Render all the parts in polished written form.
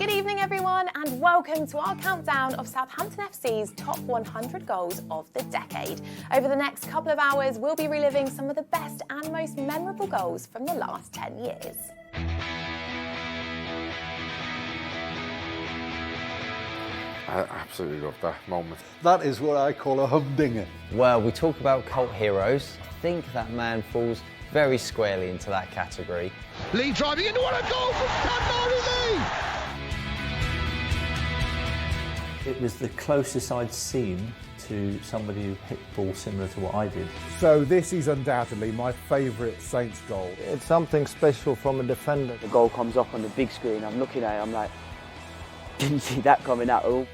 Good evening everyone and welcome to our countdown of Southampton FC's top 100 goals of the decade. Over the next couple of hours we'll be reliving some of the best and most memorable goals from the last 10 years. I absolutely love that moment. That is what I call a humdinger. Well, we talk about cult heroes. I think that man falls very squarely into that category. Lee driving into what a goal from Tamari Lee! It was the closest I'd seen to somebody who hit the ball similar to what I did. So this is undoubtedly my favourite Saints goal. It's something special from a defender. The goal comes up on the big screen, I'm looking at it, I'm like, didn't see that coming at all.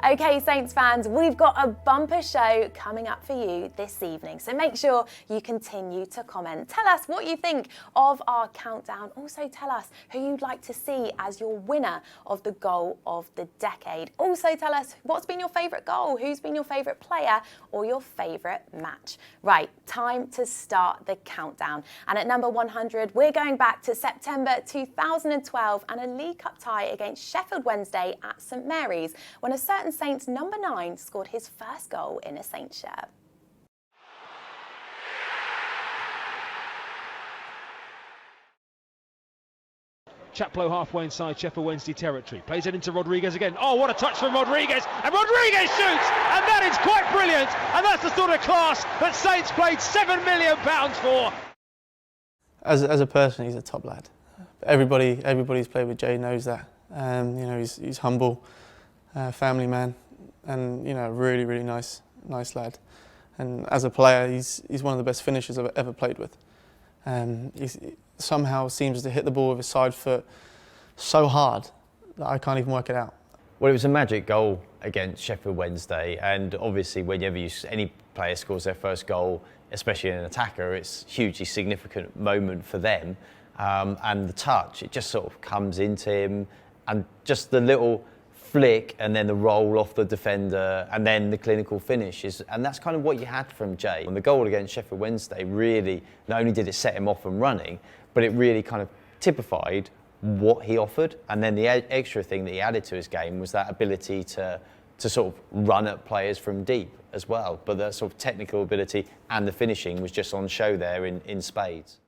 Okay, Saints fans, we've got a bumper show coming up for you this evening, so make sure you continue to comment. Tell us what you think of our countdown. Also tell us who you'd like to see as your winner of the goal of the decade. Also tell us what's been your favourite goal, who's been your favourite player or your favourite match. Right, time to start the countdown. And at number 100, we're going back to September 2012 and a League Cup tie against Sheffield Wednesday at St Mary's when a certain Saints number 9 scored his first goal in a Saints shirt. Chaplow halfway inside Sheffield Wednesday territory. Plays it into Rodriguez again. Oh, what a touch from Rodriguez. And Rodriguez shoots! And that is quite brilliant. And that's the sort of class that Saints paid £7 million for. As a person, he's a top lad. Everybody's played with Jay knows that. You know, he's humble. Family man, and you know, really nice lad. And as a player, he's one of the best finishers I've ever played with. He somehow seems to hit the ball with his side foot so hard that I can't even work it out. Well, it was a magic goal against Sheffield Wednesday, and obviously whenever any player scores their first goal, especially an attacker, it's a hugely significant moment for them. And the touch, it just sort of comes into him, and just the little flick and then the roll off the defender and then the clinical finish and that's kind of what you had from Jay. And the goal against Sheffield Wednesday really, not only did it set him off and running, but it really kind of typified what he offered. And then the extra thing that he added to his game was that ability to sort of run at players from deep as well. But that sort of technical ability and the finishing was just on show there in spades.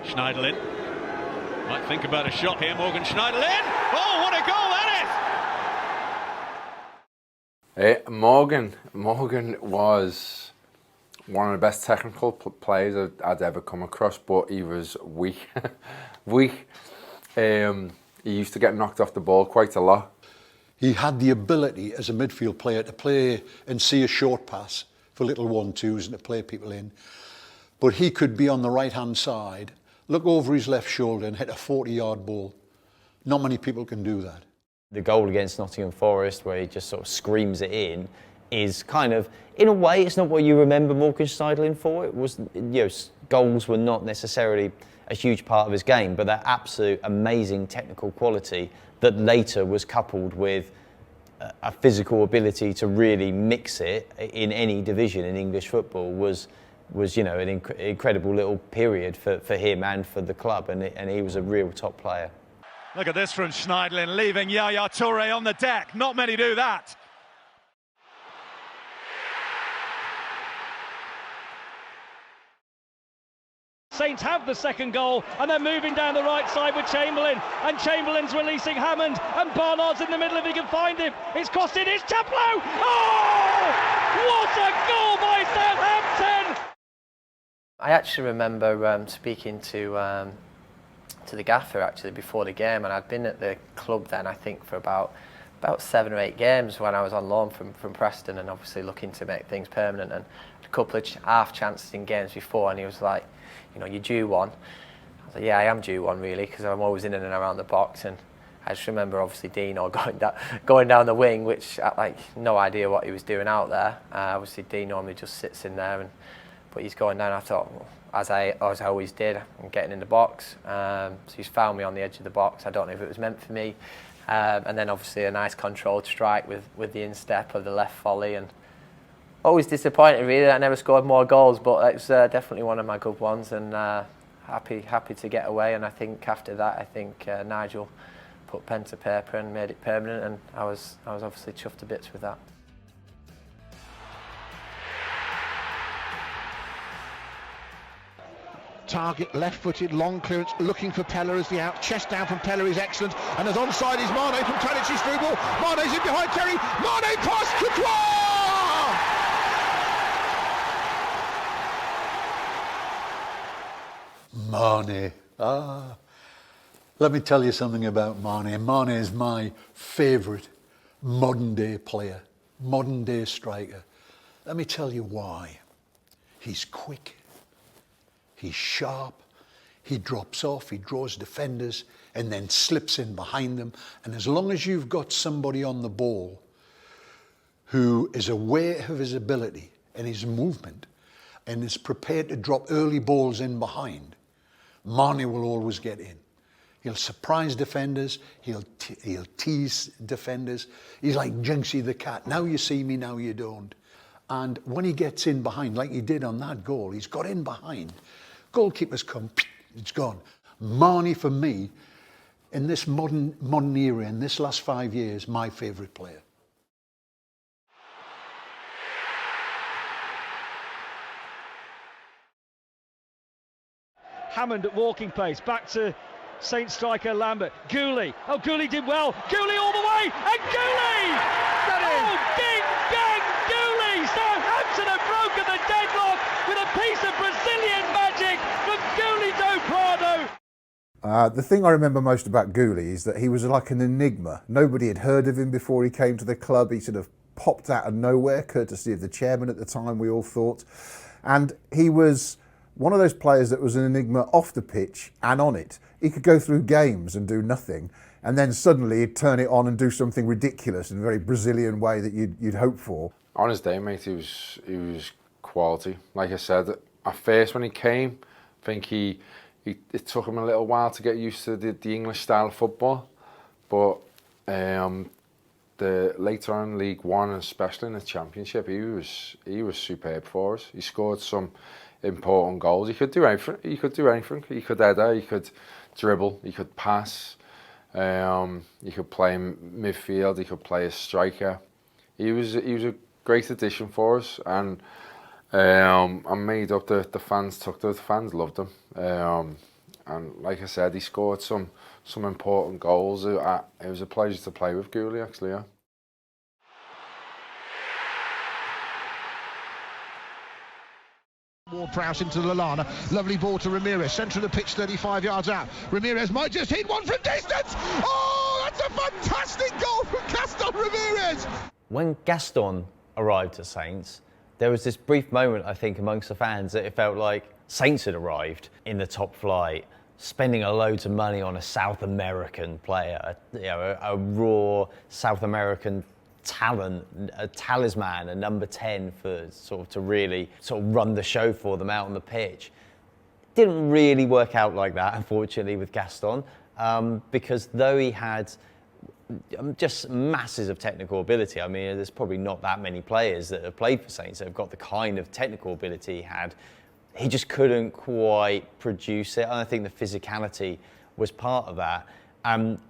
Schneiderlin might think about a shot here. Morgan Schneiderlin. Oh, what a goal that is! Morgan was one of the best technical players I'd ever come across, but he was weak. He used to get knocked off the ball quite a lot. He had the ability as a midfield player to play and see a short pass for little 1-2s and to play people in. But he could be on the right-hand side, look over his left shoulder and hit a 40-yard ball. Not many people can do that. The goal against Nottingham Forest, where he just sort of screams it in, is kind of, in a way, it's not what you remember Morgan Schneiderlin for. It was, you know, goals were not necessarily a huge part of his game, but that absolute amazing technical quality that later was coupled with a physical ability to really mix it in any division in English football was you know, an incredible little period for him and for the club, and he was a real top player. Look at this from Schneiderlin, leaving Yaya Toure on the deck. Not many do that. Saints have the second goal and they're moving down the right side with Chamberlain, and Chamberlain's releasing Hammond, and Barnard's in the middle if he can find him. It's crossed in, it's Chaplow! Oh! What a goal by Southampton! I actually remember speaking to the gaffer actually before the game, and I'd been at the club then I think for about 7 or 8 games when I was on loan from Preston, and obviously looking to make things permanent, and a couple of half chances in games before, and he was like, you know, you're due one. I was like, yeah, I am due one really, because I'm always in and around the box. And I just remember obviously Dino going down the wing, which I like no idea what he was doing out there. Obviously Dean normally just sits in there, but he's going down. I thought, well, as I always did, I'm getting in the box. So he's found me on the edge of the box. I don't know if it was meant for me. And then obviously a nice controlled strike with the instep of the left volley, and always disappointed really that I never scored more goals, but it's definitely one of my good ones, and happy to get away. And I think after that, I think Nigel put pen to paper and made it permanent, and I was obviously chuffed to bits with that. Target left-footed, long clearance, looking for Pella as the out. Chest down from Pella is excellent, and as onside is Mane from Tadic's through ball. Mane's in behind Terry. Mane pass, Courtois! Mane. Let me tell you something about Mane. Mane is my favourite modern day player, modern day striker. Let me tell you why. He's quick, he's sharp, he drops off, he draws defenders and then slips in behind them. And as long as you've got somebody on the ball who is aware of his ability and his movement and is prepared to drop early balls in behind, Mane will always get in. He'll surprise defenders, he'll tease defenders. He's like Jinxie the cat. Now you see me, now you don't. And when he gets in behind, like he did on that goal, he's got in behind. Goalkeepers come, it's gone. Mane, for me, in this modern era, in this last 5 years, my favourite player. Hammond at walking pace, back to Saints striker Lambert. Gooley, oh Gooley did well, Gooley all the way, and Gooley! Oh, ding dang, Gooley! Southampton have broken the deadlock with a piece of Brazilian magic from Gooley do Prado. The thing I remember most about Gooley is that he was like an enigma. Nobody had heard of him before he came to the club. He sort of popped out of nowhere, courtesy of the chairman at the time, we all thought. And he was one of those players that was an enigma off the pitch and on it. He could go through games and do nothing, and then suddenly he'd turn it on and do something ridiculous in a very Brazilian way that you'd hope for. On his day, mate, he was quality. Like I said, at first when he came, I think it took him a little while to get used to the English style of football, but the later on in League One, and especially in the Championship, he was superb for us. He scored some important goals. He could do anything. He could header, he could dribble, he could pass, he could play in midfield, he could play as striker. He was a great addition for us, and I made up the fans took to it. The fans loved him, and like I said, he scored some important goals. It was a pleasure to play with Gooley, actually. Yeah. Ward-Prowse into Lallana, lovely ball to Ramirez, centre of the pitch 35 yards out. Ramirez might just hit one from distance. Oh, that's a fantastic goal from Gaston Ramirez. When Gaston arrived at Saints, there was this brief moment, I think, amongst the fans that it felt like Saints had arrived in the top flight, spending a load of money on a South American player, a raw South American talent, a talisman, a number 10 for to really run the show for them out on the pitch. Didn't really work out like that, unfortunately, with Gaston, because though he had just masses of technical ability, I mean, there's probably not that many players that have played for Saints that have got the kind of technical ability he had. He just couldn't quite produce it, and I think the physicality was part of that.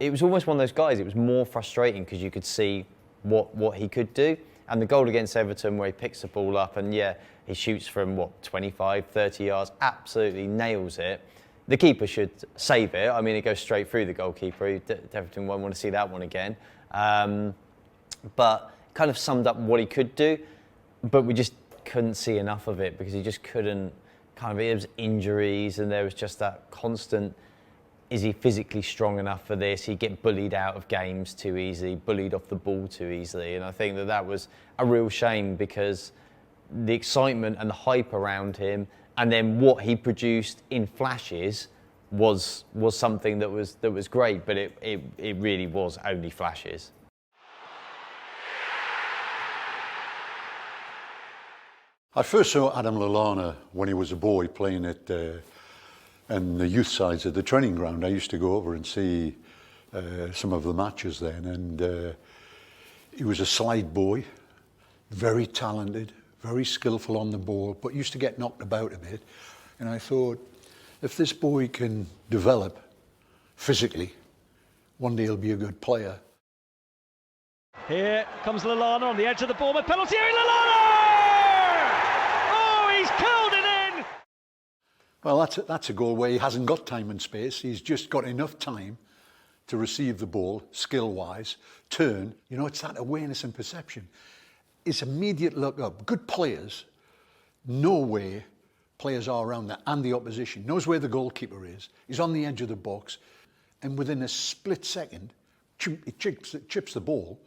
It was almost one of those guys, it was more frustrating because you could see what he could do. And the goal against Everton where he picks the ball up and he shoots from 25, 30 yards, absolutely nails it. The keeper should save it. I mean, it goes straight through the goalkeeper. Everton won't want to see that one again. But kind of summed up what he could do, but we just couldn't see enough of it because he just couldn't it was injuries, and there was just that constant, is he physically strong enough for this? He'd get bullied out of games too easily, bullied off the ball too easily. And I think that was a real shame because the excitement and the hype around him and then what he produced in flashes was something that was great, but it really was only flashes. I first saw Adam Lallana when he was a boy playing at and the youth sides of the training ground. I used to go over and see some of the matches then, and he was a slight boy, very talented, very skillful on the ball, but used to get knocked about a bit. And I thought, if this boy can develop physically, one day he'll be a good player. Here comes Lallana on the edge of the ball, with penalty area, Lallana! Oh, he's curled it in! Well, that's a goal where he hasn't got time and space. He's just got enough time to receive the ball, skill-wise, turn. You know, it's that awareness and perception. It's immediate look up. Good players know where players are around there and the opposition, knows where the goalkeeper is. He's on the edge of the box, and within a split second, it chips the ball,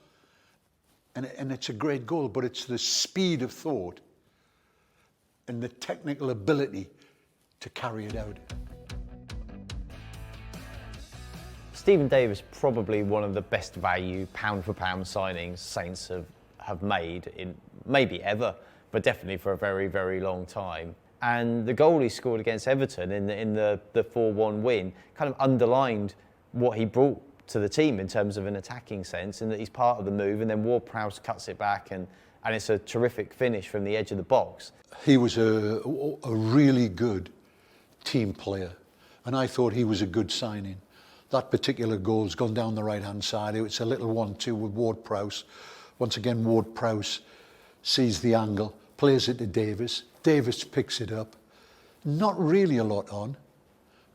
and it's a great goal, but it's the speed of thought and the technical ability to carry it out. Stephen Davis, probably one of the best value pound for pound signings Saints have made in maybe ever, but definitely for a very, very long time. And the goal he scored against Everton in the 4-1 win kind of underlined what he brought to the team in terms of an attacking sense, in that he's part of the move, and then Ward-Prowse cuts it back, and it's a terrific finish from the edge of the box. He was a really good team player, and I thought he was a good signing. That particular goal's gone down the right-hand side. It's a little 1-2 with Ward-Prowse. Once again, Ward-Prowse sees the angle, plays it to Davis. Davis picks it up. Not really a lot on,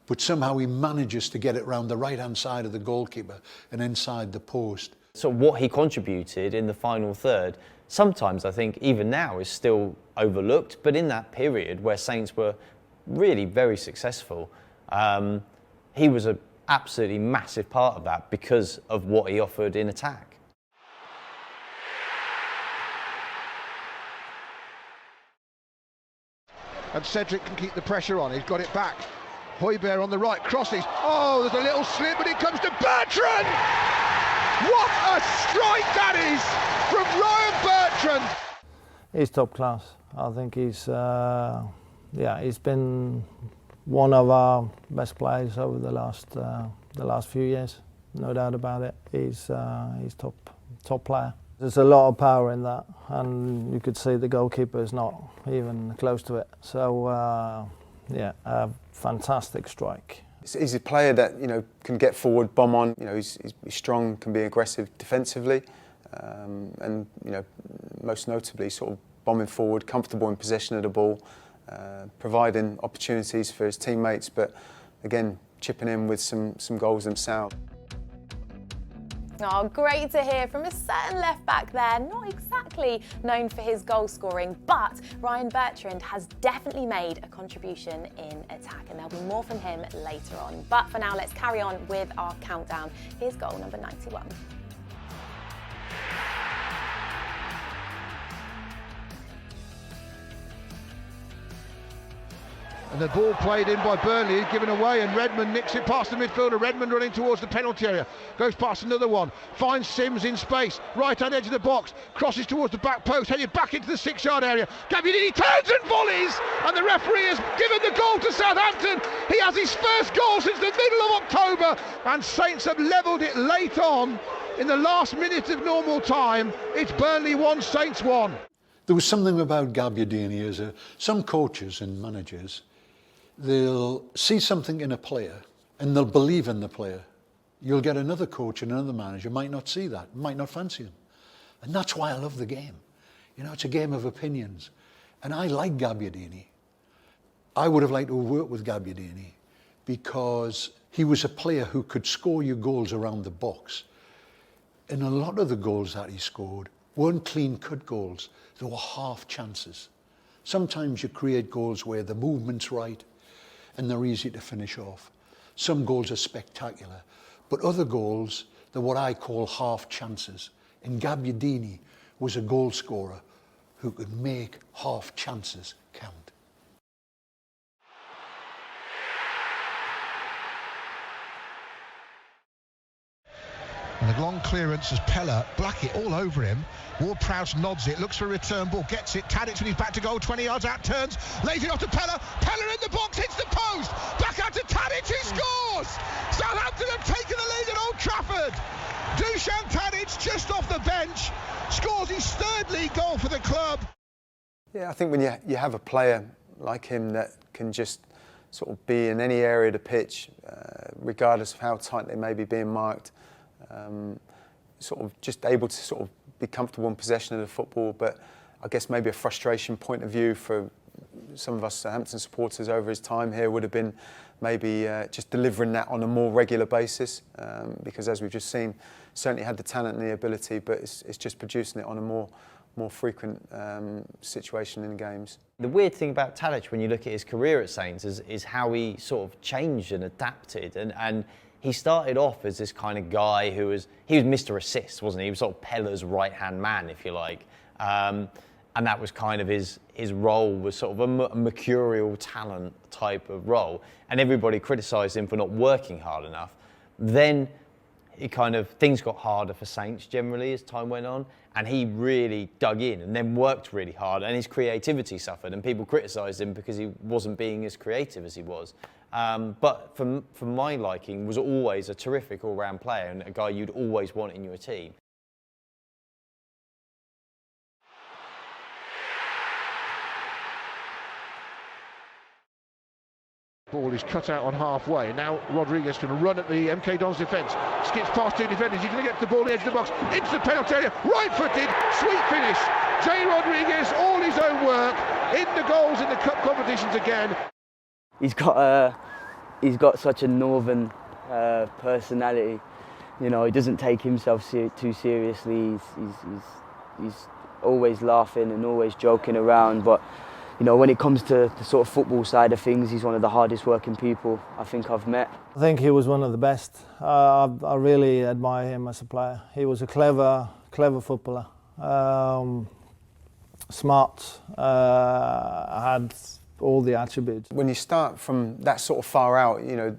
but somehow he manages to get it round the right-hand side of the goalkeeper and inside the post. So what he contributed in the final third, sometimes I think even now is still overlooked, but in that period where Saints were really very successful, he was an absolutely massive part of that because of what he offered in attack. And Cedric can keep the pressure on. He's got it back. Højbjerg on the right, crosses. Oh, there's a little slip, but it comes to Bertrand! What a strike that is from Ryan Bertrand! He's top class. I think he's been one of our best players over the last few years. No doubt about it. He's top player. There's a lot of power in that, and you could see the goalkeeper is not even close to it. So, a fantastic strike. He's a player that can get forward, bomb on. He's strong, can be aggressive defensively, and most notably, sort of bombing forward, comfortable in possession of the ball, providing opportunities for his teammates, but again, chipping in with some goals themselves. Oh, great to hear from a certain left back there, not exactly known for his goal scoring, but Ryan Bertrand has definitely made a contribution in attack, and there'll be more from him later on. But for now, let's carry on with our countdown. Here's goal number 91. And the ball played in by Burnley, given away, and Redmond nicks it past the midfielder. Redmond running towards the penalty area, goes past another one, finds Sims in space, right-hand edge of the box, crosses towards the back post, headed back into the 6-yard area. Gabbiadini turns and volleys, and the referee has given the goal to Southampton. He has his first goal since the middle of October, and Saints have levelled it late on in the last minute of normal time. It's Burnley 1, Saints 1. There was something about Gabbiadini as some coaches and managers, they'll see something in a player and they'll believe in the player. You'll get another coach and another manager might not see that, might not fancy him. And that's why I love the game. It's a game of opinions. And I like Gabbiadini. I would have liked to work with Gabbiadini because he was a player who could score you goals around the box. And a lot of the goals that he scored weren't clean-cut goals. They were half chances. Sometimes you create goals where the movement's right and they're easy to finish off. Some goals are spectacular, but other goals, they're what I call half chances. And Gabbiadini was a goal scorer who could make half chances count. And a long clearance as Pella, Blackett all over him. Ward-Prowse nods it, looks for a return ball, gets it. Tadic when he's back to goal, 20 yards out, turns, lays it off to Pella. Pella in the box, hits the post. Back out to Tadic, who scores! Southampton have taken the lead at Old Trafford. Dusan Tadic, just off the bench, scores his third league goal for the club. Yeah, I think when you have a player like him that can just sort of be in any area of the pitch, regardless of how tight they may be being marked, sort of just able to sort of be comfortable in possession of the football. But I guess maybe a frustration point of view for some of us Southampton supporters over his time here would have been maybe just delivering that on a more regular basis, because as we've just seen, certainly had the talent and the ability, but it's just producing it on a more frequent situation in games. The weird thing about Tadic when you look at his career at Saints is how he sort of changed and adapted, and he started off as this kind of guy he was Mr. Assist, wasn't he? He was sort of Pella's right-hand man, if you like. And that was kind of his role, was sort of a mercurial talent type of role. And everybody criticised him for not working hard enough. Then things got harder for Saints generally as time went on, and he really dug in and then worked really hard, and his creativity suffered, and people criticised him because he wasn't being as creative as he was. But for my liking, was always a terrific all-round player and a guy you'd always want in your team. Ball is cut out on halfway. Now Rodriguez can run at the MK Dons defence. Skips past two defenders. He's going to get to the ball on the edge of the box. Into the penalty area. Right-footed. Sweet finish. Jay Rodriguez, all his own work. In the goals in the cup competitions again. He's got such a northern personality. You know, he doesn't take himself too seriously. He's always laughing and always joking around. But you know, when it comes to the sort of football side of things, he's one of the hardest working people I think I've met. I think he was one of the best. I really admire him as a player. He was a clever footballer, smart, had all the attributes. When you start from that sort of far out, you know,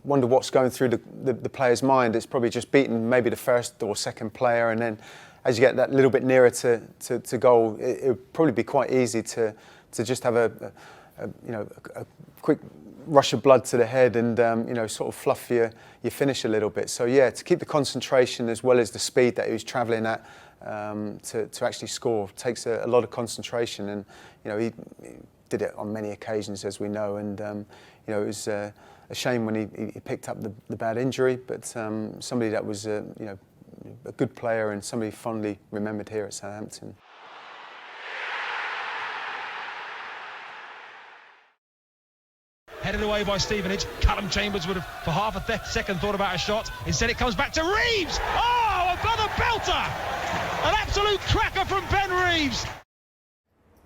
wonder what's going through the player's mind. It's probably just beating maybe the first or second player, and then as you get that little bit nearer to goal, it would probably be quite easy to just have a quick rush of blood to the head and you know, sort of fluff your finish a little bit. So yeah, to keep the concentration as well as the speed that he was travelling at to actually score takes a lot of concentration, and you know, he did it on many occasions, as we know, and you know, it was a shame when he picked up the bad injury, but somebody that was you know, a good player and somebody fondly remembered here at Southampton. Headed away by Stevenage. Callum Chambers would have, for half a second, thought about a shot. Instead, it comes back to Reeves. Oh, another belter! An absolute cracker from Ben Reeves.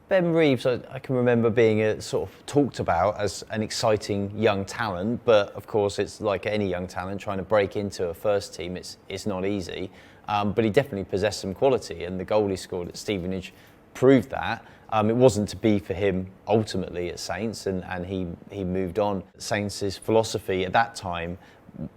Ben Reeves, I can remember being sort of talked about as an exciting young talent, but of course it's like any young talent trying to break into a first team. It's not easy, but he definitely possessed some quality, and the goal he scored at Stevenage proved that. It wasn't to be for him ultimately at Saints, and he moved on. Saints' philosophy at that time,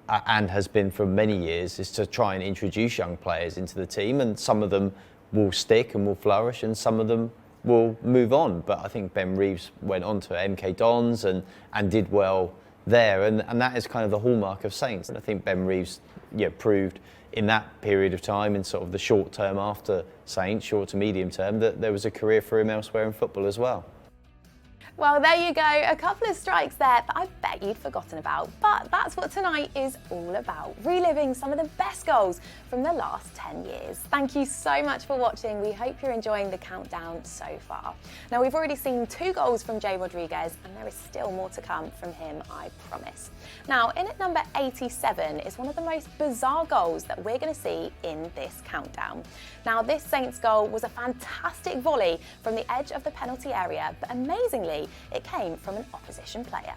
and has been for many years, is to try and introduce young players into the team, and some of them will stick and will flourish, and some of them will move on. But I think Ben Reeves went on to MK Dons and did well there, and that is kind of the hallmark of Saints. And I think Ben Reeves proved in that period of time, in sort of the short term after Saints, short to medium term, that there was a career for him elsewhere in football as well. Well, there you go, a couple of strikes there that I bet you'd forgotten about. But that's what tonight is all about, reliving some of the best goals from the last 10 years. Thank you so much for watching. We hope you're enjoying the countdown so far. Now, we've already seen 2 goals from Jay Rodriguez, and there is still more to come from him, I promise. Now, in at number 87 is one of the most bizarre goals that we're going to see in this countdown. Now, this Saints goal was a fantastic volley from the edge of the penalty area, but amazingly, it came from an opposition player.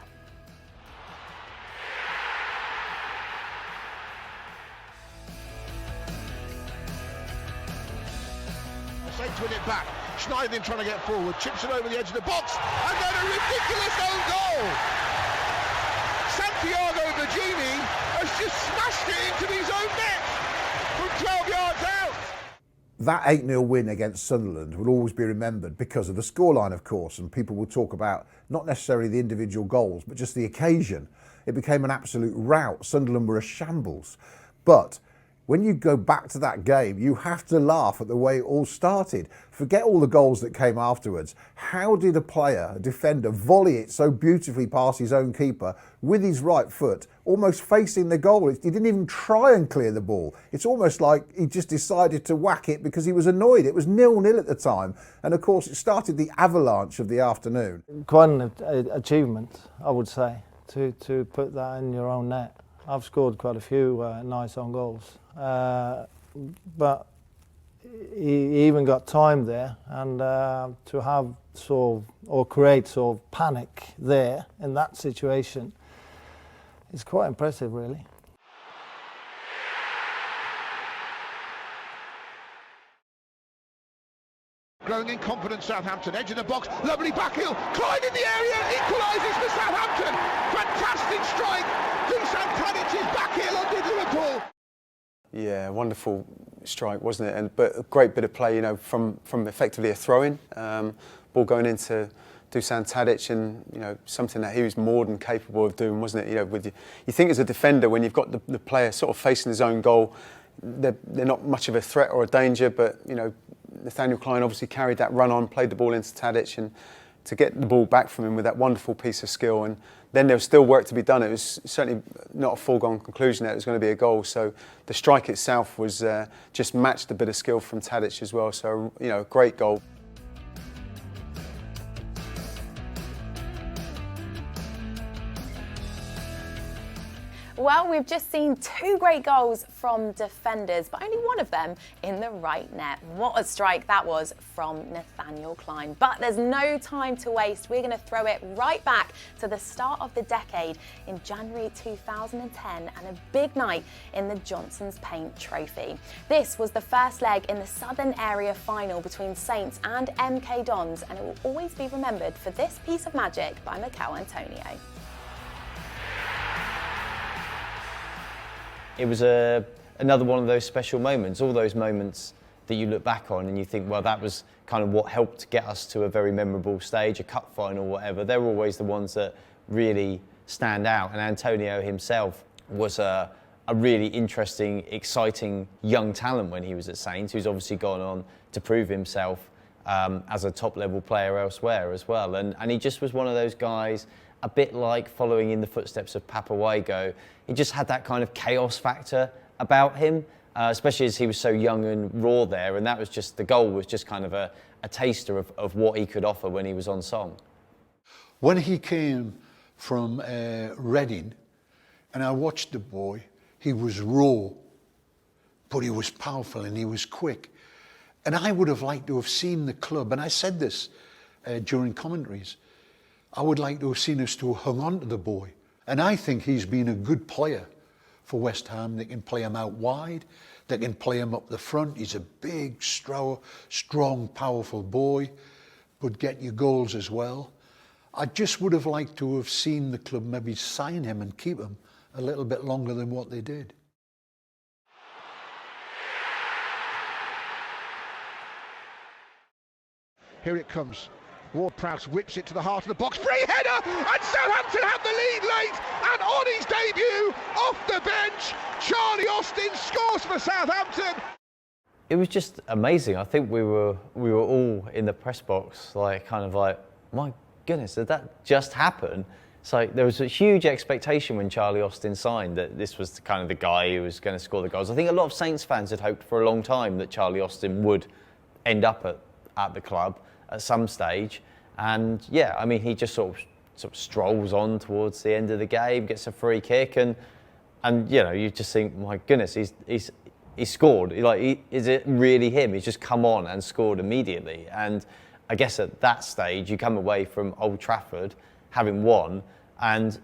Saints win it back. Schneiderlin trying to get forward, chips it over the edge of the box, and then a ridiculous own goal. Santiago Bergini has just smashed it into his own net from 12 yards out. That 8-0 win against Sunderland will always be remembered because of the scoreline, of course, and people will talk about not necessarily the individual goals, but just the occasion. It became an absolute rout. Sunderland were a shambles. But when you go back to that game, you have to laugh at the way it all started. Forget all the goals that came afterwards. How did a player, a defender, volley it so beautifully past his own keeper with his right foot, almost facing the goal? He didn't even try and clear the ball. It's almost like he just decided to whack it because he was annoyed. It was 0-0 at the time. And of course, it started the avalanche of the afternoon. Quite an achievement, I would say, to put that in your own net. I've scored quite a few nice own goals, but he even got time there, and to have create sort of panic there in that situation is quite impressive, really. Growing in confidence, Southampton, edge of the box, lovely back heel, Clyde in the area, equalises for Southampton. Fantastic strike, Dusan Tadic's back heel undid Liverpool. Yeah, wonderful strike, wasn't it? But a great bit of play, you know, from effectively a throw-in, ball going into Dusan Tadic, and you know, something that he was more than capable of doing, wasn't it? You know, you think as a defender, when you've got the player sort of facing his own goal, they're not much of a threat or a danger, but you know, Nathaniel Clyne obviously carried that run on, played the ball into Tadic, and to get the ball back from him with that wonderful piece of skill. And then there was still work to be done. It was certainly not a foregone conclusion that it was going to be a goal. So the strike itself was just matched a bit of skill from Tadic as well. So, you know, great goal. Well, we've just seen 2 great goals from defenders, but only one of them in the right net. What a strike that was from Nathaniel Clyne. But there's no time to waste. We're going to throw it right back to the start of the decade in January 2010 and a big night in the Johnson's Paint Trophy. This was the first leg in the Southern Area final between Saints and MK Dons, and it will always be remembered for this piece of magic by Mikel Antonio. It was another one of those special moments, all those moments that you look back on and you think, well, that was kind of what helped get us to a very memorable stage, a cup final, whatever. They're always the ones that really stand out. And Antonio himself was a really interesting, exciting young talent when he was at Saints, who's obviously gone on to prove himself as a top-level player elsewhere as well. And he just was one of those guys, a bit like following in the footsteps of Papawago. He just had that kind of chaos factor about him, especially as he was so young and raw there. And that was just, the goal was just kind of a taster of what he could offer when he was on song. When he came from Reading, and I watched the boy, he was raw, but he was powerful and he was quick. And I would have liked to have seen the club, and I said this during commentaries, I would like to have seen us to have hung on to the boy. And I think he's been a good player for West Ham. They can play him out wide, they can play him up the front. He's a big, strong, powerful boy, but get you goals as well. I just would have liked to have seen the club maybe sign him and keep him a little bit longer than what they did. Here it comes. Ward-Prowse whips it to the heart of the box. Free header! And Southampton have the lead late. And on his debut, off the bench, Charlie Austin scores for Southampton. It was just amazing. I think we were all in the press box, kind of like, my goodness, did that just happen? It's like there was a huge expectation when Charlie Austin signed that this was kind of the guy who was going to score the goals. I think a lot of Saints fans had hoped for a long time that Charlie Austin would end up at the club at some stage, and yeah, I mean, he just sort of strolls on towards the end of the game, gets a free kick, and you know, you just think, my goodness, he's scored. Is it really him? He's just come on and scored immediately. And I guess at that stage, you come away from Old Trafford having won, and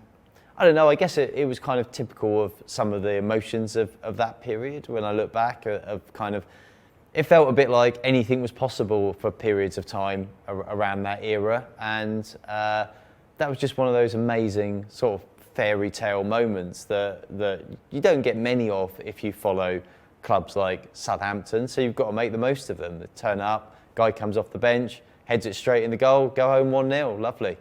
I don't know, I guess it was kind of typical of some of the emotions of that period. When I look back, it felt a bit like anything was possible for periods of time around that era, and that was just one of those amazing sort of fairy tale moments that you don't get many of if you follow clubs like Southampton, so you've got to make the most of them. They turn up, guy comes off the bench, heads it straight in the goal, go home 1-0, lovely.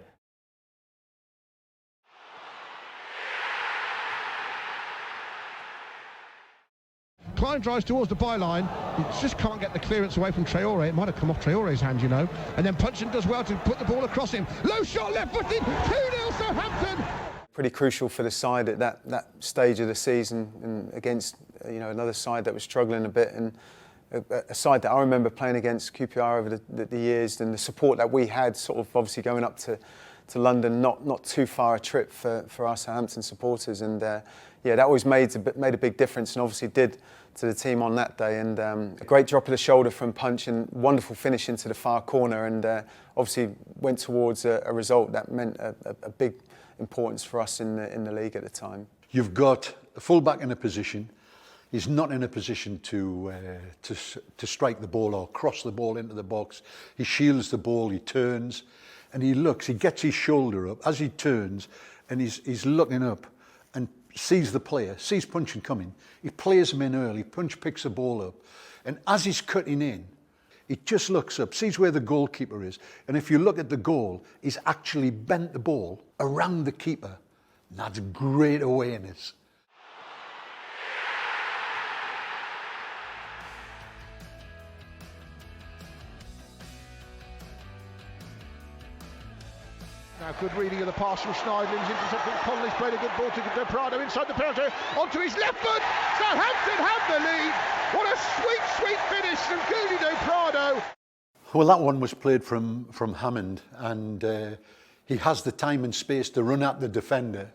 Klein drives towards the byline. He just can't get the clearance away from Traore. It might have come off Traore's hand, you know. And then Puncheon does well to put the ball across him. Low shot, left-footed, 2-0 Southampton. Pretty crucial for the side at that stage of the season, and against another side that was struggling a bit, and a side that I remember playing against QPR over the years, and the support that we had, sort of obviously going up to London, not too far a trip for our Southampton supporters, and that always made a big difference, and obviously did to the team on that day. And a great drop of the shoulder from Punch, and wonderful finish into the far corner, and obviously went towards a result that meant a big importance for us in the league at the time. You've got a full-back in a position. He's not in a position to strike the ball or cross the ball into the box. He shields the ball, he turns, and he gets his shoulder up as he turns, and he's looking up and sees the player, sees Puncheon coming. He plays him in early. Punch picks the ball up, and as he's cutting in, he just looks up, sees where the goalkeeper is, and if you look at the goal, he's actually bent the ball around the keeper. And that's great awareness. Now, good reading of the pass from Schneidlin's intercepting. Conley's played a good ball to De Prado inside the penalty, onto his left foot. Southampton have the lead. What a sweet finish from Gouli De Prado. Well, that one was played from Hammond, and he has the time and space to run at the defender.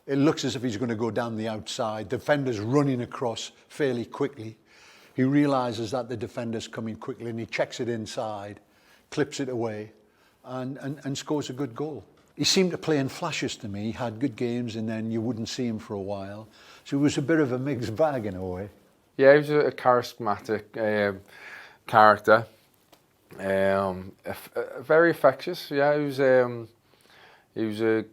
It looks as if he's going to go down the outside. Defender's running across fairly quickly. He realises that the defender's coming quickly, and he checks it inside, clips it away, and scores a good goal. He seemed to play in flashes to me. He had good games, and then you wouldn't see him for a while. So it was a bit of a mixed bag in a way. Yeah, he was a charismatic character. Very infectious. Yeah, he was a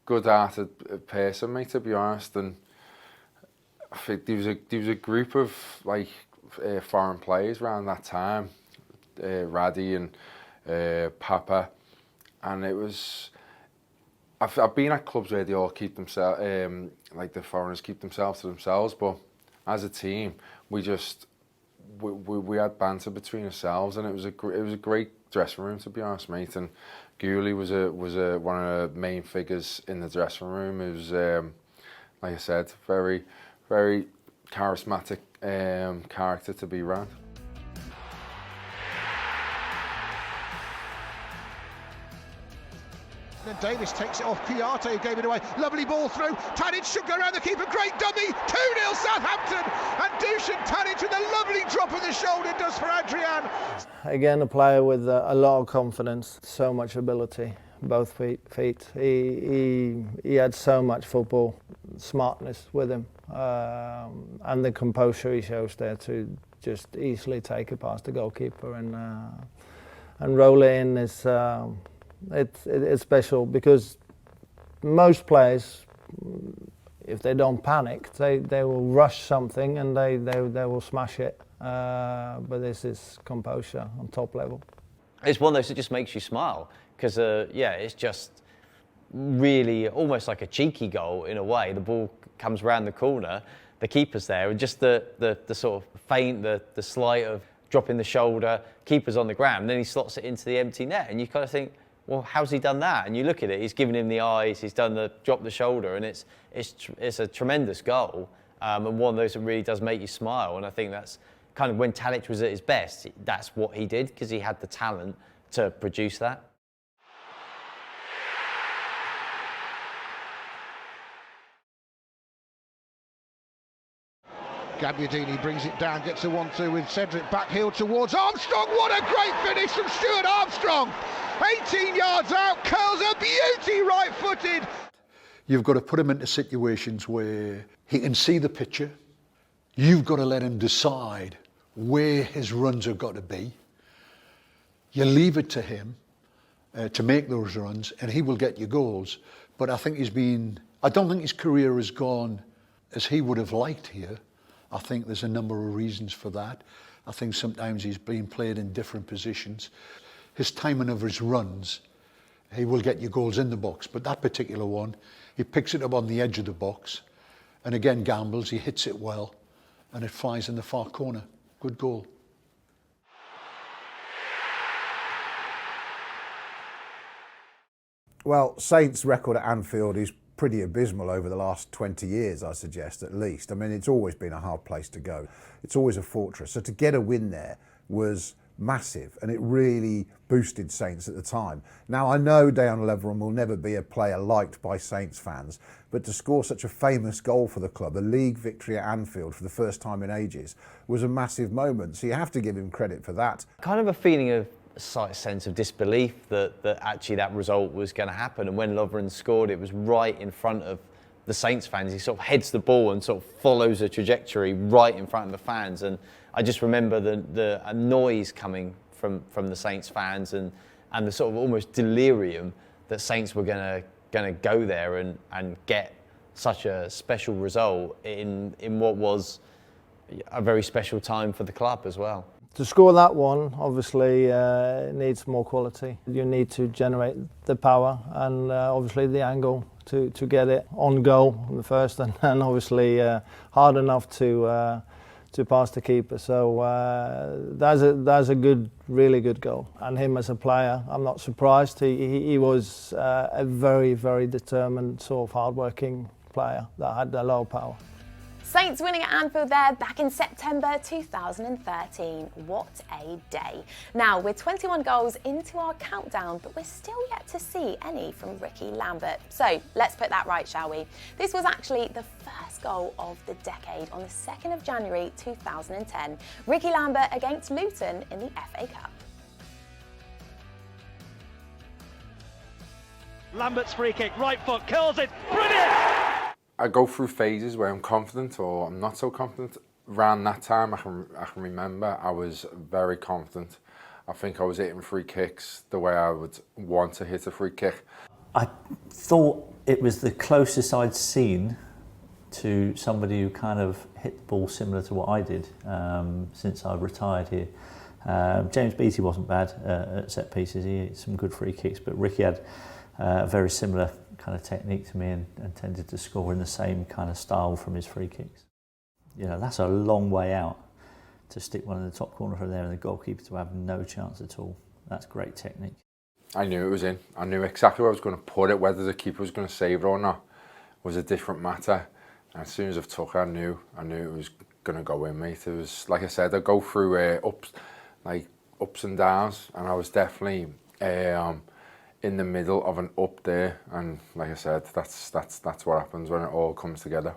good-hearted person, mate, to be honest. And I think there was a group of foreign players around that time, Raddy and Papa, and it was. I've been at clubs where they all keep themselves, the foreigners keep themselves to themselves, but as a team, we had banter between ourselves, and it was a great dressing room, to be honest, mate. And Gouli was one of the main figures in the dressing room. It was, like I said, very, very charismatic character to be around. Then Davis takes it off Kouyaté, who gave it away. Lovely ball through. Tadic should go around the keeper. Great dummy. 2-0 Southampton. And Dusan Tadic with a lovely drop of the shoulder does for Adrian. Again, a player with a lot of confidence, so much ability, both feet. He had so much football smartness with him, and the composure he shows there to just easily take it past the goalkeeper and roll it in is. It's special because most players, if they don't panic, they will rush something and they will smash it. But this is composure on top level. It's one of those that just makes you smile because it's just really almost like a cheeky goal in a way. The ball comes round the corner, the keeper's there, and just the sort of feint, the slight of dropping the shoulder, keeper's on the ground, and then he slots it into the empty net, and you kind of think, well, how's he done that? And you look at it, he's given him the eyes, he's done the drop the shoulder, and it's a tremendous goal, and one of those that really does make you smile. And I think that's kind of when Tadic was at his best, that's what he did, because he had the talent to produce that. Gabbiadini brings it down, gets a 1-2 with Cedric backheel towards Armstrong. What a great finish from Stuart Armstrong. 18 yards out, curls a beauty right-footed. You've got to put him into situations where he can see the picture. You've got to let him decide where his runs have got to be. You leave it to him to make those runs, and he will get you goals. But I think I don't think his career has gone as he would have liked here. I think there's a number of reasons for that. I think sometimes he's been played in different positions. His timing of his runs, he will get you goals in the box. But that particular one, he picks it up on the edge of the box, and again gambles, he hits it well, and it flies in the far corner. Good goal. Well, Saints' record at Anfield is pretty abysmal over the last 20 years, I suggest, at least. I mean, it's always been a hard place to go. It's always a fortress. So to get a win there was massive, and it really boosted Saints at the time. Now, I know Dejan Lovren will never be a player liked by Saints fans, but to score such a famous goal for the club, a league victory at Anfield for the first time in ages, was a massive moment. So you have to give him credit for that. Kind of a feeling of a slight sense of disbelief that actually that result was going to happen. And when Lovren scored, it was right in front of the Saints fans. He sort of heads the ball and sort of follows a trajectory right in front of the fans. And I just remember the noise coming from the Saints fans and the sort of almost delirium that Saints were going to go there and get such a special result in what was a very special time for the club as well. To score that one, obviously, needs more quality. You need to generate the power and obviously the angle to get it on goal in the first, and obviously hard enough to pass the keeper. So that's a good, really good goal. And him as a player, I'm not surprised. He was a very, very determined, sort of hard-working player that had a lot of power. Saints winning at Anfield there back in September 2013. What a day. Now, we're 21 goals into our countdown, but we're still yet to see any from Ricky Lambert. So let's put that right, shall we? This was actually the first goal of the decade on the 2nd of January 2010. Ricky Lambert against Luton in the FA Cup. Lambert's free kick, right foot, curls it, brilliant! I go through phases where I'm confident or I'm not so confident. Around that time, I can remember I was very confident. I think I was hitting free kicks the way I would want to hit a free kick. I thought it was the closest I'd seen to somebody who kind of hit the ball similar to what I did since I retired here. James Beattie wasn't bad at set pieces. He hit some good free kicks, but Ricky had a very similar kind of technique to me and tended to score in the same kind of style from his free kicks. You know, that's a long way out to stick one in the top corner from there and the goalkeeper to have no chance at all. That's great technique. I knew it was in. I knew exactly where I was going to put it. Whether the keeper was going to save it or not was a different matter. And as soon as I took it, I knew it was going to go in, mate. It was, like I said, I go through ups and downs, and I was definitely in the middle of an up there, and like I said, that's what happens when it all comes together.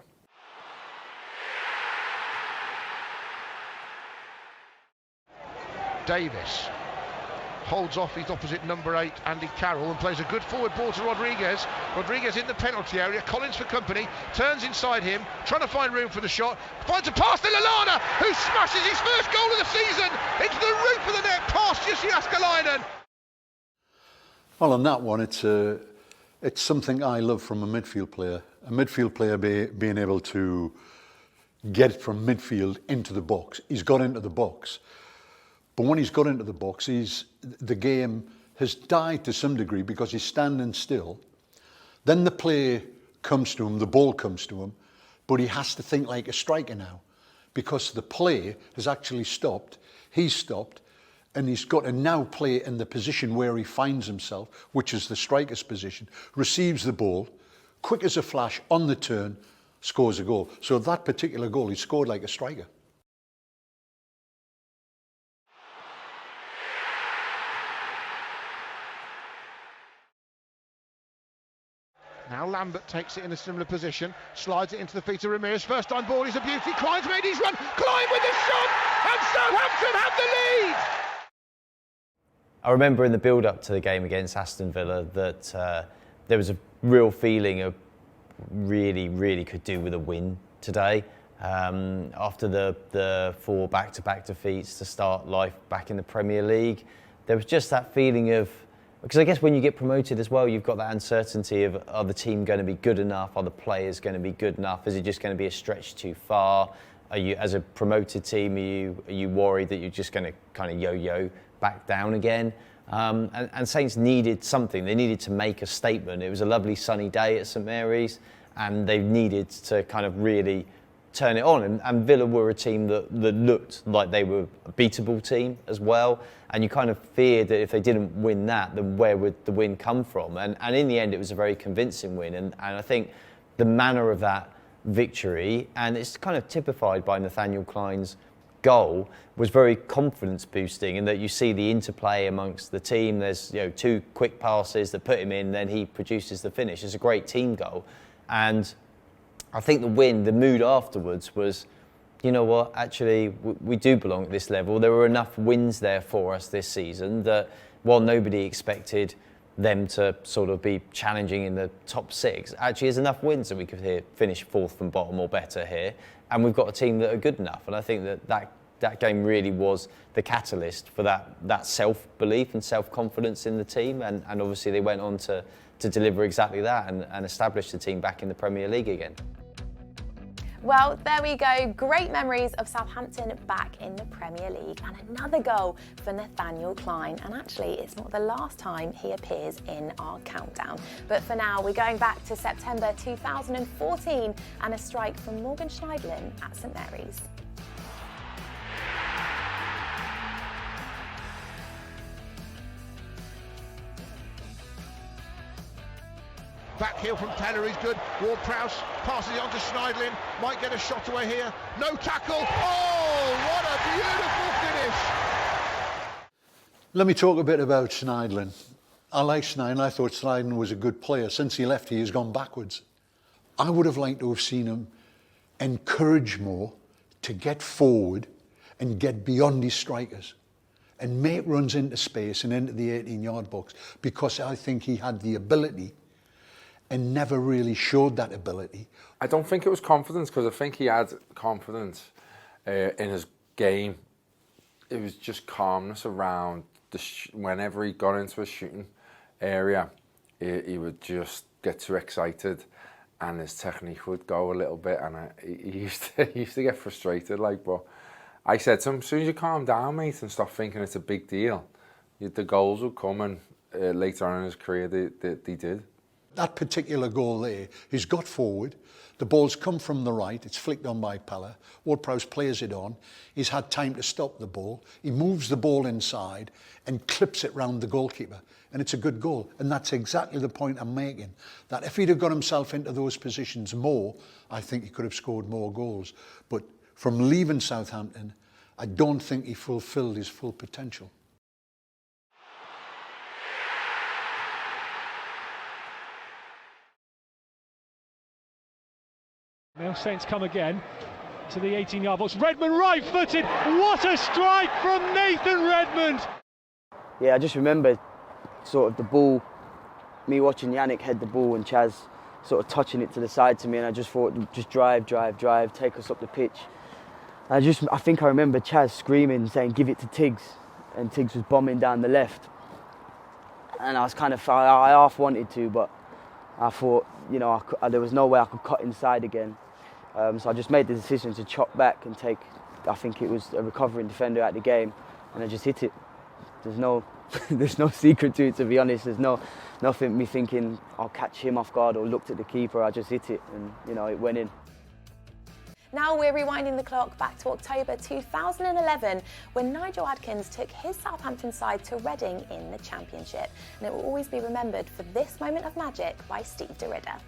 Davis holds off his opposite number 8, Andy Carroll, and plays a good forward ball to Rodriguez. Rodriguez in the penalty area, Collins for company, turns inside him, trying to find room for the shot, finds a pass to Lallana, who smashes his first goal of the season into the roof of the net past Jussi Jääskeläinen. Well, on that one, it's something I love from a midfield player. A midfield player being able to get from midfield into the box. He's got into the box. But when he's got into the box, the game has died to some degree because he's standing still. Then the play comes to him, the ball comes to him, but he has to think like a striker now because the play has actually stopped. He's stopped. And he's got to now play in the position where he finds himself, which is the striker's position, receives the ball, quick as a flash, on the turn, scores a goal. So that particular goal, he scored like a striker. Now Lambert takes it in a similar position, slides it into the feet of Ramirez. First time ball is a beauty. Klein's made his run. Klein with the shot, and Southampton have the lead. I remember in the build-up to the game against Aston Villa that there was a real feeling of really could do with a win today. After the 4 back-to-back defeats to start life back in the Premier League, there was just that feeling of, because I guess when you get promoted as well, you've got that uncertainty of, are the team going to be good enough? Are the players going to be good enough? Is it just going to be a stretch too far? Are you, as a promoted team, are you worried that you're just going to kind of yo-yo back down again? And Saints needed something. They needed to make a statement. It was a lovely sunny day at St Mary's, and they needed to kind of really turn it on. And Villa were a team that looked like they were a beatable team as well. And you kind of feared that if they didn't win that, then where would the win come from? And in the end, it was a very convincing win. And I think the manner of that victory, and it's kind of typified by Nathaniel Clyne's goal, was very confidence boosting, in that you see the interplay amongst the team. There's 2 quick passes that put him in, then he produces the finish. It's a great team goal. And I think the mood afterwards was, you know what, actually, we do belong at this level. There were enough wins there for us this season that while nobody expected them to sort of be challenging in the top 6, actually there's enough wins that we could finish 4th from bottom or better here. And we've got a team that are good enough. And I think that game really was the catalyst for that self-belief and self-confidence in the team. And obviously they went on to deliver exactly that and establish the team back in the Premier League again. Well, there we go. Great memories of Southampton back in the Premier League, and another goal for Nathaniel Clyne. And actually, it's not the last time he appears in our countdown. But for now, we're going back to September 2014 and a strike from Morgan Schneiderlin at St Mary's. Back heel from Taylor is good. Ward-Prowse passes it on to Schneiderlin. Might get a shot away here. No tackle. Oh, what a beautiful finish. Let me talk a bit about Schneiderlin. I like Schneiderlin. I thought Schneiderlin was a good player. Since he left, he has gone backwards. I would have liked to have seen him encourage more to get forward and get beyond his strikers and make runs into space and into the 18-yard box, because I think he had the ability and never really showed that ability. I don't think it was confidence, because I think he had confidence in his game. It was just calmness around whenever he got into a shooting area, he would just get too excited and his technique would go a little bit, and he used to get frustrated. But I said to him, as soon as you calm down, mate, and stop thinking it's a big deal, the goals will come, and later on in his career they did. That particular goal there, he's got forward, the ball's come from the right, it's flicked on by Pella, Ward-Prowse plays it on, he's had time to stop the ball, he moves the ball inside and clips it round the goalkeeper, and it's a good goal. And that's exactly the point I'm making, that if he'd have got himself into those positions more, I think he could have scored more goals. But from leaving Southampton, I don't think he fulfilled his full potential. Now Saints come again to the 18-yard box. Redmond right-footed. What a strike from Nathan Redmond! Yeah, I just remember sort of the ball, me watching Yannick head the ball and Chaz sort of touching it to the side to me, and I just thought, just drive, take us up the pitch. I think I remember Chaz screaming, saying, "Give it to Tiggs," and Tiggs was bombing down the left. And I was I half wanted to, but I thought, there was no way I could cut inside again. So I just made the decision to chop back and take, I think it was a recovering defender at the game, and I just hit it. There's no secret to it, to be honest. There's nothing me thinking I'll catch him off guard or looked at the keeper. I just hit it, and it went in. Now we're rewinding the clock back to October 2011, when Nigel Adkins took his Southampton side to Reading in the Championship. And it will always be remembered for this moment of magic by Steve DeRidder.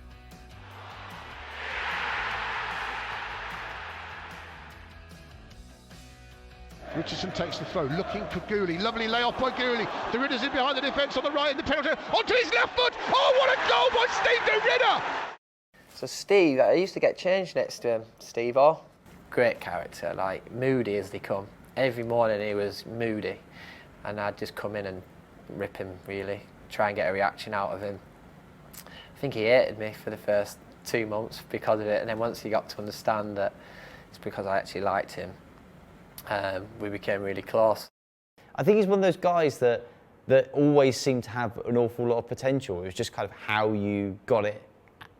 Richardson takes the throw, looking for Gooley. Lovely layoff by Gooley. DeRidder's in behind the defence on the right in the penalty. Onto his left foot. Oh, what a goal by Steve DeRidder! So Steve, I used to get changed next to him. Steve O, great character, like moody as they come. Every morning he was moody, and I'd just come in and rip him, really, try and get a reaction out of him. I think he hated me for the first 2 months because of it, and then once he got to understand that it's because I actually liked him, we became really close. I think he's one of those guys that always seemed to have an awful lot of potential. It was just kind of how you got it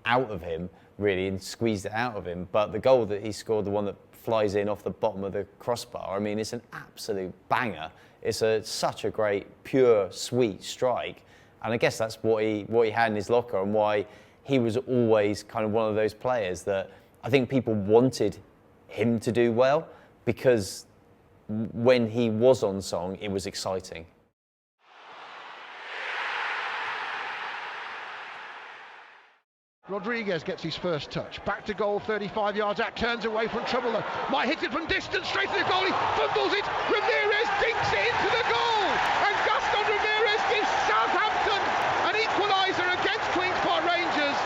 out of him, really, and squeezed it out of him. But the goal that he scored, the one that flies in off the bottom of the crossbar, I mean, it's an absolute banger. It's such a great, pure, sweet strike. And I guess that's what he had in his locker, and why he was always kind of one of those players that I think people wanted him to do well, because when he was on song, it was exciting. Rodriguez gets his first touch. Back to goal, 35 yards out, turns away from trouble though. Might hit it from distance, straight to the goal, he fumbles it, Ramirez dinks it into the goal! And Gaston Ramirez gives Southampton an equaliser against Queen's Park Rangers.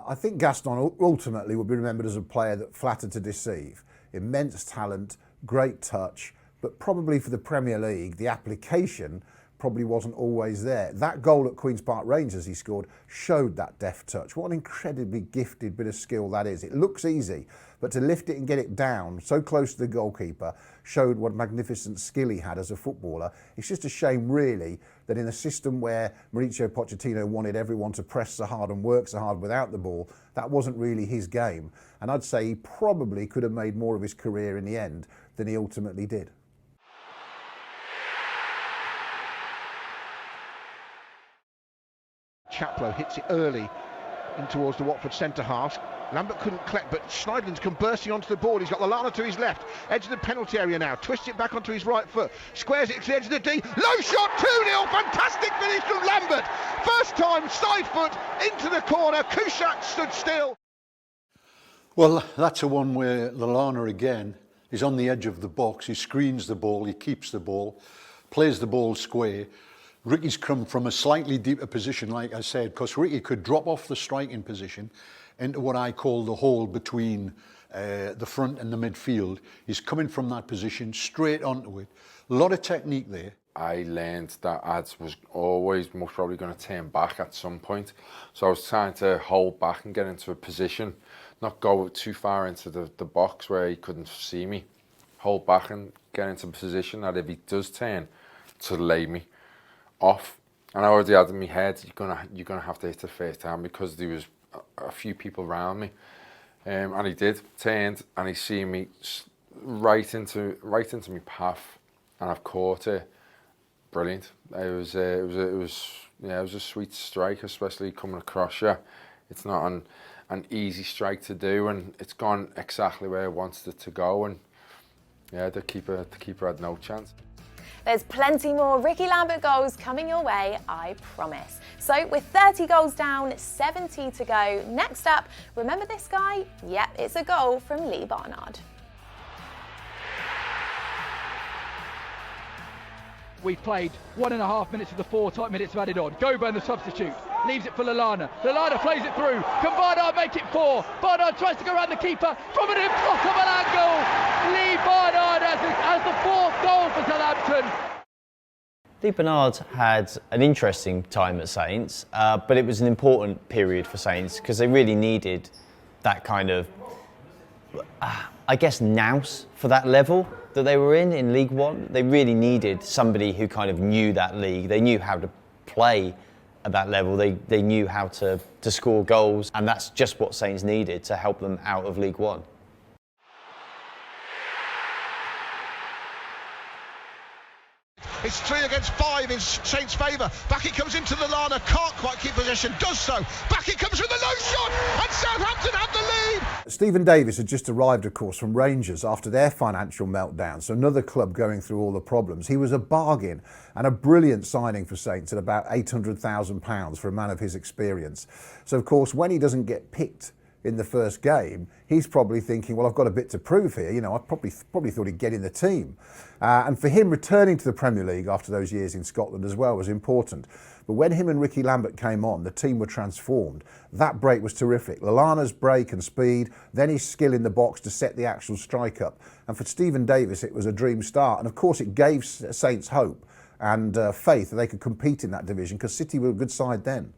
I think Gaston ultimately will be remembered as a player that flattered to deceive. Immense talent, great touch, but probably for the Premier League, the application probably wasn't always there. That goal at Queen's Park Rangers he scored showed that deft touch. What an incredibly gifted bit of skill that is. It looks easy, but to lift it and get it down so close to the goalkeeper showed what magnificent skill he had as a footballer. It's just a shame really that in a system where Mauricio Pochettino wanted everyone to press so hard and work so hard without the ball, that wasn't really his game. And I'd say he probably could have made more of his career in the end than he ultimately did. Chaplow hits it early in towards the Watford centre half. Lambert couldn't collect, but Schneiderlin's come bursting onto the ball. He's got Lallana to his left, edge of the penalty area now, twists it back onto his right foot, squares it to the edge of the D, low shot, 2-0, fantastic finish from Lambert. First time, side foot, into the corner, Kuszak stood still. Well, that's a one where Lallana again is on the edge of the box, he screens the ball, he keeps the ball, plays the ball square. Ricky's come from a slightly deeper position, like I said, because Ricky could drop off the striking position into what I call the hole between the front and the midfield. He's coming from that position straight onto it. A lot of technique there. I learned that Ads was always most probably going to turn back at some point. So I was trying to hold back and get into a position, not go too far into the box where he couldn't see me. Hold back and get into a position that if he does turn, to lay me off. And I already had in my head, you're gonna have to hit the first time, because there was a few people around me, and he did, turned, and he seen me right into my path, and I've caught it. Brilliant. It was a sweet strike, especially coming across you. It's not an easy strike to do, and it's gone exactly where I wanted it to go, and yeah, the keeper had no chance. There's plenty more Ricky Lambert goals coming your way, I promise. So with 30 goals down, 70 to go, next up, remember this guy? Yep, it's a goal from Lee Barnard. We've played 1.5 minutes of the 4 tight minutes of added on. Goburn the substitute, leaves it for Lallana. Lallana plays it through. Can Barnard make it 4? Barnard tries to go around the keeper from an impossible angle. Lee Barnard has the 4th goal for Southampton. Lee Barnard had an interesting time at Saints, but it was an important period for Saints because they really needed that kind of, I guess, nous for that level that they were in League One. They really needed somebody who kind of knew that league. They knew how to play at that level. They knew how to score goals, and that's just what Saints needed to help them out of League One. It's 3 against 5 in Saints' favour. Back it comes into Lallana, can't quite keep possession, does so. Back it comes with a low shot, and Southampton have the lead. Stephen Davis had just arrived, of course, from Rangers after their financial meltdown, so another club going through all the problems. He was a bargain and a brilliant signing for Saints at about £800,000 for a man of his experience. So, of course, when he doesn't get picked in the first game, he's probably thinking, well, I've got a bit to prove here. You know, I probably thought he'd get in the team. And for him, returning to the Premier League after those years in Scotland as well was important. But when him and Ricky Lambert came on, the team were transformed. That break was terrific. Lallana's break and speed, then his skill in the box to set the actual strike up. And for Stephen Davis, it was a dream start. And of course, it gave Saints hope and faith that they could compete in that division, because City were a good side then.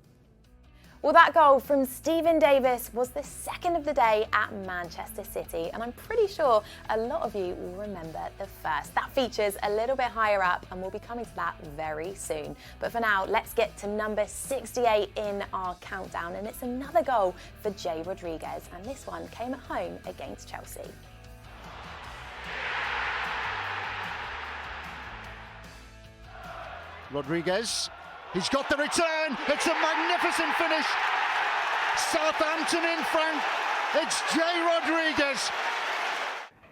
Well, that goal from Stephen Davis was the second of the day at Manchester City, and I'm pretty sure a lot of you will remember the first. That features a little bit higher up, and we'll be coming to that very soon. But for now, let's get to number 68 in our countdown, and it's another goal for Jay Rodriguez, and this one came at home against Chelsea. Rodriguez, he's got the return, it's a magnificent finish. Southampton in front, it's Jay Rodriguez.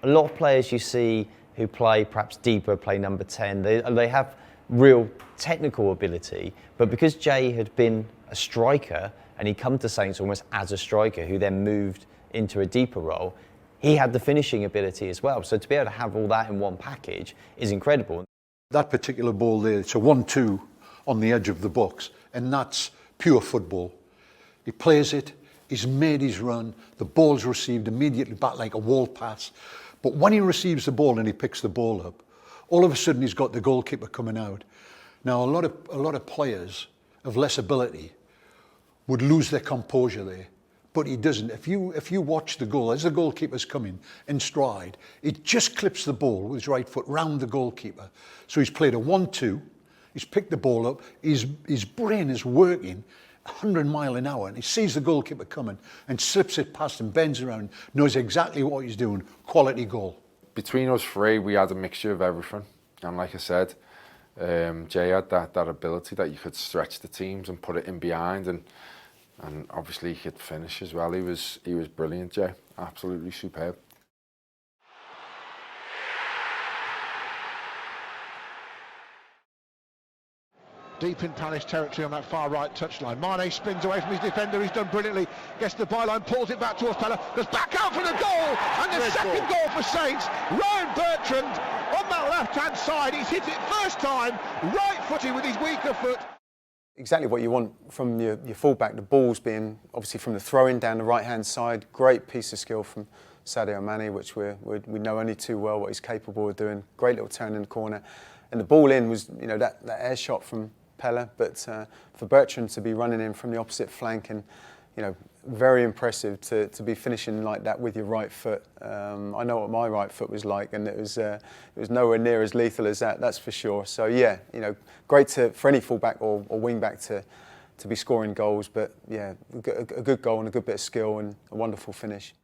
A lot of players you see who play perhaps deeper, play number 10, they have real technical ability, but because Jay had been a striker and he'd come to Saints almost as a striker who then moved into a deeper role, he had the finishing ability as well. So to be able to have all that in one package is incredible. That particular ball there, it's a 1-2 on the edge of the box, and that's pure football. He plays it, he's made his run, the ball's received immediately back like a wall pass. But when he receives the ball and he picks the ball up, all of a sudden he's got the goalkeeper coming out. Now a lot of players of less ability would lose their composure there, but he doesn't. If you watch the goal, as the goalkeeper's coming in stride, he just clips the ball with his right foot round the goalkeeper. So he's played a 1-2, he's picked the ball up, his brain is working 100 miles an hour, and he sees the goalkeeper coming and slips it past him, bends around, knows exactly what he's doing. Quality goal. Between us three, we had a mixture of everything. And like I said, Jay had that ability that you could stretch the teams and put it in behind, and obviously he could finish as well. He was brilliant, Jay. Absolutely superb. Deep in Palace territory on that far right touchline. Mane spins away from his defender, he's done brilliantly, gets the byline, pulls it back towards Palace, goes back out for the goal, and the second goal for Saints. Ryan Bertrand on that left-hand side, he's hit it first time, right-footed with his weaker foot. Exactly what you want from your fullback, the balls being obviously from the throw-in down the right-hand side. Great piece of skill from Sadio Mane, which we know only too well what he's capable of doing. Great little turn in the corner. And the ball in was, you know, that air shot from Pella, but for Bertrand to be running in from the opposite flank, and you know, very impressive to be finishing like that with your right foot. I know what my right foot was like, and it was nowhere near as lethal as that, that's for sure. So yeah, you know, great for any fullback or wing back to be scoring goals, but yeah, a good goal and a good bit of skill and a wonderful finish.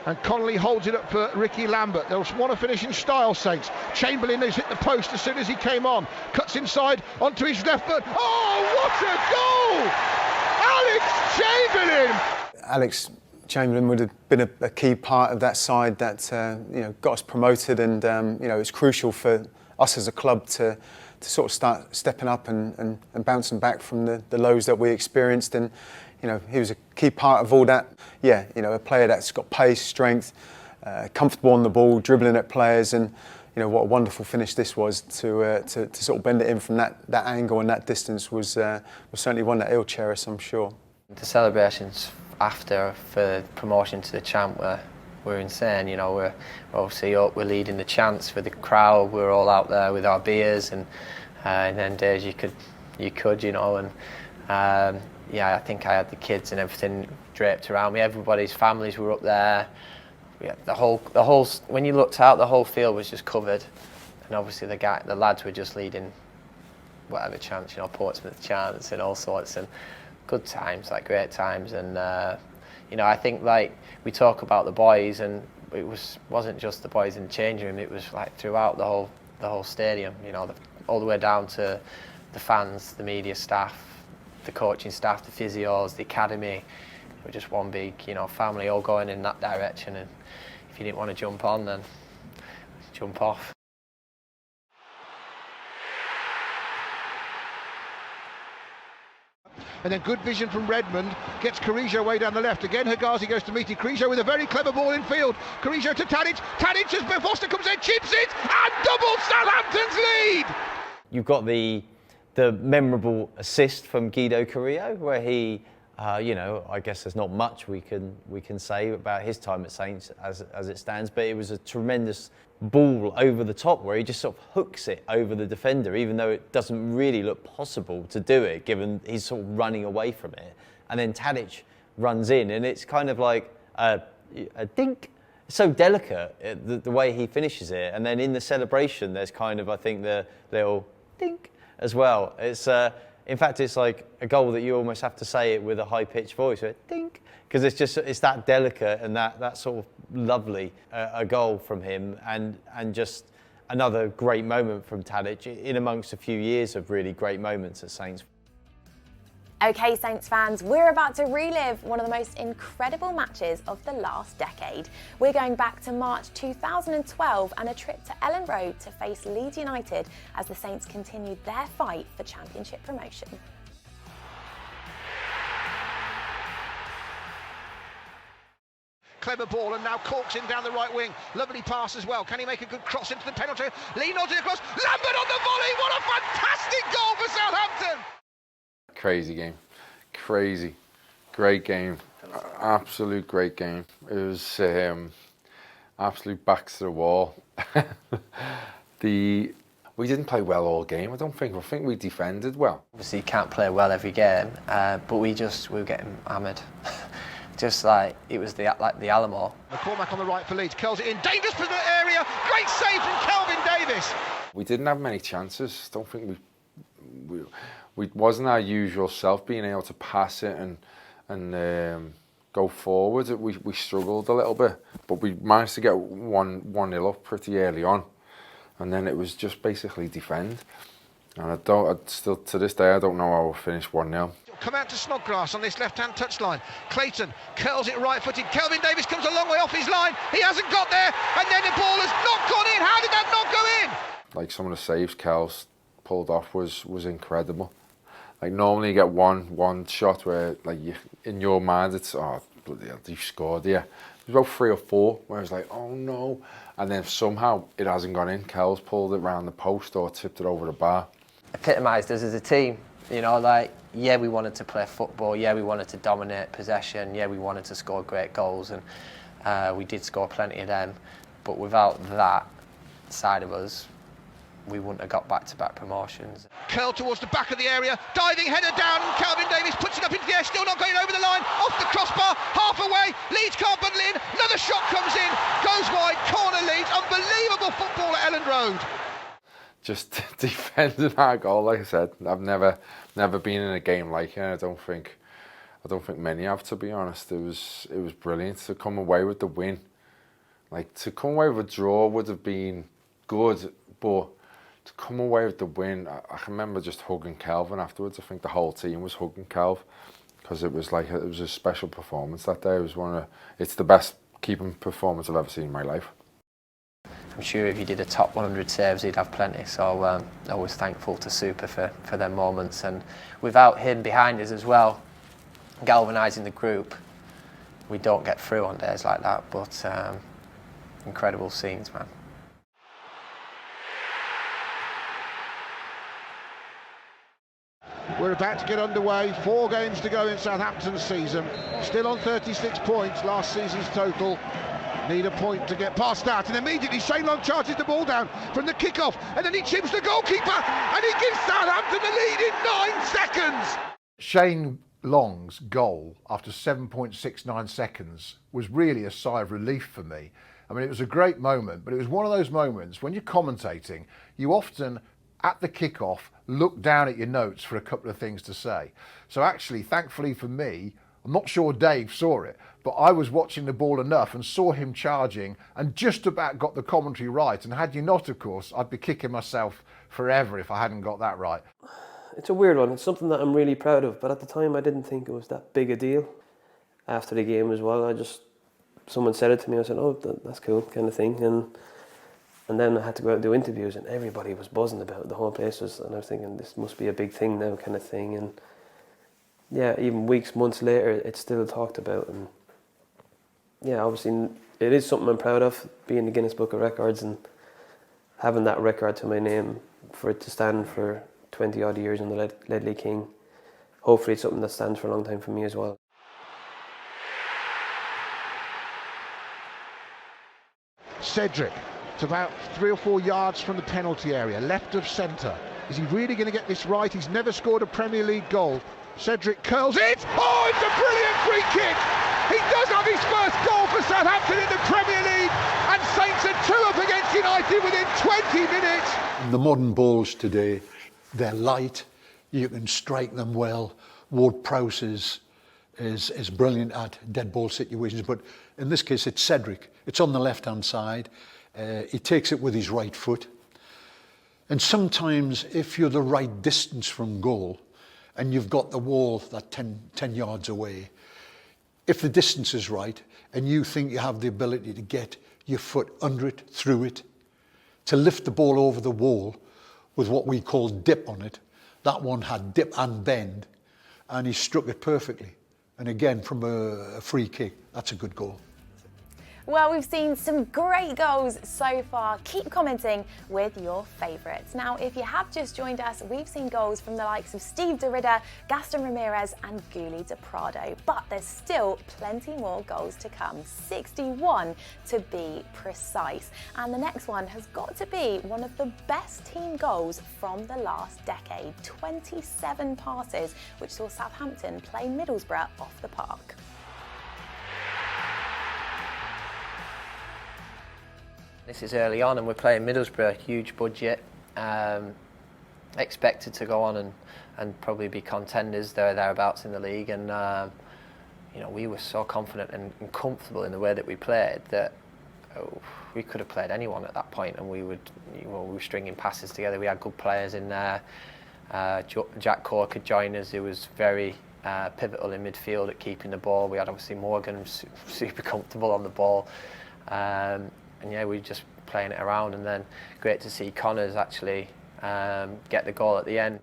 And Connolly holds it up for Ricky Lambert. They'll want to finish in style, Saints. Chamberlain has hit the post as soon as he came on. Cuts inside onto his left foot. Oh, what a goal! Alex Chamberlain! Alex Chamberlain would have been a key part of that side that you know, got us promoted, and you know, it's crucial for us as a club to sort of start stepping up and bouncing back from the lows that we experienced. And you know, he was a key part of all that. Yeah, you know, a player that's got pace, strength, comfortable on the ball, dribbling at players, and you know, what a wonderful finish this was to sort of bend it in from that angle and that distance was certainly one that he'll cherish, I'm sure. The celebrations after for promotion to the champ were insane. You know, we're obviously up, we're leading the chants for the crowd. We're all out there with our beers, and then days you could, you know, and. Yeah, I think I had the kids and everything draped around me. Everybody's families were up there. Yeah, the whole. When you looked out, the whole field was just covered, and obviously the lads were just leading whatever chants, you know, Portsmouth chants and all sorts, and good times, like great times. And you know, I think like we talk about the boys, and it wasn't just the boys in the changing room. It was like throughout the whole stadium. You know, all the way down to the fans, the media staff, the coaching staff, the physios, the academy. We're just one big, you know, family all going in that direction, and if you didn't want to jump on, then jump off. And then good vision from Redmond, gets Carrillo way down the left. Again, Hegazi goes to meet it. Carrillo with a very clever ball in field. Carrillo to Tadic. Tadic as Foster comes in, chips it, and doubles Southampton's lead! You've got the memorable assist from Guido Carrillo, where he, you know, I guess there's not much we can say about his time at Saints as it stands, but it was a tremendous ball over the top where he just sort of hooks it over the defender, even though it doesn't really look possible to do it, given he's sort of running away from it. And then Tadic runs in, and it's kind of like a dink. It's so delicate, the way he finishes it. And then in the celebration, there's kind of, I think, the little dink as well. It's in fact, it's like a goal that you almost have to say it with a high-pitched voice, dink, because it's that delicate and that sort of lovely a goal from him, and just another great moment from Tadic in amongst a few years of really great moments at Saints. OK, Saints fans, we're about to relive one of the most incredible matches of the last decade. We're going back to March 2012 and a trip to Ellen Road to face Leeds United as the Saints continued their fight for Championship promotion. Clever ball, and now Corks in down the right wing. Lovely pass as well. Can he make a good cross into the penalty? Lee nods it across. Lambert on the volley. What a fantastic goal for Southampton! Crazy game. Crazy. Great game. Absolute great game. It was absolute backs to the wall. We didn't play well all game, I don't think. I think we defended well. Obviously you can't play well every game, but we were getting hammered. Just like it was the Alamo. McCormack on the right for Leeds, curls it in, dangerous area, great save from Kelvin Davis. We didn't have many chances. Don't think we wasn't our usual self, being able to pass it and go forward. We struggled a little bit, but we managed to get 1-0 up pretty early on, and then it was just basically defend. And I still to this day I don't know how we'll finish 1-0. Come out to Snodgrass on this left-hand touchline. Clayton curls it right-footed. Kelvin Davis comes a long way off his line. He hasn't got there, and then the ball has not gone in. How did that not go in? Like some of the saves Kel's pulled off was incredible. Like normally you get one shot where like in your mind it's bloody hell, you've scored here. There's about 3 or 4 where it's like, oh no, and then somehow it hasn't gone in. Kel's pulled it round the post or tipped it over the bar. Epitomised us as a team. You know, like, yeah, we wanted to play football, yeah, we wanted to dominate possession, yeah, we wanted to score great goals, and we did score plenty of them, but without that side of us, we wouldn't have got back-to-back promotions. Curl towards the back of the area, diving header down, and Kelvin Davis puts it up into the air, still not going over the line, off the crossbar, half away, Leeds can't bundle in, another shot comes in, goes wide, corner Leeds, unbelievable football at Ellen Road. Just defending our goal, like I said, I've never been in a game like it. I don't think many have, to be honest. It was brilliant to come away with the win. Like, to come away with a draw would have been good, but to come away with the win, I can remember just hugging Kelvin afterwards. I think the whole team was hugging Kelv, because it was a special performance that day. It's the best keeping performance I've ever seen in my life. I'm sure if he did a top 100 saves, he'd have plenty. So always thankful to Super for them moments. And without him behind us as well, galvanising the group, we don't get through on days like that. But incredible scenes, man. We're about to get underway. 4 games to go in Southampton's season. Still on 36 points, last season's total. Need a point to get past that, and immediately Shane Long charges the ball down from the kick-off, and then he chips the goalkeeper, and he gives Southampton the lead in 9 seconds. Shane Long's goal after 7.69 seconds was really a sigh of relief for me. I mean, it was a great moment, but it was one of those moments when you're commentating, you often, at the kick-off, look down at your notes for a couple of things to say. So actually, thankfully for me, I'm not sure Dave saw it, but I was watching the ball enough and saw him charging and just about got the commentary right. And had you not, of course, I'd be kicking myself forever if I hadn't got that right. It's a weird one. It's something that I'm really proud of, but at the time I didn't think it was that big a deal. After the game as well, someone said it to me, I said, oh, that's cool, kind of thing. And then I had to go out and do interviews, and everybody was buzzing about it. The whole place was, and I was thinking, this must be a big thing now, kind of thing. And yeah, even weeks, months later, it's still talked about. And yeah, obviously, it is something I'm proud of, being in the Guinness Book of Records and having that record to my name, for it to stand for 20 odd years on the Ledley King. Hopefully it's something that stands for a long time for me as well. Cedric, it's about 3 or 4 yards from the penalty area, left of centre. Is he really going to get this right? He's never scored a Premier League goal. Cedric curls it. Oh, it's a brilliant free kick. He does have his first goal for Southampton in the Premier League, and Saints are 2 up against United within 20 minutes. The modern balls today, they're light. You can strike them well. Ward-Prowse is brilliant at dead ball situations, but in this case it's Cedric. It's on the left-hand side. He takes it with his right foot. And sometimes if you're the right distance from goal, and you've got the wall that 10 yards away, if the distance is right and you think you have the ability to get your foot under it, through it, to lift the ball over the wall with what we call dip on it, that one had dip and bend, and he struck it perfectly. And again, from a free kick, that's a good goal. Well, we've seen some great goals so far. Keep commenting with your favourites. Now, if you have just joined us, we've seen goals from the likes of Steve de Ridder, Gaston Ramirez and Gulli de Prado. But there's still plenty more goals to come, 61 to be precise. And the next one has got to be one of the best team goals from the last decade. 27 passes, which saw Southampton play Middlesbrough off the park. This is early on and we're playing Middlesbrough, huge budget, expected to go on and probably be contenders thereabouts in the league, and you know, we were so confident and comfortable in the way that we played that we could have played anyone at that point, and we were stringing passes together. We had good players in there. Jack Cork had joined us, who was very pivotal in midfield at keeping the ball. We had obviously Morgan, super comfortable on the ball. And yeah, we were just playing it around, and then great to see Connors actually get the goal at the end.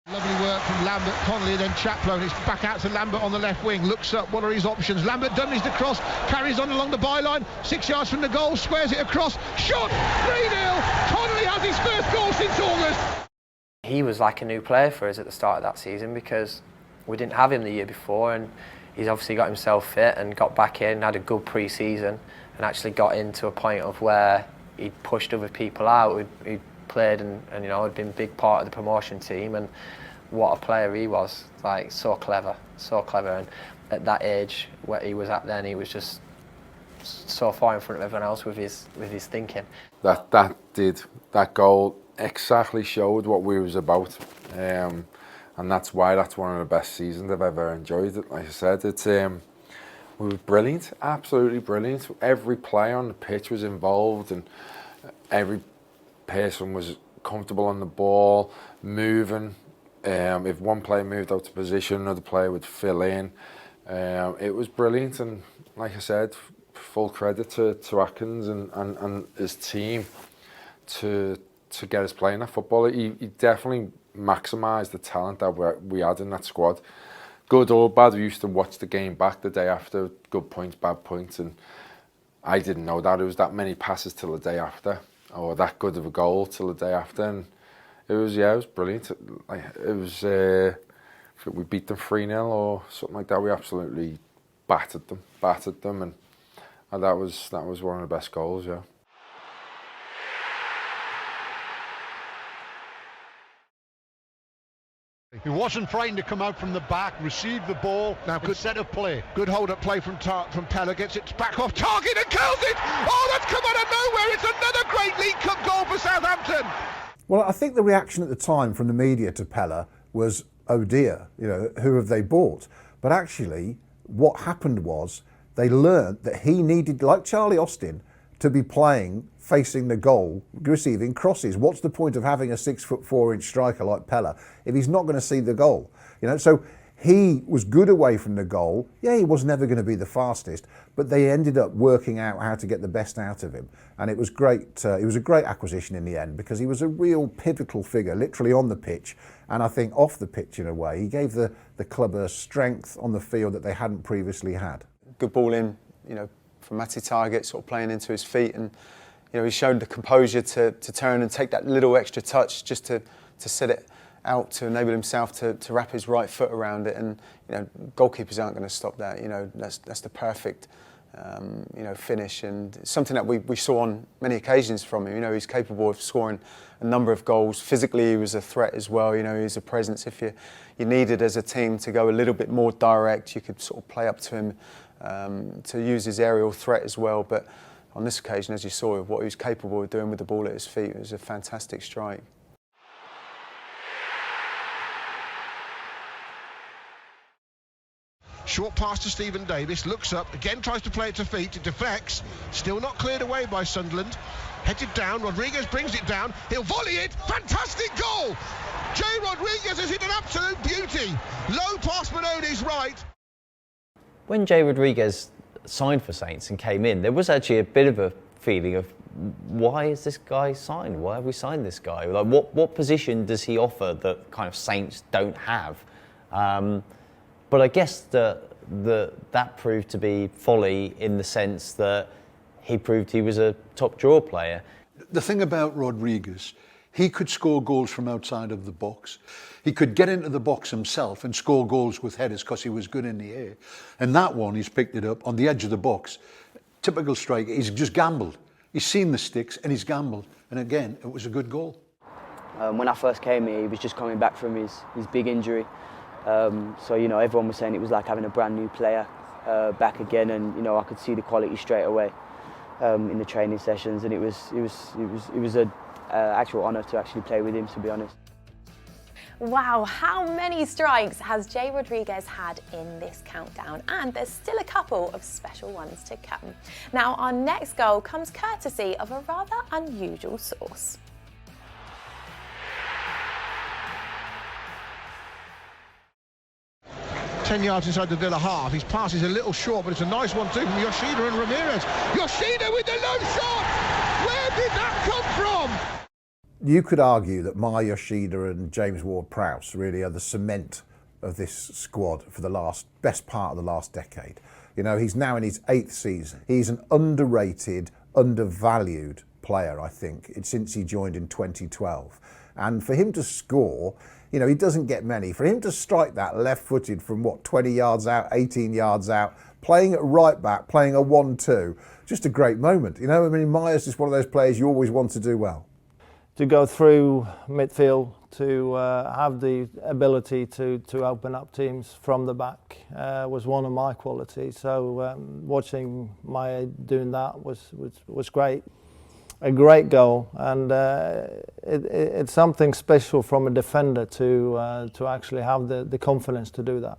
Lovely work from Lambert, Connolly, and then Chaplow, and it's back out to Lambert on the left wing. Looks up, what are his options? Lambert dummies the cross, carries on along the byline, 6 yards from the goal, squares it across, shot, 3-0. Connolly has his first goal since August. He was like a new player for us at the start of that season because we didn't have him the year before, and he's obviously got himself fit and got back in, had a good pre-season, and actually got into a point of where he'd pushed other people out. He'd played and you know, had been a big part of the promotion team, and what a player he was, like so clever, and at that age where he was at then, he was just so far in front of everyone else with his thinking. That goal exactly showed what we was about, and that's why that's one of the best seasons I've ever enjoyed. Like I said, it's we were brilliant, absolutely brilliant. Every player on the pitch was involved, and every person was comfortable on the ball, moving. If one player moved out of position, another player would fill in. It was brilliant, and like I said, full credit to Atkins and his team to get us playing that football. He definitely maximised the talent that we had in that squad. Good or bad, we used to watch the game back the day after, good points, bad points, and I didn't know that it was that many passes till the day after, or that good of a goal till the day after, and it was brilliant. It was, we beat them 3-0 or something like that. We absolutely battered them, and that was one of the best goals, yeah. He wasn't frightened to come out from the back, receive the ball, now good set of play. Good hold-up play from Pella, gets it back off target and kills it! Oh, that's come out of nowhere! It's another great League Cup goal for Southampton! Well, I think the reaction at the time from the media to Pella was, oh dear, you know, who have they bought? But actually, what happened was they learnt that he needed, like Charlie Austin, to be playing facing the goal, receiving crosses. What's the point of having a 6'4" striker like Pella if he's not going to see the goal? You know, so he was good away from the goal. Yeah, he was never going to be the fastest, but they ended up working out how to get the best out of him, and it was great. It was a great acquisition in the end because he was a real pivotal figure, literally on the pitch, and I think off the pitch in a way. He gave the club a strength on the field that they hadn't previously had. Good ball in, you know, from Matty Target, sort of playing into his feet, and you know, he showed the composure to turn and take that little extra touch just to set it out to enable himself to wrap his right foot around it, and you know, goalkeepers aren't going to stop that. You know, that's the perfect you know, finish, and it's something that we saw on many occasions from him. You know, he's capable of scoring a number of goals. Physically, he was a threat as well. You know, he's a presence. If you needed as a team to go a little bit more direct, you could sort of play up to him to use his aerial threat as well. But on this occasion, as you saw, what he was capable of doing with the ball at his feet, it was a fantastic strike. Short pass to Stephen Davis, looks up, again tries to play it to feet, it deflects, still not cleared away by Sunderland. Headed down, Rodriguez brings it down, he'll volley it, fantastic goal! J. Rodriguez Rodriguez has hit an absolute beauty. Low past Manoni's right. When Jay Rodriguez signed for Saints and came in, there was actually a bit of a feeling of, why is this guy signed? Why have we signed this guy? Like, what position does he offer that kind of Saints don't have? But I guess that proved to be folly in the sense that he proved he was a top draw player. The thing about Rodriguez, he could score goals from outside of the box. He could get into the box himself and score goals with headers because he was good in the air. And that one, he's picked it up on the edge of the box. Typical striker, he's just gambled. He's seen the sticks and he's gambled. And again, it was a good goal. When I first came here, he was just coming back from his big injury. So, you know, everyone was saying it was like having a brand new player back again, and, you know, I could see the quality straight away in the training sessions, and it was an actual honour to actually play with him, to be honest. Wow, how many strikes has Jay Rodriguez had in this countdown? And there's still a couple of special ones to come. Now, our next goal comes courtesy of a rather unusual source. Ten yards inside the Villa half. His pass is a little short, but it's a nice one too from Yoshida and Ramirez. Yoshida with the low shot! Where did that come from? You could argue that Maya Yoshida and James Ward-Prowse really are the cement of this squad for the best part of the last decade. You know, he's now in his 8th season. He's an underrated, undervalued player, I think, since he joined in 2012. And for him to score, you know, he doesn't get many. For him to strike that left-footed from, 20 yards out, 18 yards out, playing at right back, playing a 1-2, just a great moment. You know, I mean, Maya's just one of those players you always want to do well. To go through midfield, to have the ability to open up teams from the back was one of my qualities. So watching Maya doing that was great. A great goal, and it's something special from a defender to actually have the confidence to do that.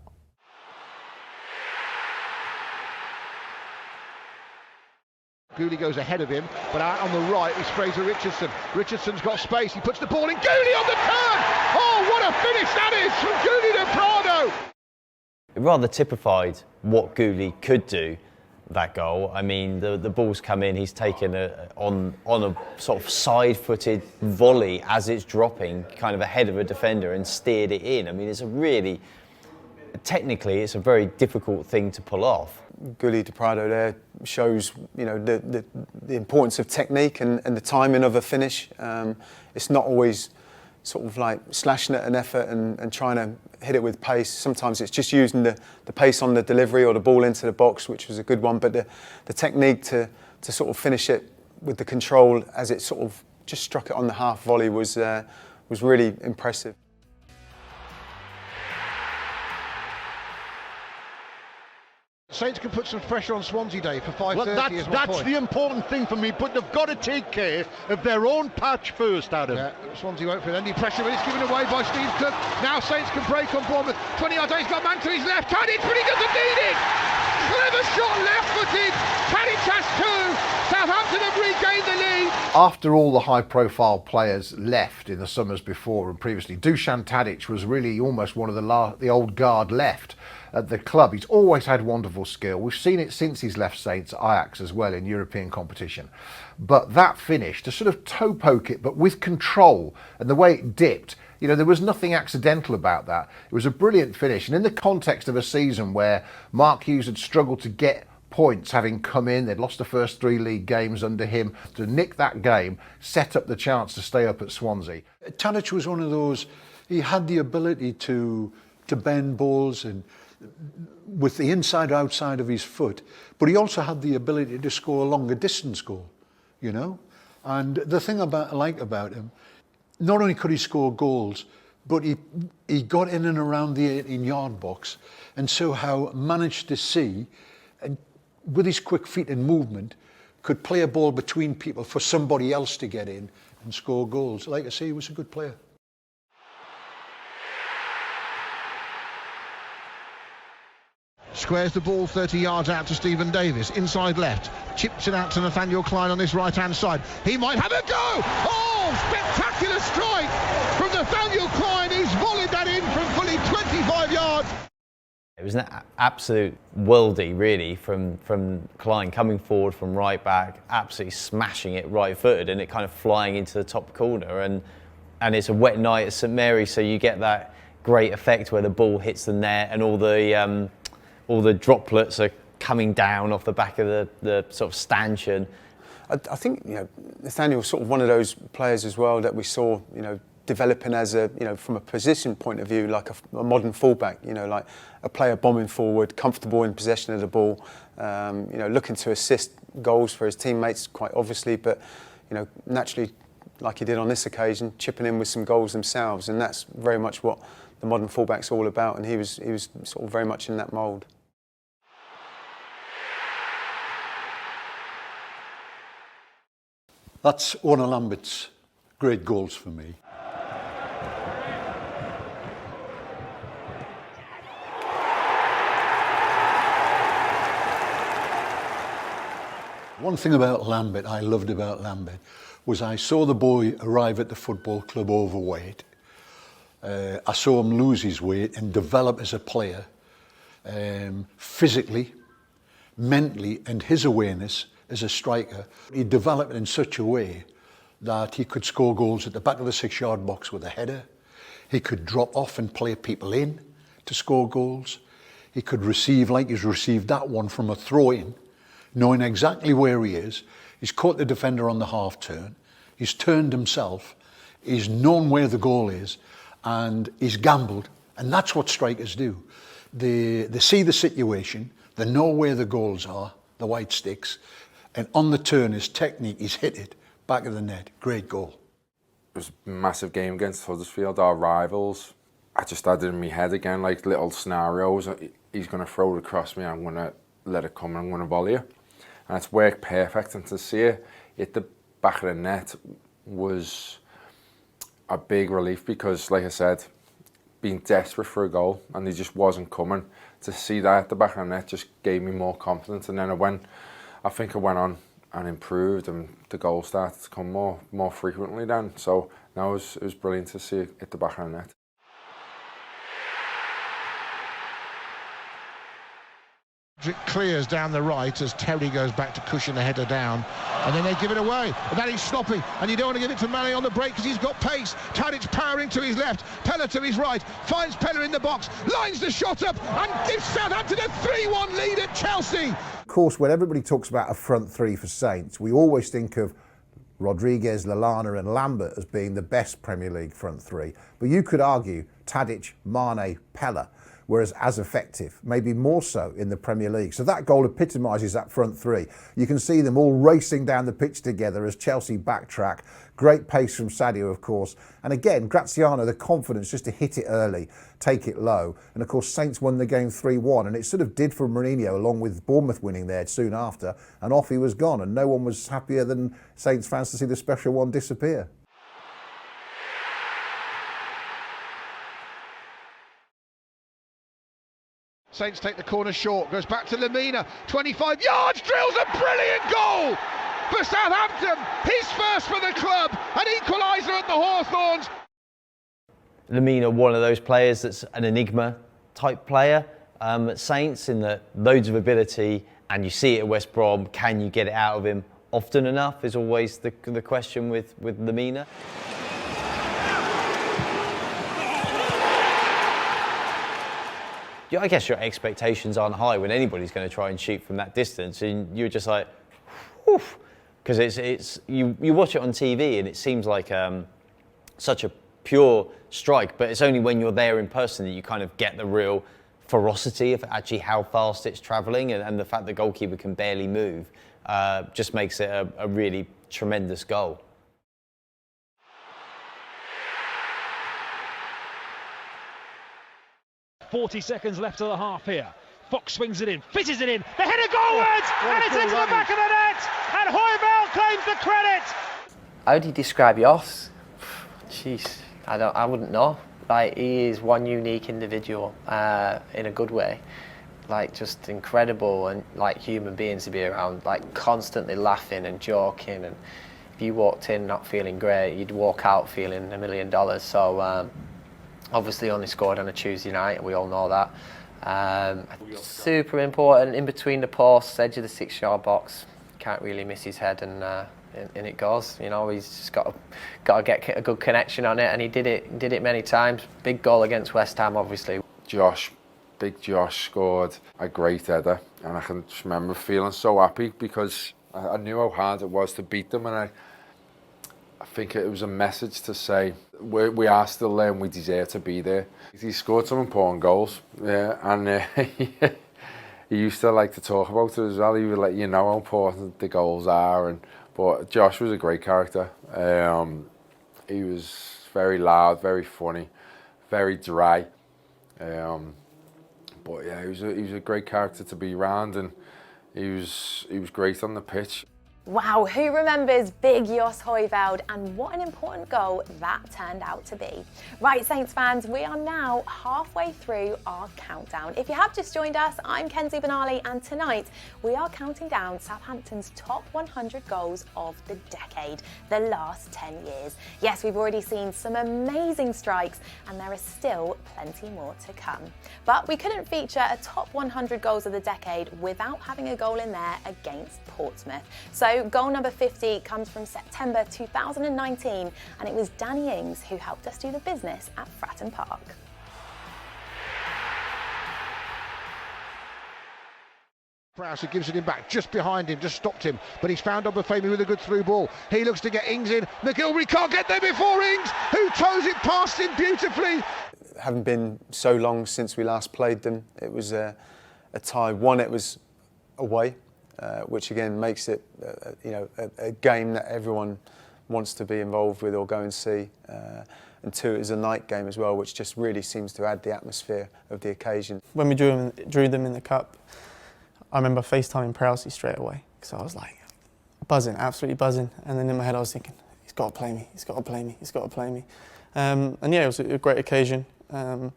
Gooley goes ahead of him, but out on the right is Fraser Richardson. Richardson's got space, he puts the ball in. Gooley on the turn! Oh, what a finish that is from Gooley to Prado! It rather typified what Gooley could do, that goal. I mean, the ball's come in, he's taken on a sort of side-footed volley as it's dropping, kind of ahead of a defender, and steered it in. I mean, technically, it's a very difficult thing to pull off. Gooley to Prado there shows, you know, the importance of technique and the timing of a finish. It's not always sort of like slashing at an effort and trying to hit it with pace. Sometimes it's just using the pace on the delivery or the ball into the box, which was a good one. But the technique to sort of finish it with the control as it sort of just struck it on the half volley was really impressive. Saints can put some pressure on Swansea, Dave, for 5:30. Well, that's the important thing for me, but they've got to take care of their own patch first, Adam. Yeah, Swansea won't feel any pressure, but it's given away by Steve Cook. Now Saints can break on Bournemouth. 20 yards out, he's got man to his left. Tadic, but he doesn't need it! Clever shot, left-footed. Tadic has two. Southampton have regained the lead. After all the high-profile players left in the summers before and previously, Dusan Tadic was really almost one of the old guard left at the club. He's always had wonderful skill. We've seen it since he's left Saints, Ajax as well in European competition. But that finish, to sort of toe poke it, but with control, and the way it dipped, you know, there was nothing accidental about that. It was a brilliant finish. And in the context of a season where Mark Hughes had struggled to get points, having come in, they'd lost the first 3 league games under him, to nick that game, set up the chance to stay up at Swansea. Tadic was one of those, he had the ability to bend balls and with the inside outside of his foot, but he also had the ability to score a longer distance goal, you know. And the thing I like about him, not only could he score goals, but he got in and around the 18-yard box, and somehow managed to see, and with his quick feet and movement, could play a ball between people for somebody else to get in and score goals. Like I say, he was a good player. Squares the ball 30 yards out to Stephen Davis, inside left, chips it out to Nathaniel Klein on this right-hand side. He might have a go! Oh, spectacular strike from Nathaniel Klein. He's volleyed It was an absolute worldie, really, from Klein coming forward from right back, absolutely smashing it right-footed, and it kind of flying into the top corner. And it's a wet night at St Mary's, so you get that great effect where the ball hits the net and all the droplets are coming down off the back of the sort of stanchion. I think Nathaniel's sort of one of those players as well that we saw developing as a from a position point of view, like a modern fullback, like a player bombing forward, comfortable in possession of the ball, looking to assist goals for his teammates quite obviously, but naturally, like he did on this occasion, chipping in with some goals themselves, and that's very much what the modern fullback's all about, and he was sort of very much in that mould. That's one of Lambert's great goals for me. One thing about Lambert, I loved about Lambert, was I saw the boy arrive at the football club overweight. I saw him lose his weight and develop as a player, physically, mentally, and his awareness as a striker. He developed in such a way that he could score goals at the back of the 6-yard box with a header. He could drop off and play people in to score goals. He could receive, like he's received that one, from a throw-in, knowing exactly where he is. He's caught the defender on the half turn. He's turned himself. He's known where the goal is, and he's gambled. And that's what strikers do. They see the situation, they know where the goals are, the white sticks, and on the turn, his technique, he's hit it, back of the net. Great goal. It was a massive game against Huddersfield, our rivals. I just had it in my head again, like little scenarios. He's going to throw it across me, I'm going to let it come and I'm going to volley it. And it's worked perfect, and to see it hit the back of the net was a big relief because, like I said, being desperate for a goal and he just wasn't coming. To see that at the back of the net just gave me more confidence, and then I think I went on and improved, and the goals started to come more frequently then. So now it was brilliant to see it hit the back of the net. It clears down the right as Terry goes back to cushion the header down, and then they give it away. And that is sloppy, and you don't want to give it to Mane on the break because he's got pace. Tadic powering to his left, Pella to his right, finds Pella in the box, lines the shot up, and gives Southampton a 3-1 lead at Chelsea. Of course, when everybody talks about a front three for Saints, we always think of Rodriguez, Lallana and Lambert as being the best Premier League front three. But you could argue Tadic, Mane, Pella whereas as effective, maybe more so in the Premier League. So that goal epitomises that front three. You can see them all racing down the pitch together as Chelsea backtrack. Great pace from Sadio, of course. And again, Graziano, the confidence just to hit it early, take it low. And of course, Saints won the game 3-1. And it sort of did for Mourinho, along with Bournemouth winning there soon after. And off he was gone. And no one was happier than Saints fans to see the special one disappear. Saints take the corner short, goes back to Lemina, 25 yards, drills a brilliant goal for Southampton, his first for the club, an equaliser at the Hawthorns. Lemina, one of those players that's an enigma type player at Saints, in that loads of ability, and you see it at West Brom. Can you get it out of him often enough is always the question with Lemina. I guess your expectations aren't high when anybody's going to try and shoot from that distance, and you're just like, woof, because you watch it on TV and it seems like such a pure strike, but it's only when you're there in person that you kind of get the real ferocity of actually how fast it's travelling, and the fact the goalkeeper can barely move just makes it a really tremendous goal. 40 seconds left of the half here. Fox swings it in, fizzes it in, the header goalwards, and it's into the back of the net, and Højbjerg claims the credit. How do you describe yours? Jeez, I wouldn't know. Like, he is one unique individual in a good way. Like, just incredible, and like human beings to be around, like constantly laughing and joking. And if you walked in not feeling great, you'd walk out feeling $1 million. So obviously only scored on a Tuesday night, we all know that. Super important in between the posts, edge of the 6-yard box. Can't really miss his head, and it goes. You know, he's just got to get a good connection on it, and he did it many times. Big goal against West Ham, obviously. Big Josh scored a great header, and I can just remember feeling so happy because I knew how hard it was to beat them, and I think it was a message to say we are still there and we deserve to be there. He scored some important goals, yeah, and he used to like to talk about it as well. He would let you know how important the goals are, but Josh was a great character. He was very loud, very funny, very dry. But yeah, he was a great character to be around, and he was great on the pitch. Wow, who remembers big Jos Højveld, and what an important goal that turned out to be. Right, Saints fans, we are now halfway through our countdown. If you have just joined us, I'm Kenzie Benali, and tonight we are counting down Southampton's top 100 goals of the decade, the last 10 years. Yes, we've already seen some amazing strikes, and there is still plenty more to come. But we couldn't feature a top 100 goals of the decade without having a goal in there against Portsmouth. So goal number 50 comes from September 2019, and it was Danny Ings who helped us do the business at Fratton Park. Prowse gives it him back, just behind him, just stopped him, but he's found Obafemi with a good through ball. He looks to get Ings in. McGilvery can't get there before Ings, who toes it past him beautifully. Having been so long since we last played them, it was a tie. One, it was away, which again makes it a game that everyone wants to be involved with or go and see. And two, it was a night game as well, which just really seems to add the atmosphere of the occasion. When we drew them in the cup, I remember FaceTiming Prowse straight away, because I was like buzzing, absolutely buzzing. And then in my head I was thinking, he's got to play me, he's got to play me, he's got to play me. And yeah, it was a great occasion. And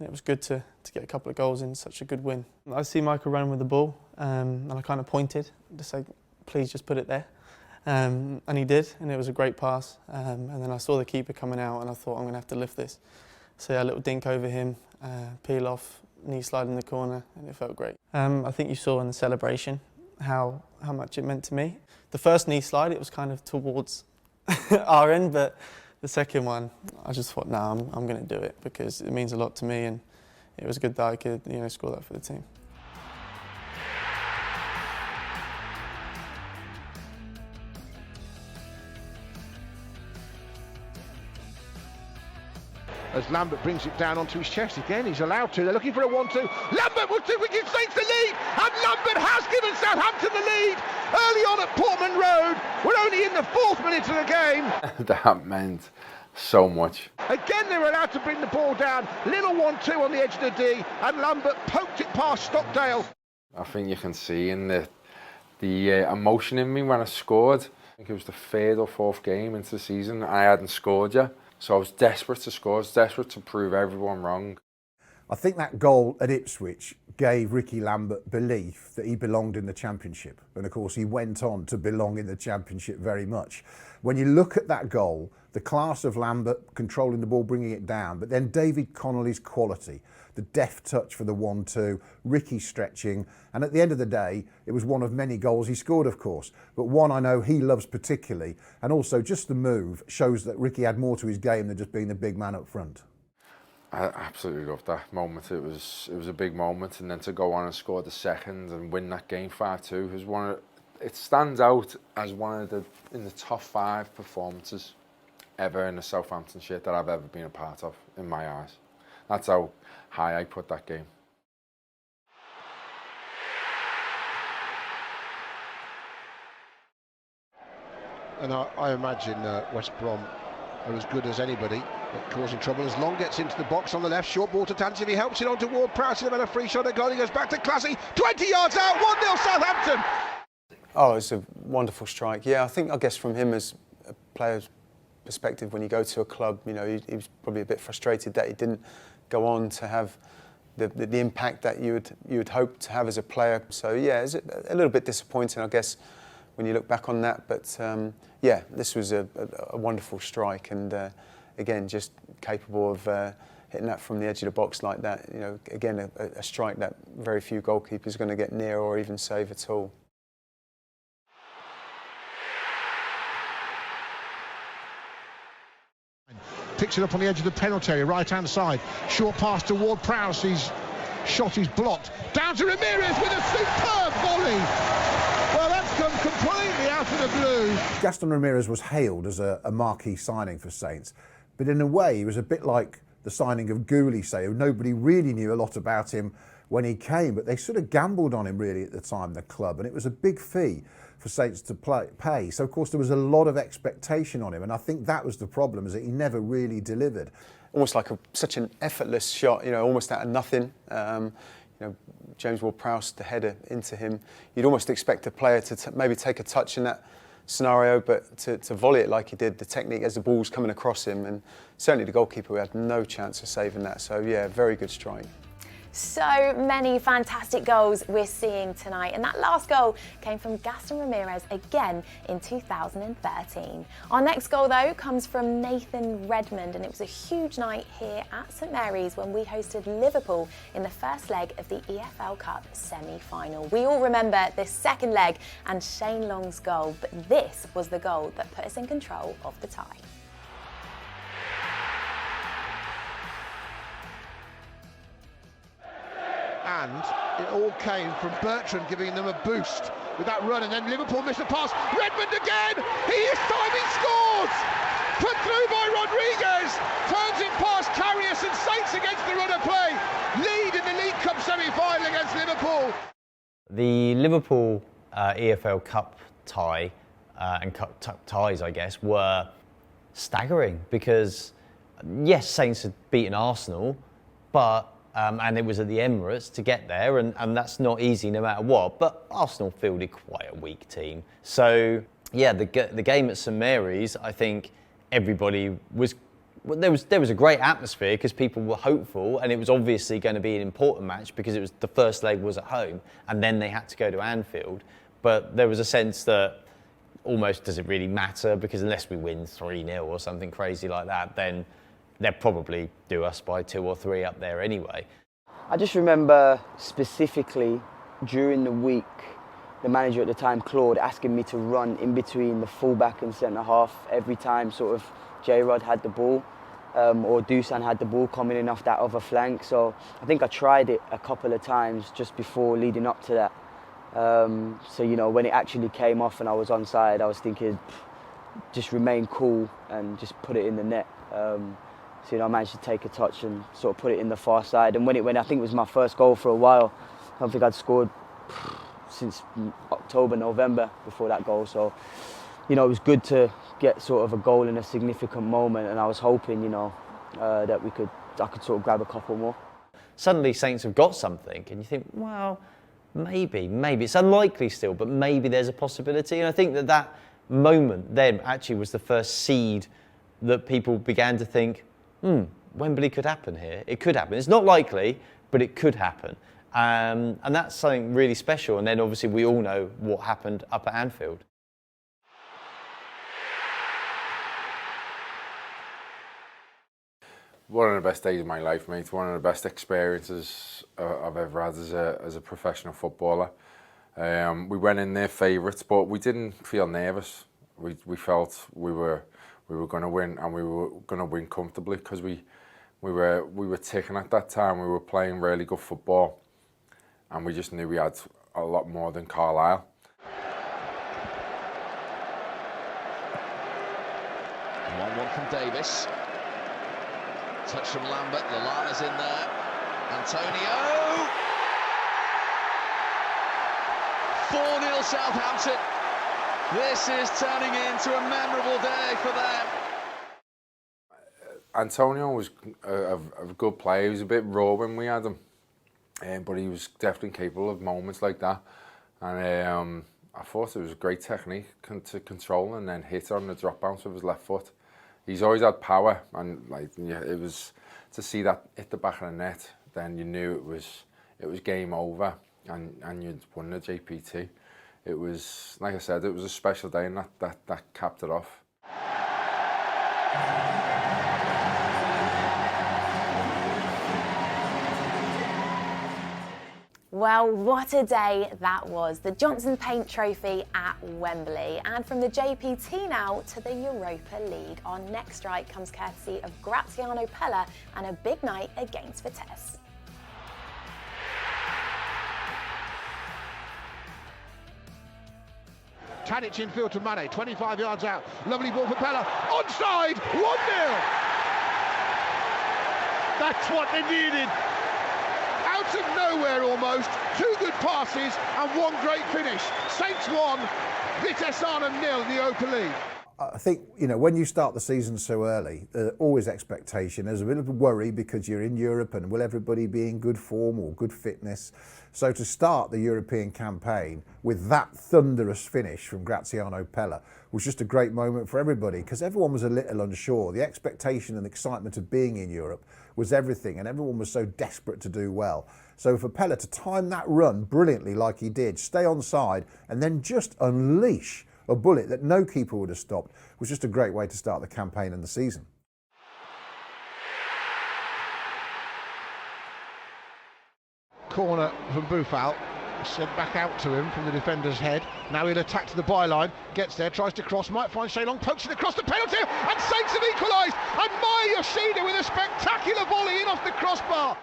it was good to get a couple of goals in such a good win. I see Michael running with the ball, and I kind of pointed to say, please just put it there. And he did, and it was a great pass. And then I saw the keeper coming out, and I thought, I'm going to have to lift this. So yeah, a little dink over him, peel off, knee slide in the corner, and it felt great. I think you saw in the celebration how much it meant to me. The first knee slide, it was kind of towards our end, but the second one, I just thought, no, I'm going to do it because it means a lot to me, and it was good that I could, score that for the team. As Lambert brings it down onto his chest again, he's allowed to. They're looking for a 1-2. Lambert will give Saints the lead, and Lambert has given Southampton the lead early on at Portman Road. We're only in the 4th minute of the game. That meant so much. Again, they were allowed to bring the ball down. Little 1-2 on the edge of the D, and Lambert poked it past Stockdale. I think you can see in the emotion in me when I scored. I think it was the 3rd or 4th game into the season. I hadn't scored yet. So I was desperate to score, I was desperate to prove everyone wrong. I think that goal at Ipswich gave Ricky Lambert belief that he belonged in the Championship. And of course, he went on to belong in the Championship very much. When you look at that goal, the class of Lambert controlling the ball, bringing it down, but then David Connolly's quality, the deft touch for the 1-2, Ricky stretching, and at the end of the day, it was one of many goals he scored, of course, but one I know he loves particularly, and also just the move shows that Ricky had more to his game than just being the big man up front. I absolutely loved that moment. It was a big moment, and then to go on and score the second and win that game 5-2 was it stands out as one of in the top 5 performances ever in a Southampton shirt that I've ever been a part of, in my eyes. That's how high I put that game. And I imagine West Brom are as good as anybody at causing trouble. As Long gets into the box on the left, short ball to Tansi, he helps it on toward Prowse, he'll have a free shot at goal, he goes back to Classy, 20 yards out, 1-0 Southampton! Oh, it's a wonderful strike. Yeah, I guess from him as a player's perspective, when you go to a club, he was probably a bit frustrated that he didn't go on to have the impact that you would hope to have as a player. So yeah, it's a little bit disappointing, I guess, when you look back on that. But yeah, this was a wonderful strike, and again, just capable of hitting that from the edge of the box like that, you know, again, a strike that very few goalkeepers are going to get near or even save at all. Picks it up on the edge of the penalty area, right-hand side. Short pass toward Prowse. His shot is blocked. Down to Ramirez with a superb volley. Well, that's come completely out of the blue. Gaston Ramirez was hailed as a marquee signing for Saints, but in a way he was a bit like the signing of Gouli, say, who nobody really knew a lot about him when he came, but they sort of gambled on him really at the time, the club, and it was a big fee for Saints to pay. So of course there was a lot of expectation on him, and I think that was the problem, is that he never really delivered. Almost like such an effortless shot, you know, almost out of nothing. You know, James Ward-Prowse, the header into him. You'd almost expect a player to maybe take a touch in that scenario, but to volley it like he did, the technique as the ball's coming across him, and certainly the goalkeeper had no chance of saving that. So yeah, very good strike. So many fantastic goals we're seeing tonight, and that last goal came from Gaston Ramirez again in 2013. Our next goal though comes from Nathan Redmond, and it was a huge night here at St Mary's when we hosted Liverpool in the first leg of the EFL Cup semi-final. We all remember this second leg and Shane Long's goal, but this was the goal that put us in control of the tie. And it all came from Bertrand giving them a boost with that run, and then Liverpool missed a pass. Redmond again! This time he scores! Put through by Rodriguez, turns it past Karius, and Saints against the run of play lead in the League Cup semi-final against Liverpool. The Liverpool EFL Cup tie and cup ties, I guess, were staggering because yes, Saints had beaten Arsenal, but and it was at the Emirates to get there, and that's not easy no matter what. But Arsenal fielded quite a weak team. So yeah, the game at St Mary's, I think everybody was. Well, there was a great atmosphere because people were hopeful, and it was obviously going to be an important match because it was the first leg was at home, and then they had to go to Anfield. But there was a sense that almost does it really matter, because unless we win 3-0 or something crazy like that, then they'll probably do us by 2 or 3 up there anyway. I just remember specifically during the week, the manager at the time, Claude, asking me to run in between the fullback and centre half every time sort of J-Rod had the ball or Dusan had the ball coming in off that other flank. So I think I tried it a couple of times just before leading up to that. So, you know, when it actually came off and I was onside, I was thinking, just remain cool and just put it in the net. So, you know, I managed to take a touch and sort of put it in the far side. And when it went, I think it was my first goal for a while. I don't think I'd scored since October, November before that goal. So, you know, it was good to get sort of a goal in a significant moment. And I was hoping, you know, that I could sort of grab a couple more. Suddenly Saints have got something, and you think, well, maybe. It's unlikely still, but maybe there's a possibility. And I think that moment then actually was the first seed that people began to think, Wembley could happen here. It could happen. It's not likely, but it could happen. And that's something really special. And then obviously we all know what happened up at Anfield. One of the best days of my life, mate. One of the best experiences I've ever had as a professional footballer. We went in there favourites, but we didn't feel nervous. We felt we were going to win, and we were going to win comfortably because we were ticking at that time. We were playing really good football, and we just knew we had a lot more than Carlisle. One from Davis. Touch from Lambert. Lallana's in there. Antonio. 4-0 Southampton. This is turning into a memorable day for them. Antonio was a good player. He was a bit raw when we had him, but he was definitely capable of moments like that. And I thought it was a great technique to control and then hit on the drop bounce with his left foot. He's always had power, and like it was to see that hit the back of the net. Then you knew it was game over, and you'd won the JPT. It was, like I said, it was a special day, and that capped it off. Well, what a day that was. The Johnson Paint Trophy at Wembley. And from the JPT now to the Europa League. Our next strike comes courtesy of Graziano Pella and a big night against Vitesse. Tadic infield to Mane, 25 yards out. Lovely ball for Pella. Onside, 1-0. That's what they needed. Out of nowhere almost. 2 good passes and 1 great finish. Saints 1, Vitesse Arnhem 0 in the Europa League. I think, when you start the season so early, there's always expectation. There's a bit of a worry because you're in Europe and will everybody be in good form or good fitness? So to start the European campaign with that thunderous finish from Graziano Pella was just a great moment for everybody because everyone was a little unsure. The expectation and excitement of being in Europe was everything and everyone was so desperate to do well. So for Pella to time that run brilliantly like he did, stay on side and then just unleash a bullet that no keeper would have stopped was just a great way to start the campaign and the season. Corner from Boufal, sent back out to him from the defender's head. Now he'll attack to the byline, gets there, tries to cross, might find Shaylong, pokes it across the penalty, and Saints have equalised! And Maya Yoshida with a spectacular volley in off the crossbar.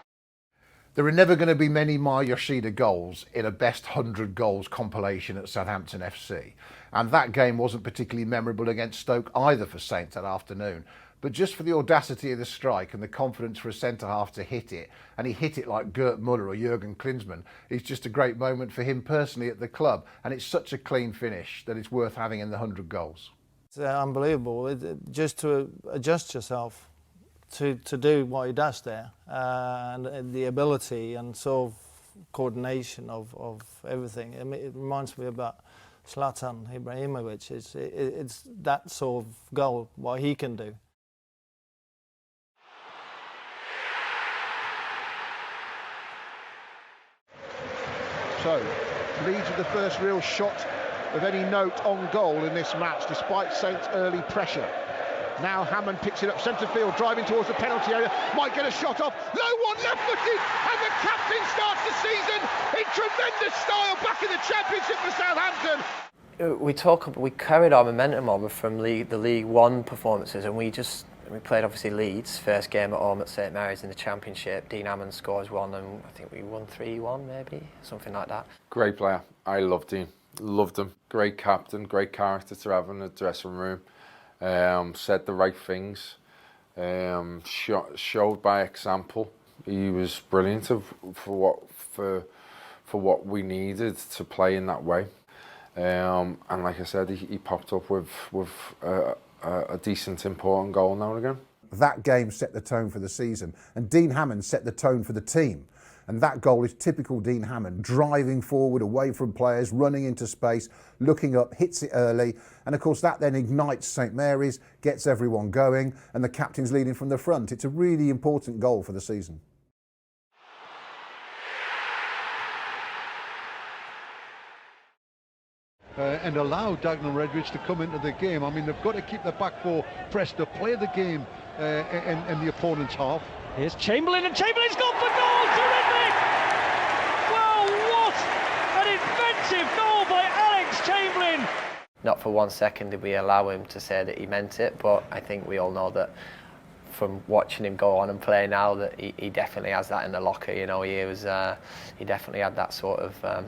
There are never going to be many Maya Yoshida goals in a best 100 goals compilation at Southampton FC. And that game wasn't particularly memorable against Stoke either for Saints that afternoon. But just for the audacity of the strike and the confidence for a centre-half to hit it, and he hit it like Gerd Muller or Jurgen Klinsmann, it's just a great moment for him personally at the club. And it's such a clean finish that it's worth having in the 100 goals. It's unbelievable. Just to adjust yourself to do what he does there, and the ability and sort of coordination of everything. I mean, it reminds me about Zlatan Ibrahimovic. It's that sort of goal, what he can do. So, Leeds with the first real shot of any note on goal in this match, despite Saints' early pressure. Now Hammond picks it up centre field, driving towards the penalty area, might get a shot off, low one, left-footed, and the captain starts the season in tremendous style back in the Championship for Southampton. We carried our momentum over from the League One performances, and we played obviously Leeds, first game at home at St Mary's in the Championship. Dean Hammond scores 1 and I think we won 3-1 maybe, something like that. Great player. I loved him. Loved him. Great captain, great character to have in the dressing room. Said the right things. Showed by example. He was brilliant for what we needed to play in that way. And like I said, he popped up with a decent, important goal now and again. That game set the tone for the season, and Dean Hammond set the tone for the team. And that goal is typical Dean Hammond, driving forward away from players, running into space, looking up, hits it early. And of course that then ignites St Mary's, gets everyone going, and the captain's leading from the front. It's a really important goal for the season. And allow Dagenham Redbridge to come into the game. I mean, they've got to keep the back four pressed to play the game in the opponent's half. Here's Chamberlain, and Chamberlain's gone for goal! Terrific! Well, what an inventive goal by Alex Chamberlain! Not for 1 second did we allow him to say that he meant it, but I think we all know that from watching him go on and play now that he definitely has that in the locker. You know, he definitely had that sort of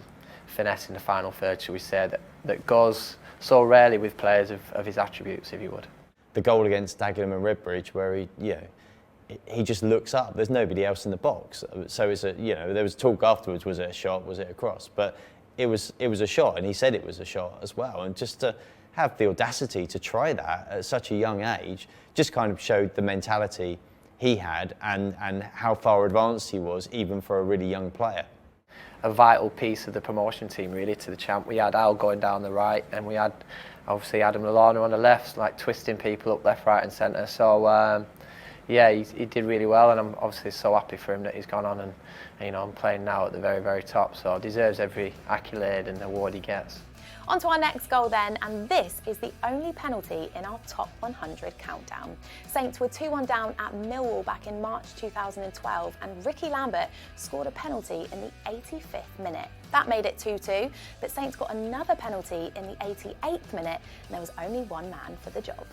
finesse in the final third, shall we say, that goes so rarely with players of his attributes, if you would. The goal against Dagenham and Redbridge, where he just looks up. There's nobody else in the box, so it's there was talk afterwards. Was it a shot? Was it a cross? But it was a shot, and he said it was a shot as well. And just to have the audacity to try that at such a young age just kind of showed the mentality he had and how far advanced he was, even for a really young player. A vital piece of the promotion team really to the champ. We had Al going down the right, and we had obviously Adam Lallana on the left, like twisting people up left, right and centre. So yeah, he did really well, and I'm obviously so happy for him that he's gone on and I'm playing now at the very, very top, so deserves every accolade and award he gets. On to our next goal then, and this is the only penalty in our top 100 countdown. Saints were 2-1 down at Millwall back in March 2012, and Ricky Lambert scored a penalty in the 85th minute. That made it 2-2, but Saints got another penalty in the 88th minute, and there was only one man for the job.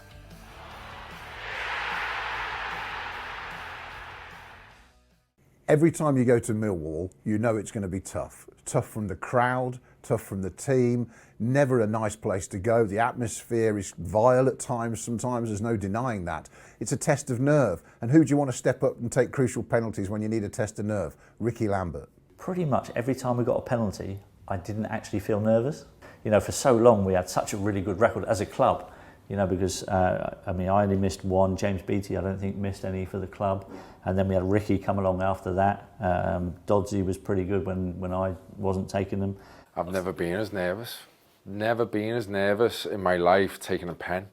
Every time you go to Millwall, you know it's going to be tough. Tough from the crowd, tough from the team, never a nice place to go. The atmosphere is vile at times, sometimes there's no denying that. It's a test of nerve. And who do you want to step up and take crucial penalties when you need a test of nerve? Ricky Lambert. Pretty much every time we got a penalty, I didn't actually feel nervous. You know, for so long we had such a really good record as a club. You know, because, I only missed one. James Beattie, I don't think, missed any for the club. And then we had Ricky come along after that. Dodsey was pretty good when I wasn't taking them. I've never been as nervous. Never been as nervous in my life taking a pen.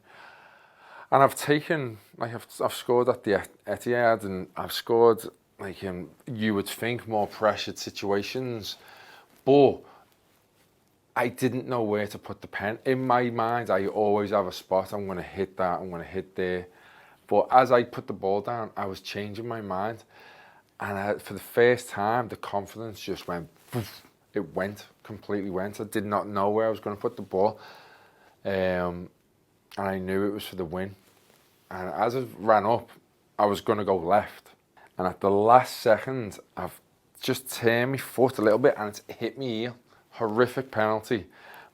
And I've taken, I've scored at the Etihad, and I've scored, you would think, more pressured situations. But I didn't know where to put the pen. In my mind, I always have a spot. I'm going to hit that, I'm going to hit there. But as I put the ball down, I was changing my mind. And for the first time, the confidence just went, poof. It went, completely went. I did not know where I was going to put the ball. And I knew it was for the win. And as I ran up, I was going to go left. And at the last second, I've just turned my foot a little bit and it's hit me heel. Horrific penalty,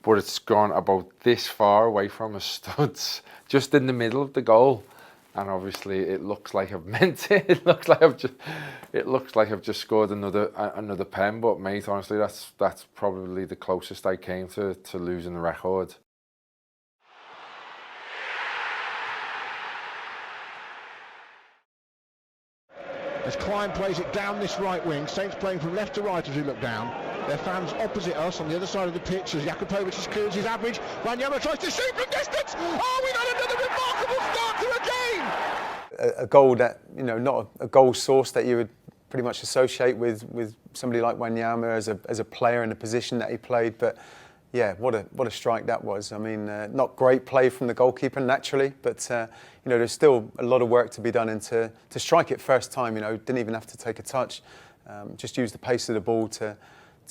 but it's gone about this far away from a studs, just in the middle of the goal. And obviously, it looks like I've meant it. It looks like I've just scored another pen. But mate, honestly, that's probably the closest I came to losing the record. As Klein plays it down this right wing, Saints playing from left to right as we look down. Their fans opposite us on the other side of the pitch as Jakupovic clears his average. Wanyama tries to shoot from distance. Oh, we've had another remarkable start to a game! A goal that, not a goal source that you would pretty much associate with somebody like Wanyama as a player in the position that he played. But yeah, what a strike that was. I mean, not great play from the goalkeeper naturally, but there's still a lot of work to be done. And to strike it first time, didn't even have to take a touch. Just use the pace of the ball to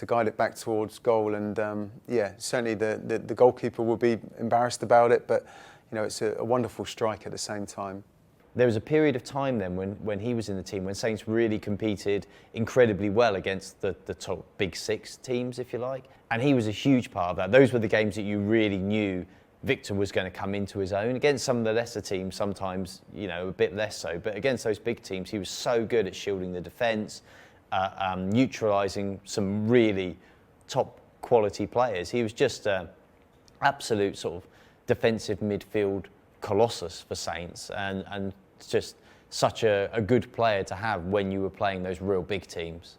guide it back towards goal. And certainly the goalkeeper will be embarrassed about it, but it's a wonderful strike at the same time. There was a period of time then when he was in the team, when Saints really competed incredibly well against the top big six teams, if you like. And he was a huge part of that. Those were the games that you really knew Victor was going to come into his own. Against some of the lesser teams, sometimes, a bit less so. But against those big teams, he was so good at shielding the defence, neutralising some really top quality players. He was just an absolute sort of defensive midfield colossus for Saints, and just such a good player to have when you were playing those real big teams.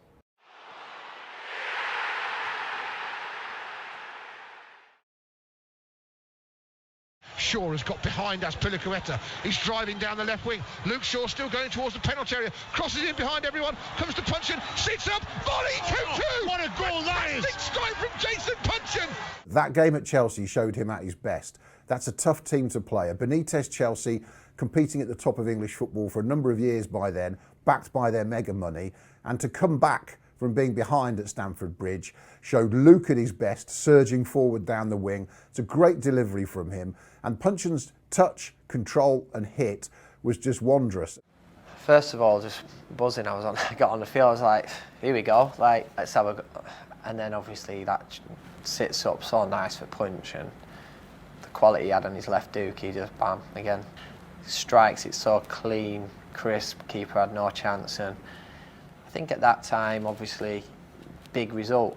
Shaw has got behind Azpilicueta. He's driving down the left wing. Luke Shaw still going towards the penalty area. Crosses in behind everyone. Comes to Punchin. Sits up. Volley 2-2. What a goal that is! Strike from Jason Punchin. That game at Chelsea showed him at his best. That's a tough team to play. A Benitez Chelsea competing at the top of English football for a number of years by then, backed by their mega money, and to come back from being behind at Stamford Bridge showed Luke at his best, surging forward down the wing. It's a great delivery from him, and Punchin's touch, control and hit was just wondrous. First of all, just buzzing. I got on the field, I was like, here we go, let's have a go. And then obviously that sits up so nice for Punch, and the quality he had on his left Duke, he just bam, again, strikes it so clean, crisp, keeper had no chance. And I think at that time, obviously, big result.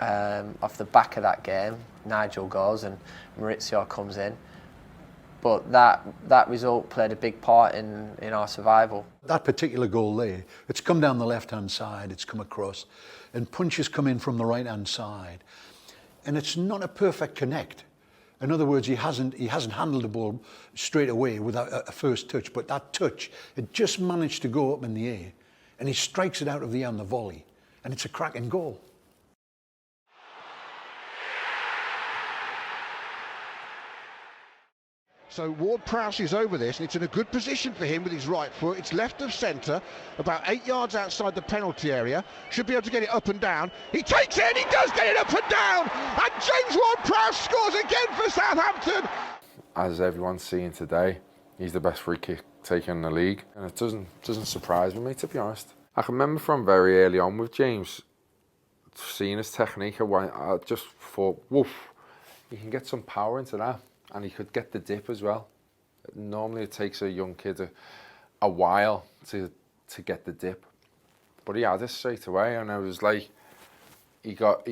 Off the back of that game, Nigel goes and Maurizio comes in. But that result played a big part in our survival. That particular goal there, it's come down the left-hand side, it's come across, and Punch has come in from the right-hand side. And it's not a perfect connect. In other words, he hasn't handled the ball straight away without a first touch, but that touch, it just managed to go up in the air, and he strikes it out of the air on the volley, and it's a cracking goal. So Ward-Prowse is over this, and it's in a good position for him with his right foot. It's left of centre, about 8 yards outside the penalty area. Should be able to get it up and down. He takes it, and he does get it up and down! And James Ward-Prowse scores again for Southampton! As everyone's seeing today, he's the best free kick taker in the league, and it doesn't surprise me, to be honest. I can remember from very early on with James, seeing his technique, I just thought, woof, he can get some power into that. And he could get the dip as well. Normally it takes a young kid a while to get the dip, but he had it straight away, and I was like, he got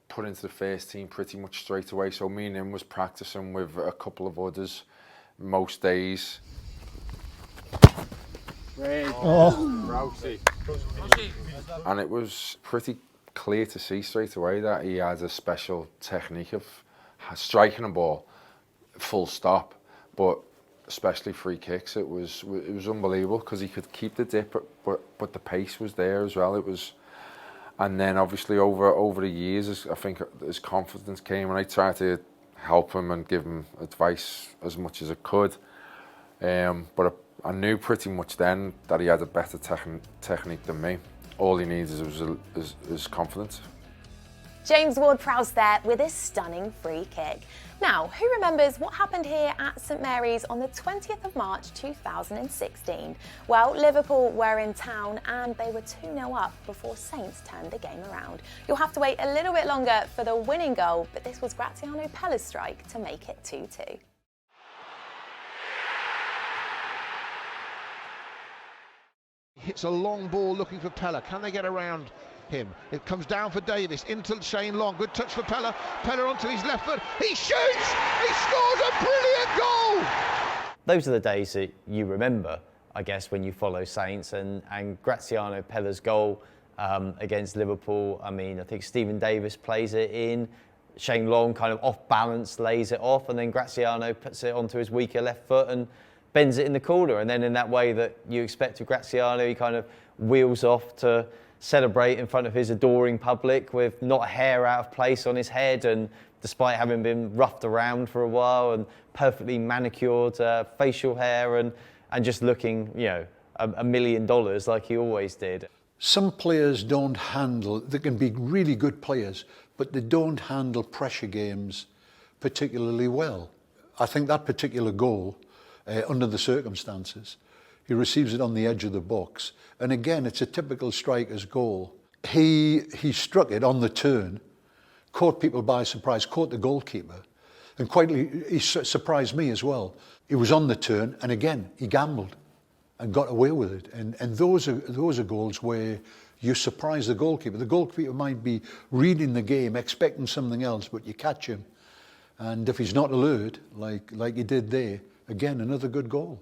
put into the first team pretty much straight away. So me and him was practicing with a couple of others most days. And it was pretty clear to see straight away that he had a special technique of striking a ball. Full stop, but especially free kicks, it was unbelievable because he could keep the dip, but the pace was there as well. It was, and then obviously over the years, I think his confidence came, and I tried to help him and give him advice as much as I could. But I knew pretty much then that he had a better technique than me. All he needs is confidence. James Ward-Prowse there with a stunning free kick. Now, who remembers what happened here at St Mary's on the 20th of March 2016? Well, Liverpool were in town and they were 2-0 up before Saints turned the game around. You'll have to wait a little bit longer for the winning goal, but this was Graziano Pella's strike to make it 2-2. Hits a long ball looking for Pella. Can they get around him? It comes down for Davis into Shane Long. Good touch for Pella. Pella onto his left foot. He shoots! He scores a brilliant goal! Those are the days that you remember, I guess, when you follow Saints, and Graziano Pella's goal against Liverpool. I mean, I think Stephen Davis plays it in. Shane Long kind of off balance lays it off, and then Graziano puts it onto his weaker left foot and bends it in the corner. And then in that way that you expect of Graziano, he kind of wheels off to celebrate in front of his adoring public with not a hair out of place on his head, and despite having been roughed around for a while and perfectly manicured facial hair and just looking, you know, $1 million like he always did. Some players don't handle, they can be really good players, but they don't handle pressure games particularly well. I think that particular goal, under the circumstances, he receives it on the edge of the box. And again, it's a typical striker's goal. He struck it on the turn, caught people by surprise, caught the goalkeeper, and he surprised me as well. He was on the turn, and again, he gambled and got away with it. And those are goals where you surprise the goalkeeper. The goalkeeper might be reading the game, expecting something else, but you catch him. And if he's not alert, like he did there, again, another good goal.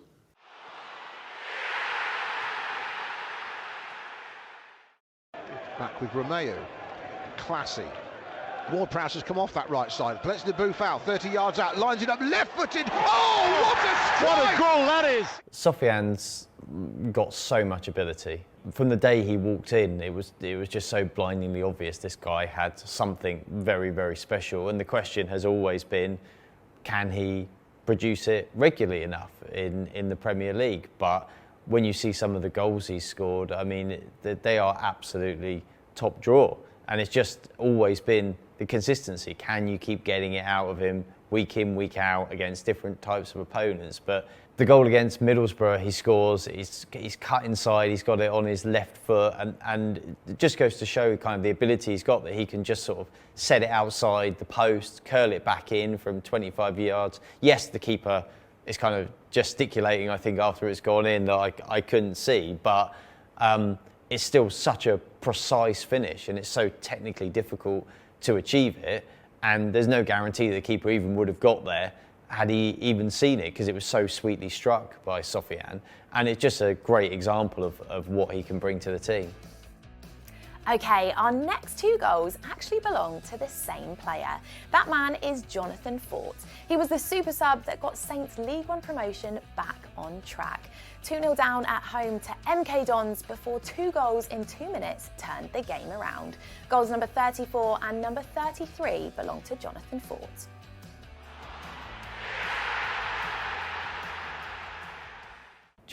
Back with Romeo. Classy. Ward-Prowse has come off that right side. Lets the booth out, 30 yards out, lines it up left-footed. Oh, what a strike! What a goal that is! Sofiane's got so much ability. From the day he walked in, it was just so blindingly obvious this guy had something very, very special. And the question has always been, can he produce it regularly enough in the Premier League? But when you see some of the goals he's scored, I mean, they are absolutely top draw. And it's just always been the consistency. Can you keep getting it out of him week in, week out against different types of opponents? But the goal against Middlesbrough, he scores, he's cut inside, he's got it on his left foot, and it just goes to show kind of the ability he's got, that he can just sort of set it outside the post, curl it back in from 25 yards. Yes, the keeper is kind of gesticulating, I think, after it's gone in, that I couldn't see, but it's still such a precise finish, and it's so technically difficult to achieve it, and there's no guarantee the keeper even would have got there had he even seen it, because it was so sweetly struck by Sofiane, and it's just a great example of what he can bring to the team. Okay, our next two goals actually belong to the same player. That man is Jonathan Fort. He was the super sub that got Saints League One promotion back on track. 2-0 down at home to MK Dons before 2 goals in 2 minutes turned the game around. Goals number 34 and number 33 belong to Jonathan Fort.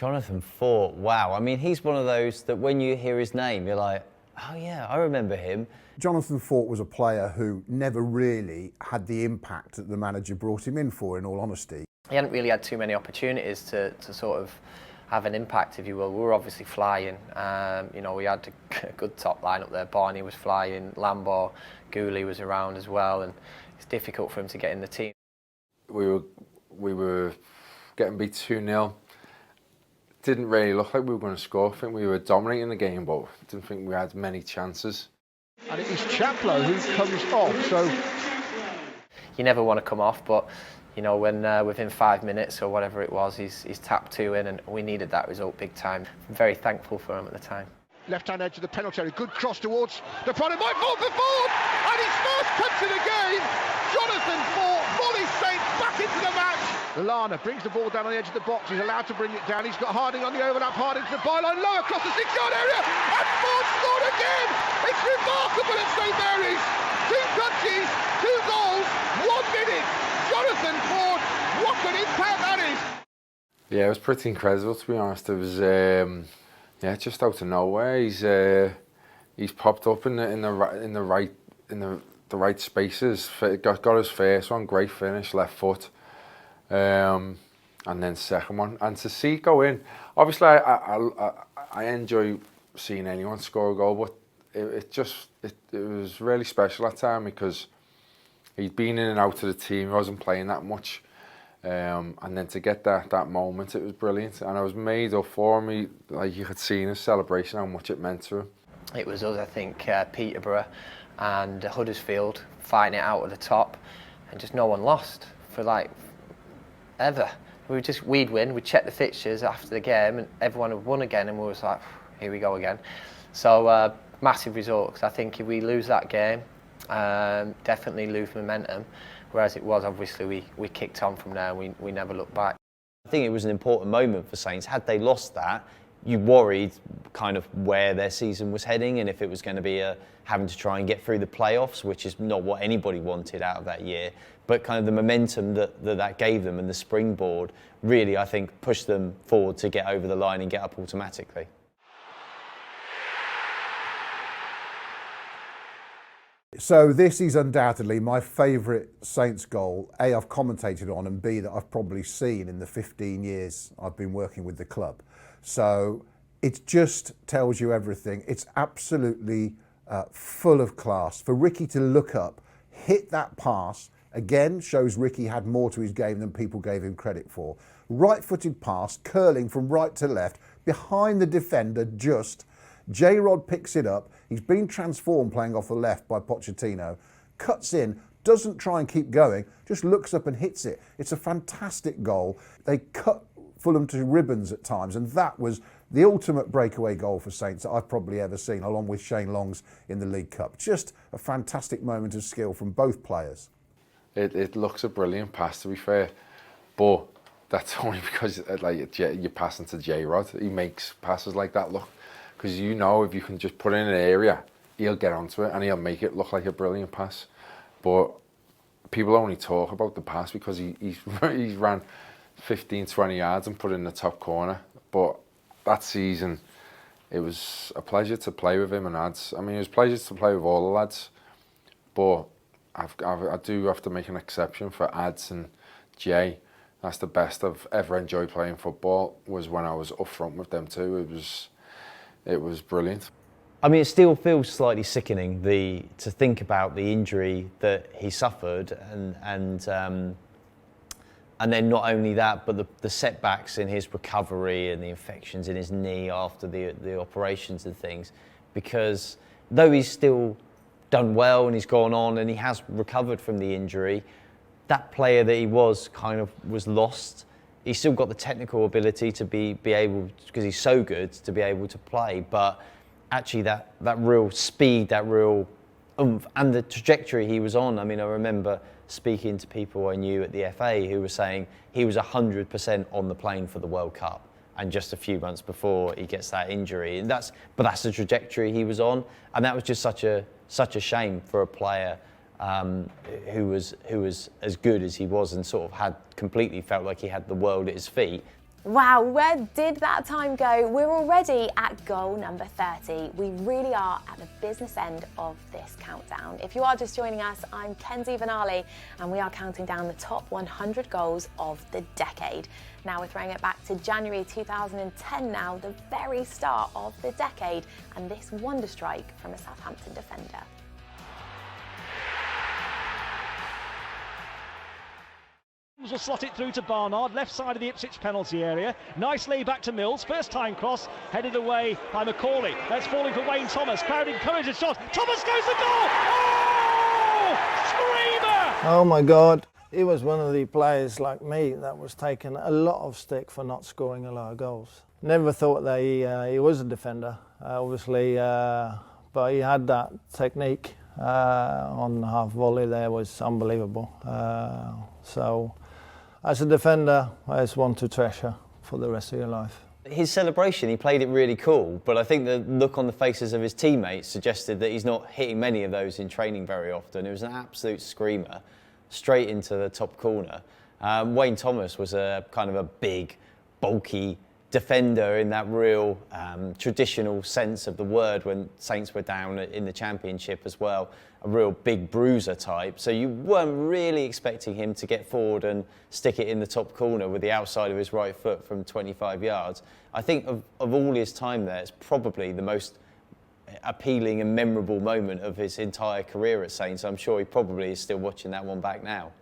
Jonathan Fort, wow. I mean, he's one of those that when you hear his name, you're like, oh yeah, I remember him. Jonathan Fort was a player who never really had the impact that the manager brought him in for, in all honesty. He hadn't really had too many opportunities to sort of have an impact, if you will. We were obviously flying. You know, we had a good top line up there. Barney was flying, Lambo, Gooley was around as well, and it's difficult for him to get in the team. We were getting beat 2-0. Didn't really look like we were going to score. I think we were dominating the game, but didn't think we had many chances. And it is Chaplow who comes off, so... You never want to come off, but you know, when within 5 minutes or whatever it was, he's tapped 2 in, and we needed that result big time. I'm very thankful for him at the time. Left-hand edge of the penalty area, good cross towards the front, it might fall for Ford, and his first touch of the game, Jonathan Ford, volley Saints back into the match. Lallana brings the ball down on the edge of the box, he's allowed to bring it down, he's got Harding on the overlap, Harding to the byline, low across the 6-yard area, and Ford scored again! It's remarkable at St Mary's! 2 touches, 2 goals, 1 minute! Jonathan Ford, what an impact that is! Yeah, it was pretty incredible, to be honest. It was, yeah, just out of nowhere. He's popped up in the right spaces. Got his first one, great finish, left foot, and then second one. And to see it go in, obviously I enjoy seeing anyone score a goal, but it was really special that time because he'd been in and out of the team. He wasn't playing that much. And then to get that moment, it was brilliant, and I was made up for me. Like you could see in his celebration how much it meant to him. It was us, I think, Peterborough and Huddersfield fighting it out at the top, and just no one lost for like ever. We'd win. We'd check the fixtures after the game, and everyone had won again, and we was like, here we go again. So massive result, because I think if we lose that game, definitely lose momentum. Whereas it was, obviously, we kicked on from there and we never looked back. I think it was an important moment for Saints. Had they lost that, you worried kind of where their season was heading and if it was going to be having to try and get through the playoffs, which is not what anybody wanted out of that year. But kind of the momentum that gave them and the springboard really, I think, pushed them forward to get over the line and get up automatically. So this is undoubtedly my favourite Saints goal, A, I've commentated on, and B, that I've probably seen in the 15 years I've been working with the club. So it just tells you everything. It's absolutely full of class. For Ricky to look up, hit that pass, again, shows Ricky had more to his game than people gave him credit for. Right-footed pass, curling from right to left, behind the defender just. J-Rod picks it up. He's been transformed playing off the left by Pochettino. Cuts in, doesn't try and keep going, just looks up and hits it. It's a fantastic goal. They cut Fulham to ribbons at times, and that was the ultimate breakaway goal for Saints that I've probably ever seen, along with Shane Long's in the League Cup. Just a fantastic moment of skill from both players. It looks a brilliant pass, to be fair, but that's only because like you're passing to J-Rod. He makes passes like that look. Because you know if you can just put it in an area, he'll get onto it and he'll make it look like a brilliant pass. But people only talk about the pass because he's ran 15, 20 yards and put it in the top corner. But that season, it was a pleasure to play with him and Ads. I mean, it was a pleasure to play with all the lads. But I do have to make an exception for Ads and Jay. That's the best I've ever enjoyed playing football, was when I was up front with them too. It was brilliant. I mean, it still feels slightly sickening to think about the injury that he suffered, and then not only that, but the setbacks in his recovery and the infections in his knee after the operations and things. Because though he's still done well and he's gone on and he has recovered from the injury, that player that he was was lost. He's still got the technical ability to be able, because he's so good, to be able to play. But actually that real speed, that real oomph, and the trajectory he was on. I mean, I remember speaking to people I knew at the FA who were saying he was 100% on the plane for the World Cup. And just a few months before he gets that injury. And that's the trajectory he was on. And that was just such a shame for a player who was as good as he was and sort of had completely felt like he had the world at his feet, Wow, where did that time go? We're already at goal number 30. We really are at the business end of this countdown. If you are just joining us, I'm Kenzie Vanali, and we are counting down the top 100 goals of the decade. Now we're throwing it back to January 2010 now, the very start of the decade, and this wonder strike from a Southampton defender. Will slot it through to Barnard, left side of the Ipswich penalty area. Nicely back to Mills, first time cross, headed away by Macaulay. That's falling for Wayne Thomas, crowd encourages shot. Thomas goes the goal! Oh! Screamer! Oh my God. He was one of the players like me that was taking a lot of stick for not scoring a lot of goals. Never thought that he was a defender, obviously, but he had that technique on half volley there was unbelievable. So as a defender, it's one to treasure for the rest of your life. His celebration, he played it really cool, but I think the look on the faces of his teammates suggested that he's not hitting many of those in training very often. It was an absolute screamer, straight into the top corner. Wayne Thomas was a kind of a big, bulky defender in that real traditional sense of the word when Saints were down in the Championship as well, a real big bruiser type. So you weren't really expecting him to get forward and stick it in the top corner with the outside of his right foot from 25 yards. I think of all his time there, it's probably the most appealing and memorable moment of his entire career at Saints. I'm sure he probably is still watching that one back now.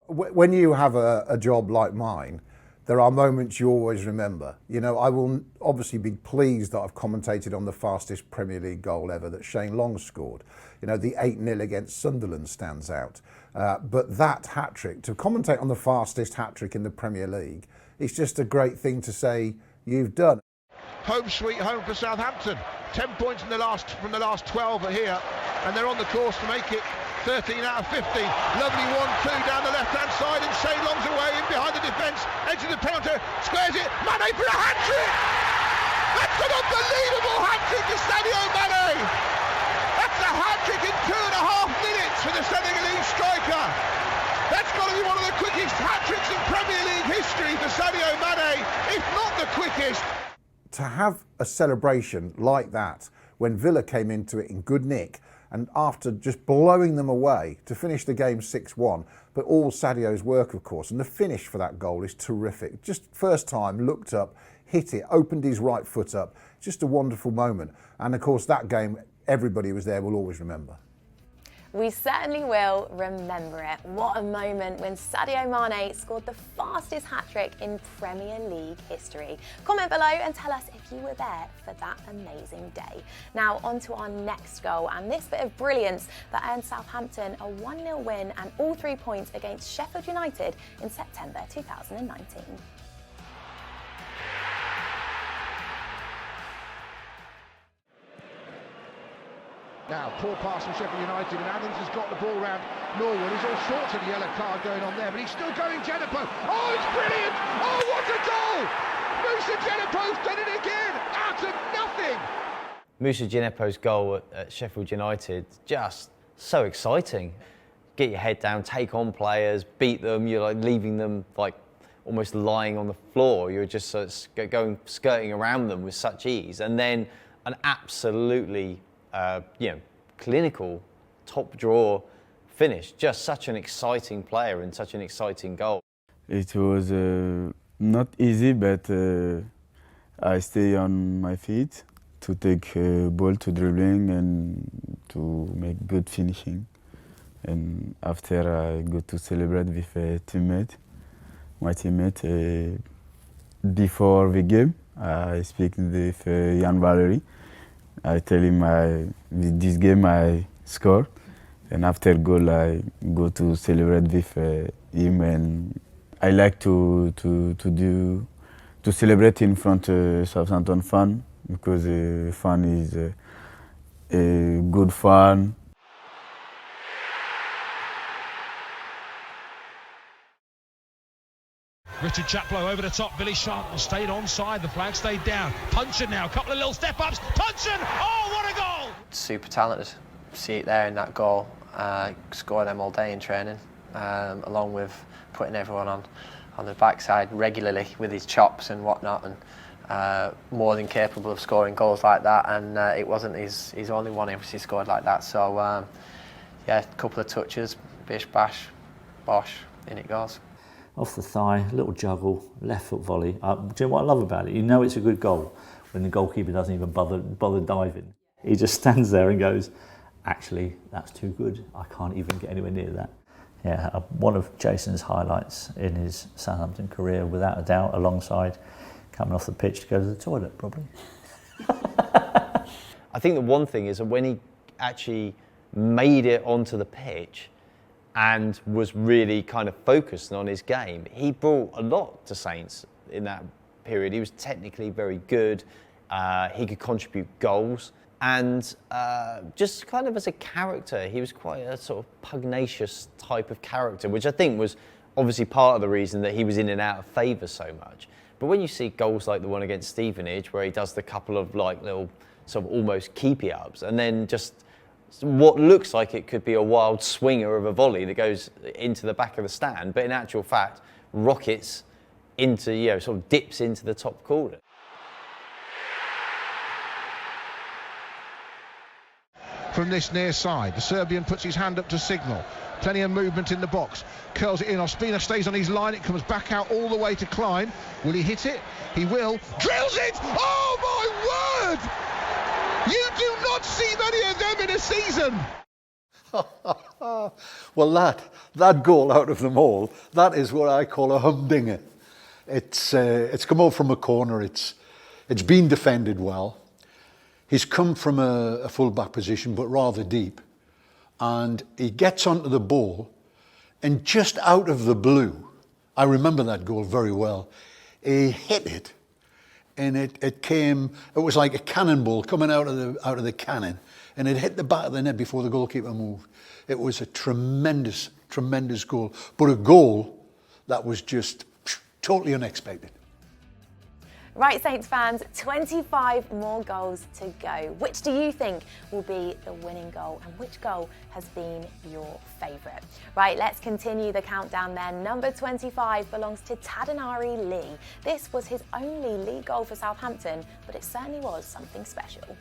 When you have a job like mine, there are moments you always remember. You know, I will obviously be pleased that I've commentated on the fastest Premier League goal ever that Shane Long scored. You know, the 8-0 against Sunderland stands out. But that hat-trick, to commentate on the fastest hat-trick in the Premier League, it's just a great thing to say you've done. Home sweet home for Southampton. 10 points from the last 12 are here, and they're on the course to make it 13 out of 50. Lovely 1-2 down the left-hand side, and Shane Long's away in behind the defence, edge of the penalty, squares it, Mane for a hat-trick! That's an unbelievable hat-trick to Sadio Mane! That's a hat-trick in 2.5 minutes for the Senegalese striker! That's got to be one of the quickest hat-tricks in Premier League history for Sadio Mane, if not the quickest. To have a celebration like that when Villa came into it in good nick, and after just blowing them away to finish the game 6-1, but all Sadio's work, of course, and the finish for that goal is terrific. Just first time, looked up, hit it, opened his right foot up. Just a wonderful moment. And of course, that game, everybody who was there will always remember. We certainly will remember it. What a moment when Sadio Mane scored the fastest hat-trick in Premier League history. Comment below and tell us if you were there for that amazing day. Now on to our next goal, and this bit of brilliance that earned Southampton a 1-0 win and all 3 points against Sheffield United in September 2019. Now, poor pass from Sheffield United, and Adams has got the ball round Norwood. There's all sorts of yellow card going on there, but he's still going, Genepo. Oh, it's brilliant! Oh, what a goal! Moussa Genepo's done it again, out of nothing! Moussa Genepo's goal at Sheffield United, just so exciting. Get your head down, take on players, beat them, you're like leaving them like almost lying on the floor. You're just skirting around them with such ease. And then an absolutely clinical, top draw finish. Just such an exciting player and such an exciting goal. It was not easy, but I stay on my feet to take ball to dribbling and to make good finishing. And after I go to celebrate with a teammate, my teammate, before the game, I speak with Jan Valery. I tell him with this game I score, and after goal I go to celebrate with him, and I like to celebrate in front of Southampton fan because fun is a good fun. Richard Chaplow over the top, Billy Sharp stayed onside, the flag stayed down. Puncheon now, a couple of little step-ups, Puncheon! Oh, what a goal! Super talented, see it there in that goal, score them all day in training. along with putting everyone on the backside regularly with his chops and whatnot, and more than capable of scoring goals like that. And it wasn't his only one. He obviously scored like that. So yeah, a couple of touches, bish bash, bosh, in it goes. Off the thigh, little juggle, left foot volley. Do you know what I love about it? You know it's a good goal when the goalkeeper doesn't even bother diving. He just stands there and goes, actually, that's too good. I can't even get anywhere near that. Yeah, one of Jason's highlights in his Southampton career, without a doubt, alongside coming off the pitch to go to the toilet, probably. I think the one thing is that when he actually made it onto the pitch and was really kind of focused on his game, he brought a lot to Saints in that period. He was technically very good. He could contribute goals. And just kind of as a character, he was quite a sort of pugnacious type of character, which I think was obviously part of the reason that he was in and out of favour so much. But when you see goals like the one against Stevenage, where he does the couple of like little sort of almost keepy-ups, and then just what looks like it could be a wild swinger of a volley that goes into the back of the stand, but in actual fact rockets into, you know, sort of dips into the top corner. From this near side, the Serbian puts his hand up to signal. Plenty of movement in the box. Curls it in. Ospina stays on his line. It comes back out all the way to Klein. Will he hit it? He will. Drills it! Oh my word! You do not see many of them in a season. Well, that goal out of them all, that is what I call a humdinger. It's come out from a corner. It's been defended well. He's come from a full-back position, but rather deep. And he gets onto the ball, and just out of the blue, I remember that goal very well, he hit it, and it was like a cannonball coming out of the cannon, and it hit the back of the net before the goalkeeper moved. It was a tremendous, tremendous goal, but a goal that was just totally unexpected. Right, Saints fans, 25 more goals to go. Which do you think will be the winning goal, and which goal has been your favourite? Right, let's continue the countdown then. Number 25 belongs to Tadanari Lee. This was his only league goal for Southampton, but it certainly was something special.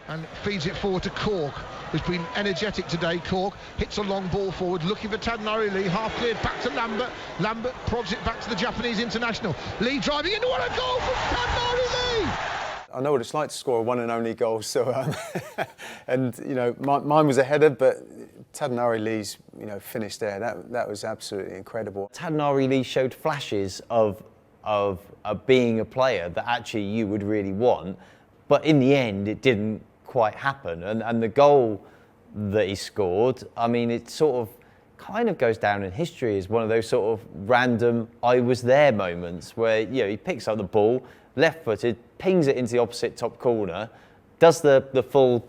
And feeds it forward to Cork, who's been energetic today. Cork hits a long ball forward, looking for Tadanari Lee, half cleared back to Lambert. Lambert prods it back to the Japanese international. Lee driving into, what a goal from Tadanari Lee! I know what it's like to score a one and only goal, so and you know, mine was a header, but Tadanari Lee's, you know, finish there, that was absolutely incredible. Tadanari Lee showed flashes of being a player that actually you would really want, but in the end it didn't quite happen. And the goal that he scored, I mean, it sort of kind of goes down in history as one of those sort of random I was there moments where, you know, he picks up the ball, left-footed, pings it into the opposite top corner, does the full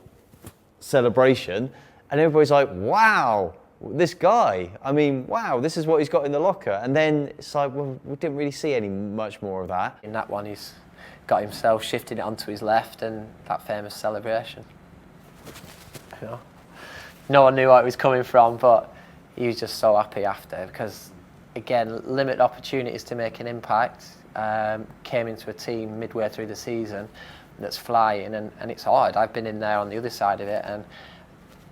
celebration, and everybody's like, wow, this guy, I mean, wow, this is what he's got in the locker. And then it's like, well, we didn't really see much more of that. In that one, he's got himself shifting it onto his left, and that famous celebration. You know, no one knew where it was coming from, but he was just so happy after, because again, limited opportunities to make an impact. Came into a team midway through the season that's flying, and it's hard. I've been in there on the other side of it, and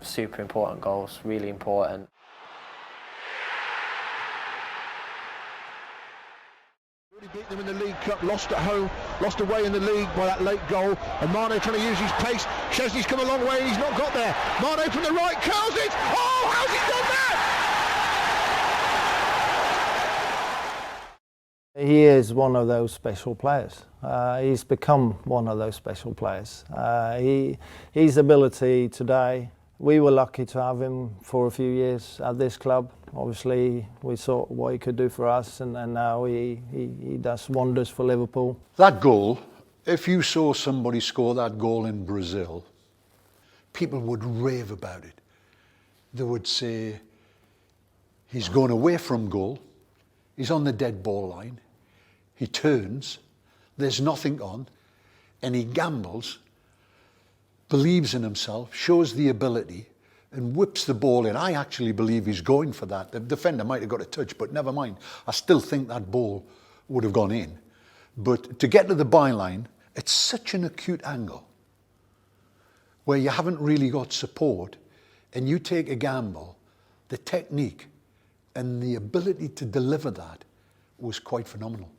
super important goals, really important. Beat them in the League Cup, lost at home, lost away in the league by that late goal, and Mane trying to use his pace. Chesney's come a long way and he's not got there. Mane from the right, curls it. Oh, how's he done that? He is one of those special players. He's become one of those special players. His ability today, we were lucky to have him for a few years at this club. Obviously, we saw what he could do for us, and now he does wonders for Liverpool. That goal, if you saw somebody score that goal in Brazil, people would rave about it. They would say, he's going away from goal, he's on the dead ball line, he turns, there's nothing on, and he gambles believes in himself, shows the ability, and whips the ball in. I actually believe he's going for that. The defender might have got a touch, but never mind. I still think that ball would have gone in. But to get to the byline, it's such an acute angle where you haven't really got support, and you take a gamble. The technique and the ability to deliver that was quite phenomenal.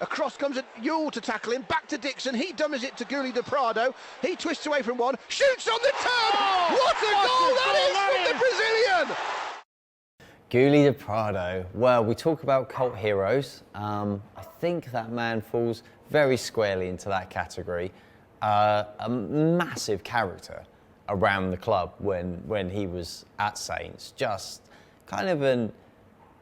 Across comes Yule to tackle him, back to Dixon, he dummies it to Gouli de Prado, he twists away from one, shoots on the turn! What a goal that is from the Brazilian! Gouli de Prado. Well, we talk about cult heroes. I think that man falls very squarely into that category. A massive character around the club when he was at Saints. Just kind of an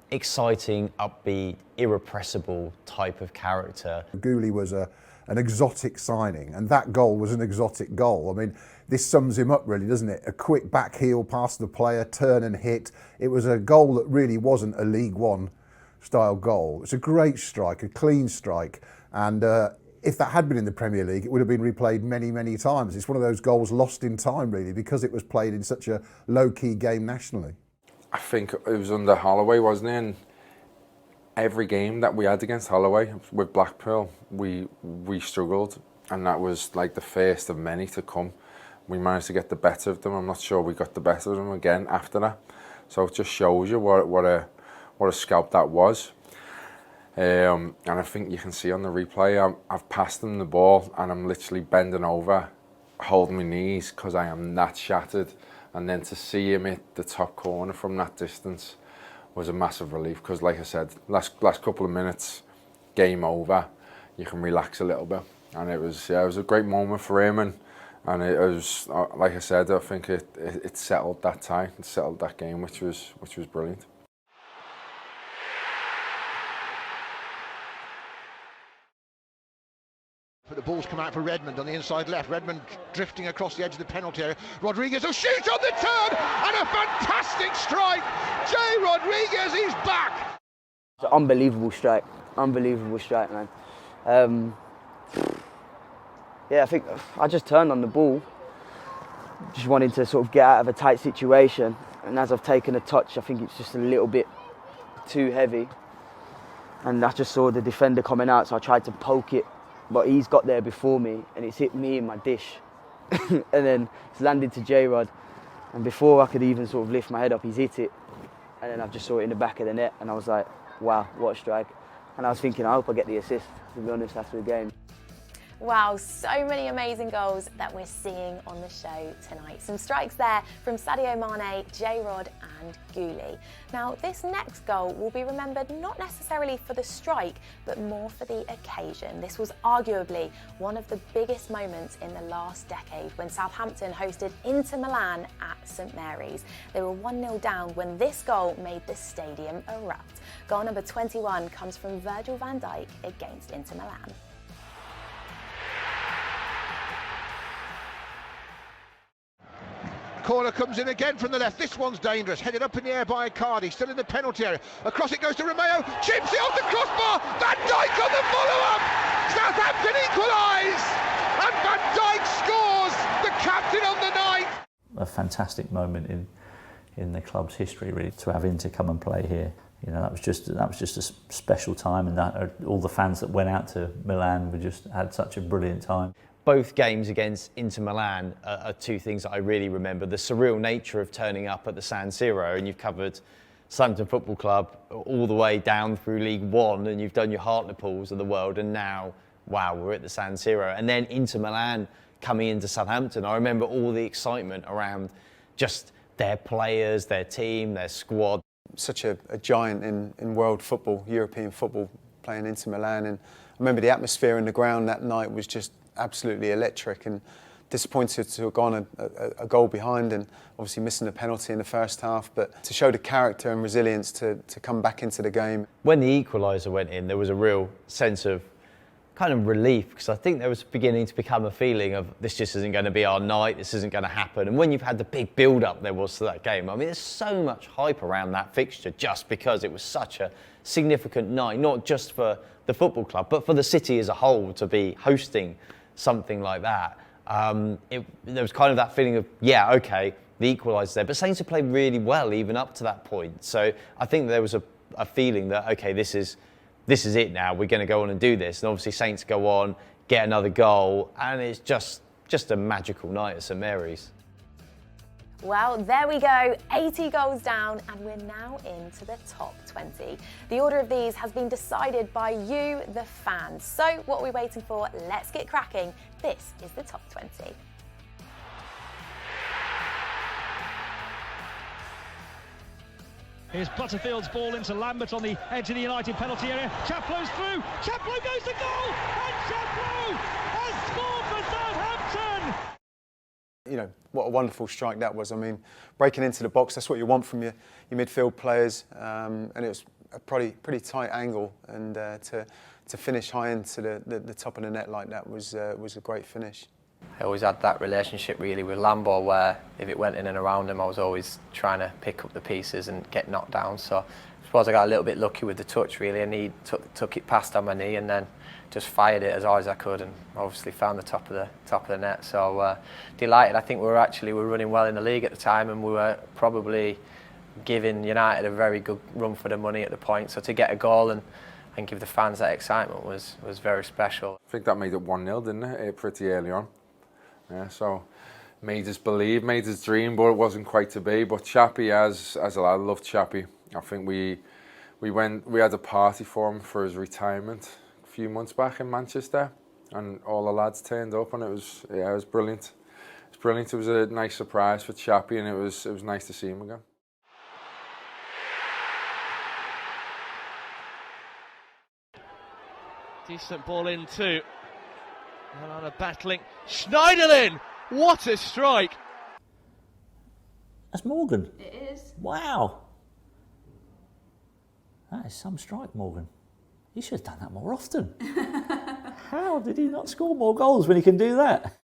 exciting, upbeat, irrepressible type of character. Gouli was an exotic signing, and that goal was an exotic goal. I mean, this sums him up really, doesn't it? A quick back heel past the player, turn and hit. It was a goal that really wasn't a League One style goal. It's a great strike, a clean strike, and if that had been in the Premier League, it would have been replayed many, many times. It's one of those goals lost in time really, because it was played in such a low-key game nationally. I think it was under Holloway, wasn't it? And every game that we had against Holloway with Blackpool, we struggled, and that was like the first of many to come. We managed to get the better of them. I'm not sure we got the better of them again after that. So it just shows you what a scalp that was. And I think you can see on the replay, I've passed them the ball and I'm literally bending over, holding my knees because I am that shattered. And then to see him hit the top corner from that distance was a massive relief because, like I said, last couple of minutes, game over, you can relax a little bit. And it was a great moment for him, and it was, like I said, I think it settled that tie, it settled that game, which was brilliant. But the ball's come out for Redmond on the inside left. Redmond drifting across the edge of the penalty area. Rodriguez will shoot on the turn, and a fantastic strike. Jay Rodriguez, he's back. It's an unbelievable strike, man. Yeah, I think I just turned on the ball, just wanting to sort of get out of a tight situation. And as I've taken a touch, I think it's just a little bit too heavy. And I just saw the defender coming out, so I tried to poke it. But he's got there before me, and it's hit me in my dish. And then it's landed to J-Rod. And before I could even sort of lift my head up, he's hit it. And then I just saw it in the back of the net, and I was like, wow, what a strike. And I was thinking, I hope I get the assist, to be honest, after the game. Wow, so many amazing goals that we're seeing on the show tonight. Some strikes there from Sadio Mane, J-Rod and Gouli. Now, this next goal will be remembered not necessarily for the strike, but more for the occasion. This was arguably one of the biggest moments in the last decade when Southampton hosted Inter Milan at St Mary's. They were 1-0 down when this goal made the stadium erupt. Goal number 21 comes from Virgil van Dijk against Inter Milan. Corner comes in again from the left. This one's dangerous. Headed up in the air by Icardi. Still in the penalty area. Across it goes to Romeo. Chips it off the crossbar. Van Dijk on the follow-up. Southampton equalise. And Van Dijk scores. The captain of the night. A fantastic moment in the club's history, really, to have Inter come and play here. You know, that was just a special time, and that all the fans that went out to Milan had such a brilliant time. Both games against Inter Milan are two things that I really remember. The surreal nature of turning up at the San Siro, and you've covered Southampton Football Club all the way down through League One, and you've done your Hartlepool's of the world, and now, wow, we're at the San Siro. And then Inter Milan coming into Southampton. I remember all the excitement around just their players, their team, their squad. Such a giant in world football, European football, playing Inter Milan. And I remember the atmosphere in the ground that night was just absolutely electric, and disappointed to have gone a goal behind and obviously missing a penalty in the first half, but to show the character and resilience to come back into the game. When the equaliser went in, there was a real sense of kind of relief, because I think there was beginning to become a feeling of this just isn't going to be our night, this isn't going to happen. And when you've had the big build-up there was to that game, I mean, there's so much hype around that fixture just because it was such a significant night, not just for the football club, but for the city as a whole to be hosting something like that. There was kind of that feeling of, yeah, okay, the equaliser there, but Saints have played really well even up to that point. So I think there was a feeling that, okay, this is it now, we're going to go on and do this. And obviously Saints go on, get another goal, and it's just a magical night at St Mary's. Well, there we go, 80 goals down, and we're now into the top 20. The order of these has been decided by you, the fans. So what are we waiting for? Let's get cracking. This is the top 20. Here's Butterfield's ball into Lambert on the edge of the United penalty area. Chaplow's through. Chaplow goes to goal, and Chaplow has scored for Southampton. You know, what a wonderful strike that was. I mean, breaking into the box, that's what you want from your midfield players. And it was a pretty tight angle, and to finish high into the top of the net like that was a great finish. I always had that relationship really with Lambo, where if it went in and around him, I was always trying to pick up the pieces and get knocked down. So I suppose I got a little bit lucky with the touch really, and he took it past on my knee and then just fired it as hard as I could, and obviously found the top of the net. So delighted. I think we were running well in the league at the time, and we were probably giving United a very good run for the money at the point. So to get a goal and give the fans that excitement was very special. I think that made it 1-0, didn't it? Pretty early on. Yeah, so made us believe, made us dream, but it wasn't quite to be. But Chappie, as a lad, I loved Chappie. I think we had a party for him for his retirement a few months back in Manchester, and all the lads turned up, and it was brilliant. It was brilliant. It was a nice surprise for Chappie, and it was nice to see him again. Decent ball in too. And on a battling Schneiderlin, what a strike! That's Morgan. It is. Wow. That is some strike, Morgan. He should have done that more often. How did he not score more goals when he can do that?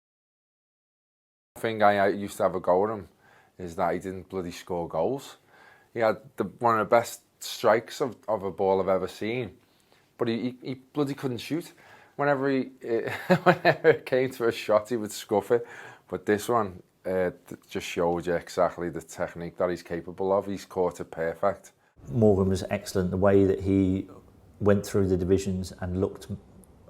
The thing I used to have a go at him is that he didn't bloody score goals. He had one of the best strikes of a ball I've ever seen, but he bloody couldn't shoot. Whenever it came to a shot, he would scuff it. But this one just showed you exactly the technique that he's capable of. He's caught it perfect. Morgan was excellent. The way that he went through the divisions and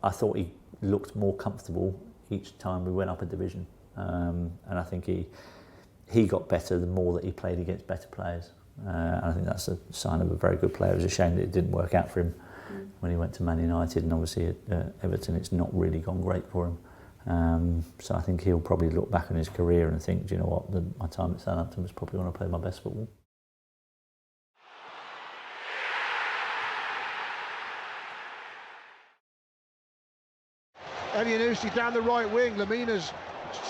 I thought he looked more comfortable each time we went up a division. And I think he got better the more that he played against better players. And I think that's a sign of a very good player. It was a shame that it didn't work out for him when he went to Man United, and obviously at Everton it's not really gone great for him. So I think he'll probably look back on his career and think, do you know what, my time at Southampton was probably when I played my best football. Elianusi down the right wing. Lamina's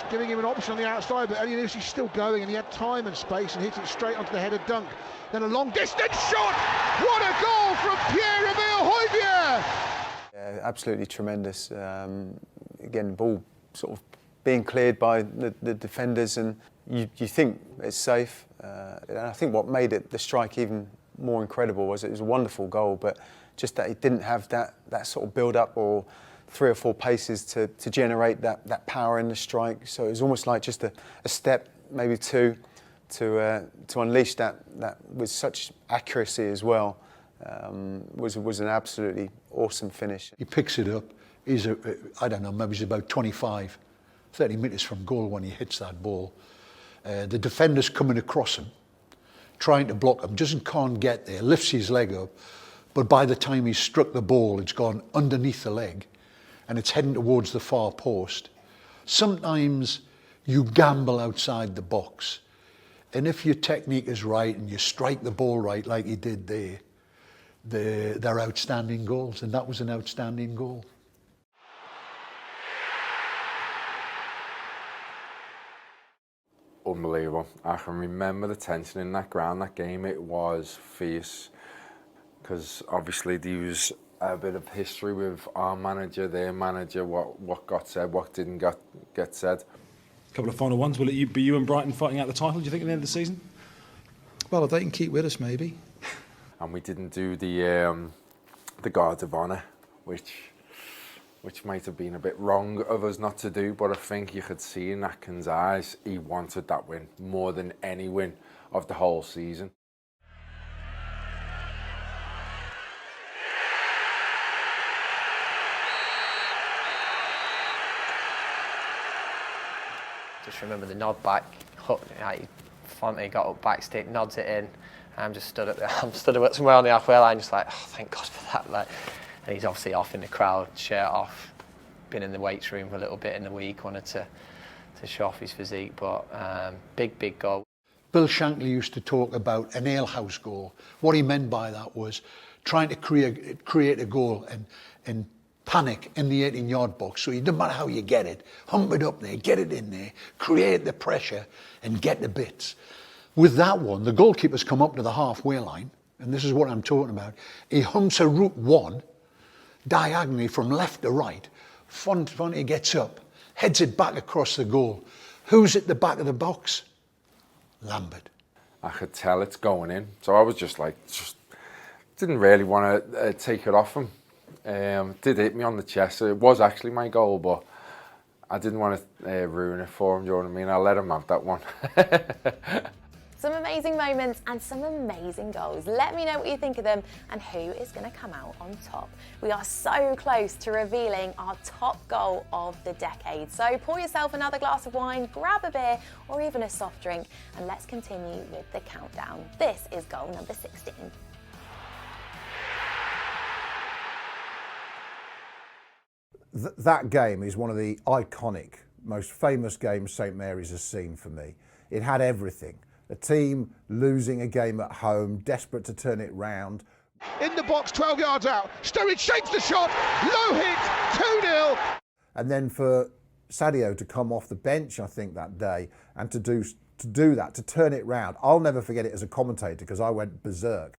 giving him an option on the outside, but Elianusi's still going, and he had time and space and hit it straight onto the head of Dunk. Then a long distance shot! What a goal from Pierre-Emile Højbjerg! Yeah, absolutely tremendous. Again, ball sort of being cleared by the defenders, and you think it's safe. And I think what made the strike even more incredible was it was a wonderful goal, but just that he didn't have that sort of build-up or 3 or 4 paces to generate that power in the strike. So it was almost like just a step, maybe 2, to unleash that with such accuracy as well. Was an absolutely awesome finish. He picks it up. He's I don't know, maybe he's about 25, 30 metres from goal when he hits that ball. The defender's coming across him, trying to block him, can't get there, lifts his leg up, but by the time he's struck the ball, it's gone underneath the leg and it's heading towards the far post. Sometimes you gamble outside the box, and if your technique is right and you strike the ball right like he did there, they're outstanding goals, and that was an outstanding goal. Unbelievable. I can remember the tension in that ground, that game. It was fierce, because obviously there was a bit of history with our manager, their manager, what got said, what didn't get said. A couple of final ones. Will it be you and Brighton fighting out the title, do you think, at the end of the season? Well, if they can keep with us, maybe. And we didn't do the Guard of Honour, which might have been a bit wrong of us not to do, but I think you could see in Atkins' eyes he wanted that win more than any win of the whole season. Just remember the nod back, Fonte got up back stick, nods it in. I'm just stood up there. I'm stood up somewhere on the halfway line, just like, oh, thank God for that. Like, and he's obviously off in the crowd, shirt off. Been in the weights room for a little bit in the week, wanted to show off his physique, but big goal. Bill Shankly used to talk about an alehouse goal. What he meant by that was trying to create a goal and panic in the 18-yard box. So it doesn't matter how you get it, hump it up there, get it in there, create the pressure and get the bits. With that one, the goalkeeper's come up to the halfway line, and this is what I'm talking about. He humps a route one, diagonally from left to right. Fonte gets up, heads it back across the goal. Who's at the back of the box? Lambert. I could tell it's going in, so I was just didn't really want to take it off him. It did hit me on the chest, so it was actually my goal, but I didn't want to ruin it for him, do you know what I mean? I let him have that one. Some amazing moments and some amazing goals. Let me know what you think of them and who is going to come out on top. We are so close to revealing our top goal of the decade. So pour yourself another glass of wine, grab a beer or even a soft drink, and let's continue with the countdown. This is goal number 16. That game is one of the iconic, most famous games St Mary's has seen for me. It had everything. A team losing a game at home, desperate to turn it round. In the box, 12 yards out. Sturridge shapes the shot. Low hit, 2-0. And then for Sadio to come off the bench, I think, that day, and to do that, to turn it round. I'll never forget it as a commentator because I went berserk.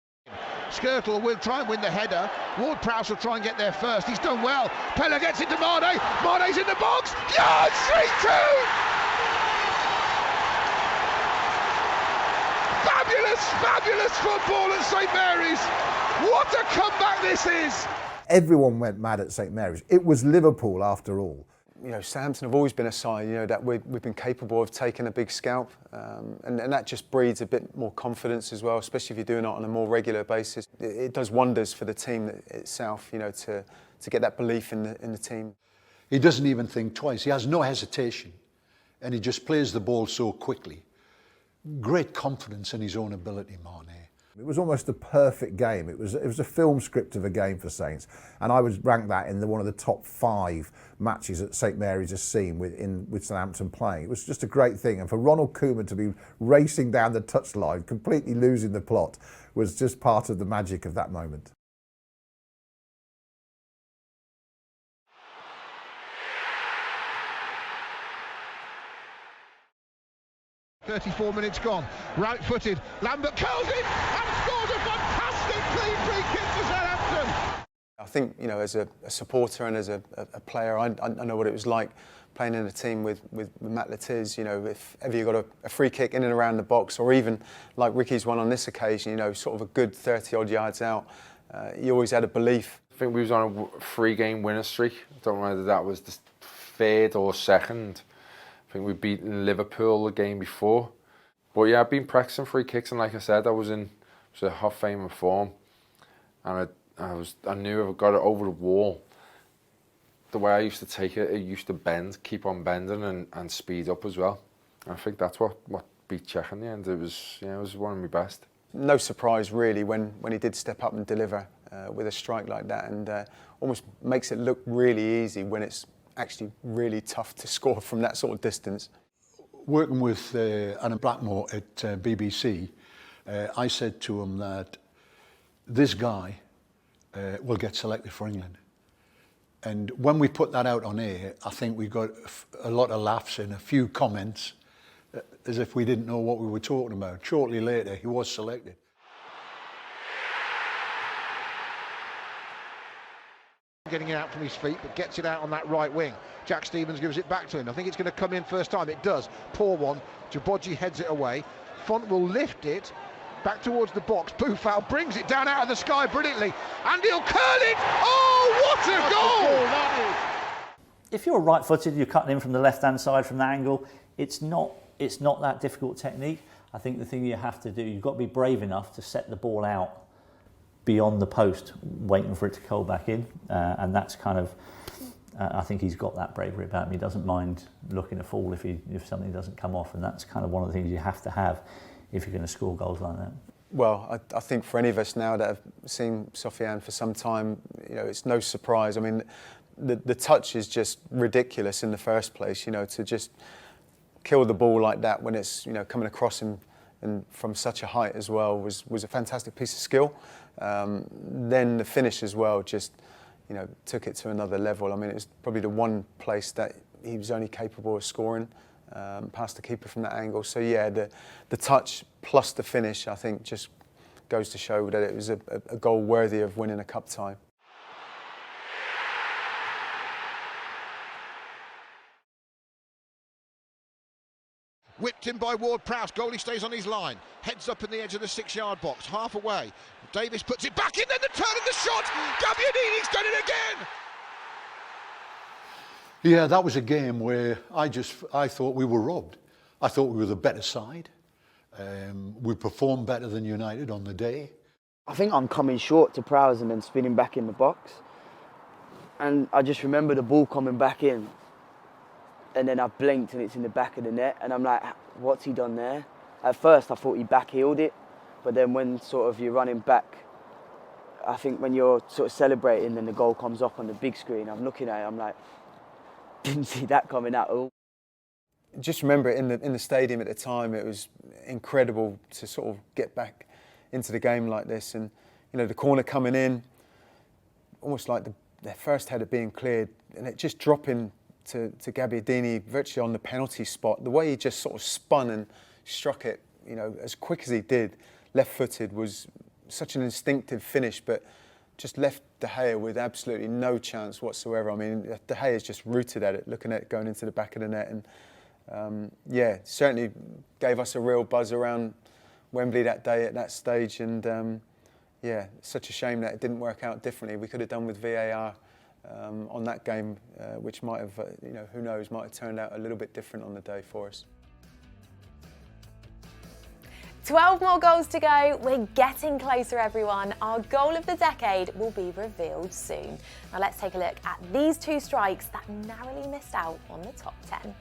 Skirtle will try and win the header. Ward-Prowse will try and get there first. He's done well. Pella gets it to Mane. Mane's in the box. Yeah, 3-2! Fabulous football at St Mary's. What a comeback this is. Everyone went mad at St Mary's. It was Liverpool after all. You know, Southampton have always been a side, you know, that we've been capable of taking a big scalp, and that just breeds a bit more confidence as well, especially if you're doing it on a more regular basis. It does wonders for the team itself, you know, to get that belief in the team. He doesn't even think twice. He has no hesitation, and he just plays the ball so quickly. Great confidence in his own ability, Mane. It was almost a perfect game. It was a film script of a game for Saints, and I would rank that in one of the top 5 matches that St Mary's has seen with Southampton playing. It was just a great thing, and for Ronald Koeman to be racing down the touchline, completely losing the plot, was just part of the magic of that moment. .34 minutes gone, right-footed, Lambert curls it and scores a fantastic clean free kick for Southampton. I think, you know, as a supporter and as a player, I know what it was like playing in a team with Matt Lettiz. You know, if ever you got a free kick in and around the box, or even like Ricky's one on this occasion, you know, sort of a good 30-odd yards out, you always had a belief. I think we was on a 3-game winner streak. I don't know whether that was the 3rd or 2nd. I think we'd beaten Liverpool the game before. But yeah, I've been practicing free kicks, and like I said, I was in a Hall of Fame form, and I knew if I got it over the wall, the way I used to take it, it used to bend, keep on bending and speed up as well. And I think that's what beat Czech in the end. It was, it was one of my best. No surprise really when he did step up and deliver with a strike like that, and almost makes it look really easy when it's actually really tough to score from that sort of distance. Working with Adam Blackmore at BBC, I said to him that this guy will get selected for England. And when we put that out on air, I think we got a lot of laughs and a few comments as if we didn't know what we were talking about. Shortly later, he was selected. Getting it out from his feet, but gets it out on that right wing. Jack Stevens gives it back to him. I think it's going to come in first time. It does. Poor one. Djibodji heads it away. Font will lift it back towards the box. Boufal brings it down out of the sky brilliantly, and he'll curl it. Oh, what a goal! That is. If you're right-footed, you're cutting in from the left-hand side from that angle. It's not that difficult technique. I think the thing you have to do, you've got to be brave enough to set the ball out beyond the post, waiting for it to curl back in, and that's kind of. I think he's got that bravery about him. He doesn't mind looking a fool if something doesn't come off, and that's kind of one of the things you have to have if you're going to score goals like that. Well, I think for any of us now that have seen Sofiane for some time, it's no surprise. I mean, the touch is just ridiculous in the first place. To just kill the ball like that when it's coming across him and from such a height as well was a fantastic piece of skill. Then the finish as well just took it to another level. I mean, it was probably the one place that he was only capable of scoring past the keeper from that angle. So yeah, the touch plus the finish, I think, just goes to show that it was a goal worthy of winning a cup tie. Whipped in by Ward-Prowse. Goalie stays on his line. Heads up in the edge of the 6-yard box. Half away. Davis puts it back in. Then the turn and the shot. Gabbiadini's done it again. Yeah, that was a game where I thought we were robbed. I thought we were the better side. We performed better than United on the day. I think I'm coming short to Prowse and then spinning back in the box. And I just remember the ball coming back in. And then I blinked and it's in the back of the net. And I'm like, what's he done there? At first I thought he backheeled it. But then when sort of you're running back, I think when you're sort of celebrating and the goal comes up on the big screen, I'm looking at it, I'm like, didn't see that coming at all. Just remember in the stadium at the time, it was incredible to sort of get back into the game like this. And, the corner coming in, almost like their first header being cleared and it just dropping to Gabbiadini virtually on the penalty spot. The way he just sort of spun and struck it, as quick as he did, left-footed, was such an instinctive finish, but just left De Gea with absolutely no chance whatsoever. I mean, De Gea is just rooted at it, looking at it going into the back of the net. And yeah, certainly gave us a real buzz around Wembley that day at that stage. And yeah, such a shame that it didn't work out differently. We could have done with VAR on that game, which might have, who knows, might have turned out a little bit different on the day for us. 12 more goals to go. We're getting closer, everyone. Our goal of the decade will be revealed soon. Now let's take a look at these two strikes that narrowly missed out on the top 10.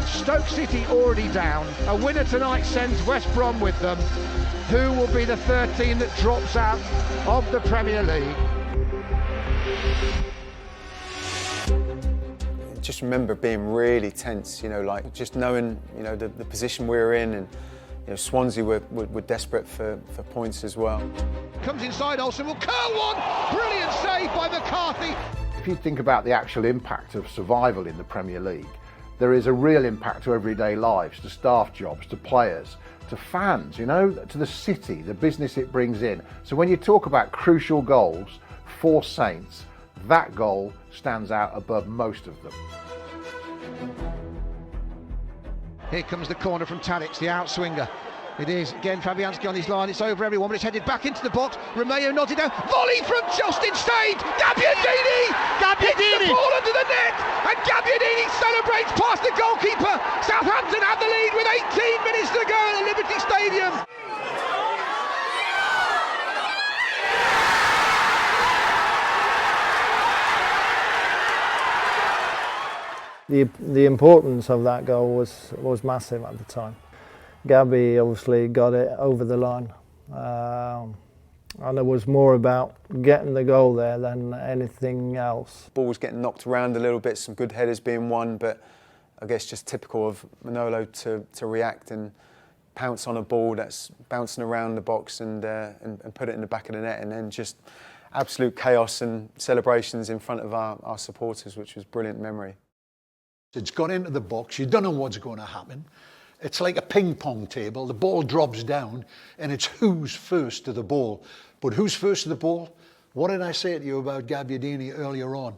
Stoke City already down. A winner tonight sends West Brom with them. Who will be the third team that drops out of the Premier League? Just remember being really tense, like just knowing, the position we were in, and Swansea were desperate for points as well. Comes inside, Olsen will curl one. Brilliant save by McCarthy. If you think about the actual impact of survival in the Premier League, there is a real impact to everyday lives, to staff jobs, to players, to fans, to the city, the business it brings in. So when you talk about crucial goals for Saints, that goal stands out above most of them. Here comes the corner from Tadic, the outswinger. It is, again, Fabianski on his line. It's over everyone, but it's headed back into the box. Romeo nods it down. Volley from Justin Stade. Gabbiadini! Gabbiadini! The ball under the net. And Gabbiadini celebrates past the goalkeeper. Southampton have the lead with 18 minutes to go at the Liberty Stadium. The importance of that goal was massive at the time. Gabby obviously got it over the line, and it was more about getting the goal there than anything else. Ball was getting knocked around a little bit, some good headers being won, but I guess just typical of Manolo to react and pounce on a ball that's bouncing around the box and put it in the back of the net, and then just absolute chaos and celebrations in front of our supporters, which was brilliant memory. It's got into the box, you don't know what's going to happen. It's like a ping pong table. The ball drops down and it's who's first to the ball. But who's first to the ball? What did I say to you about Gabbiadini earlier on?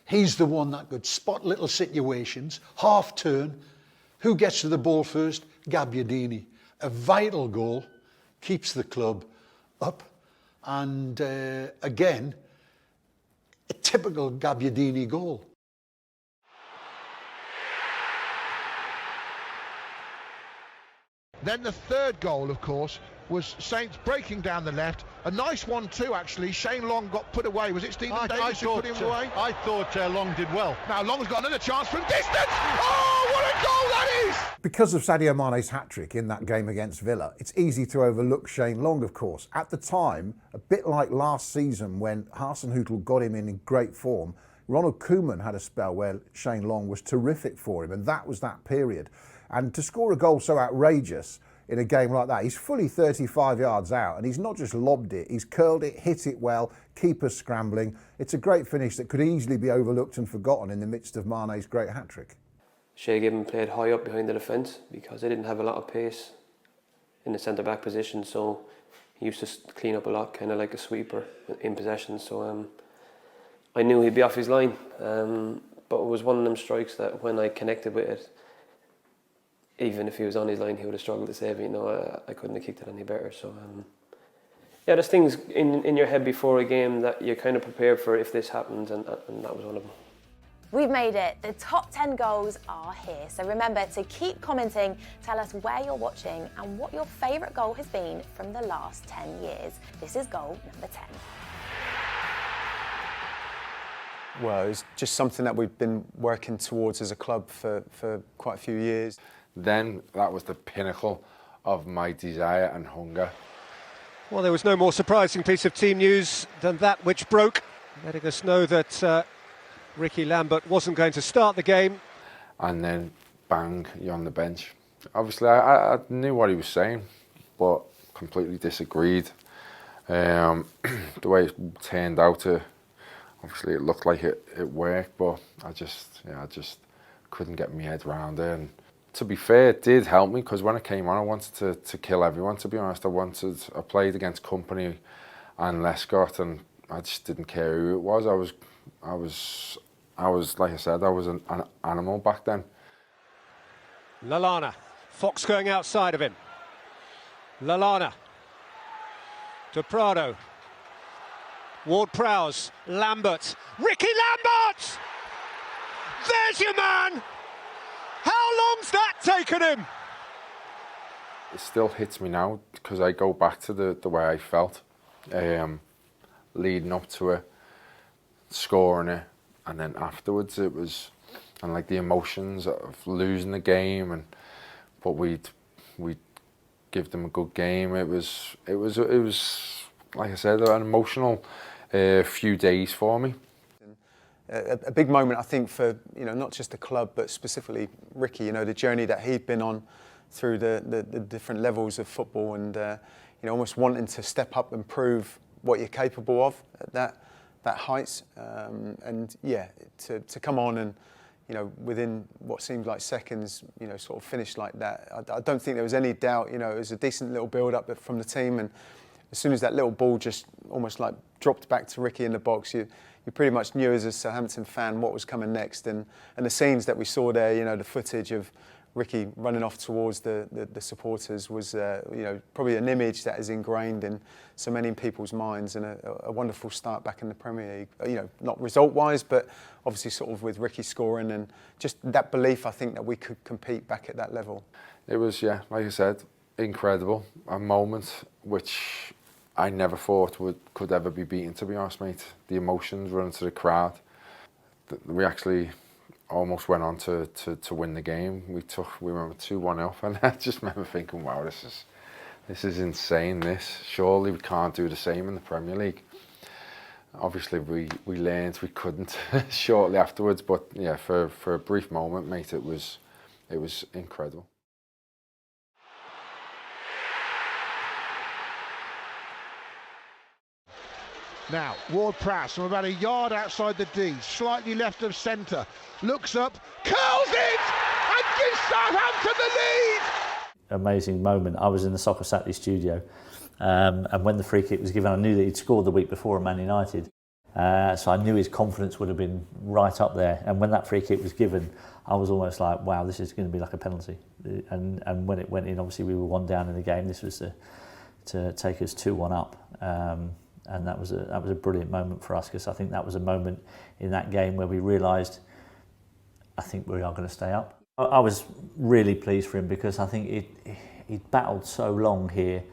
He's the one that could spot little situations, half turn. Who gets to the ball first? Gabbiadini. A vital goal, keeps the club up. And again, a typical Gabbiadini goal. Then the third goal, of course, was Saints breaking down the left. A nice one too, actually. Shane Long got put away. Was it Stephen Davis who put him away? I thought Long did well. Now Long's got another chance from distance. Oh, what a goal that is! Because of Sadio Mane's hat-trick in that game against Villa, it's easy to overlook Shane Long, of course. At the time, a bit like last season when Hasenhüttl got him in great form, Ronald Koeman had a spell where Shane Long was terrific for him, and that was that period. And to score a goal so outrageous in a game like that, he's fully 35 yards out, and he's not just lobbed it, he's curled it, hit it well, keeper scrambling. It's a great finish that could easily be overlooked and forgotten in the midst of Mane's great hat-trick. Shay Gibbon played high up behind the defence because they didn't have a lot of pace in the centre-back position, so he used to clean up a lot, kind of like a sweeper in possession. So I knew he'd be off his line, but it was one of them strikes that when I connected with it, even if he was on his line, he would have struggled to save it. You know, I couldn't have kicked it any better. So, yeah, there's things in your head before a game that you're kind of prepared for if this happens, and that was one of them. We've made it. The top 10 goals are here. So remember to keep commenting, tell us where you're watching and what your favourite goal has been from the last 10 years. This is goal number 10. Well, it's just something that we've been working towards as a club for quite a few years. Then that was the pinnacle of my desire and hunger. Well, there was no more surprising piece of team news than that which broke, letting us know that Ricky Lambert wasn't going to start the game. And then, bang, you're on the bench. Obviously, I knew what he was saying, but completely disagreed. The way it turned out, obviously it looked like it worked, but I just couldn't get my head around it. And to be fair, it did help me, because when I came on, I wanted to kill everyone, to be honest. I played against Company and Lescott, and I just didn't care who it was. I was like I said, I was an animal back then. Lallana, Fox going outside of him. Lallana to Prado. Ward-Prowse, Lambert, Ricky Lambert! There's your man! How long's that taken him? It still hits me now, because I go back to the way I felt leading up to it, scoring it, and then afterwards it was, and like the emotions of losing the game, but we'd give them a good game. It was like I said, an emotional few days for me. A big moment, I think, for not just the club, but specifically Ricky. The journey that he'd been on through the different levels of football, and almost wanting to step up and prove what you're capable of at that heights. And yeah, to come on and within what seemed like seconds, sort of finish like that. I don't think there was any doubt. It was a decent little build up from the team, and as soon as that little ball just almost like dropped back to Ricky in the box, you pretty much knew as a Southampton fan what was coming next. And the scenes that we saw there, the footage of Ricky running off towards the supporters was, probably an image that is ingrained in so many people's minds, and a wonderful start back in the Premier League. Not result-wise, but obviously sort of with Ricky scoring, and just that belief, I think, that we could compete back at that level. It was, yeah, like I said, incredible. A moment which I never thought could ever be beaten, to be honest, mate. The emotions running to the crowd. We actually almost went on to win the game. We went 2-1 up, and I just remember thinking, wow, this is insane. Surely we can't do the same in the Premier League. Obviously we learned we couldn't shortly afterwards, but yeah, for a brief moment, mate, it was incredible. Now, Ward-Prowse from about a yard outside the D, slightly left of centre, looks up, curls it, and gives Southampton the lead! Amazing moment. I was in the Soccer Saturday studio, and when the free kick was given, I knew that he'd scored the week before at Man United. So I knew his confidence would have been right up there. And when that free kick was given, I was almost like, wow, this is going to be like a penalty. And when it went in, obviously we were 1 down in the game. This was to take us 2-1 up. And that was a brilliant moment for us, because I think that was a moment in that game where we realised, I think we are going to stay up. I was really pleased for him, because I think he'd battled so long here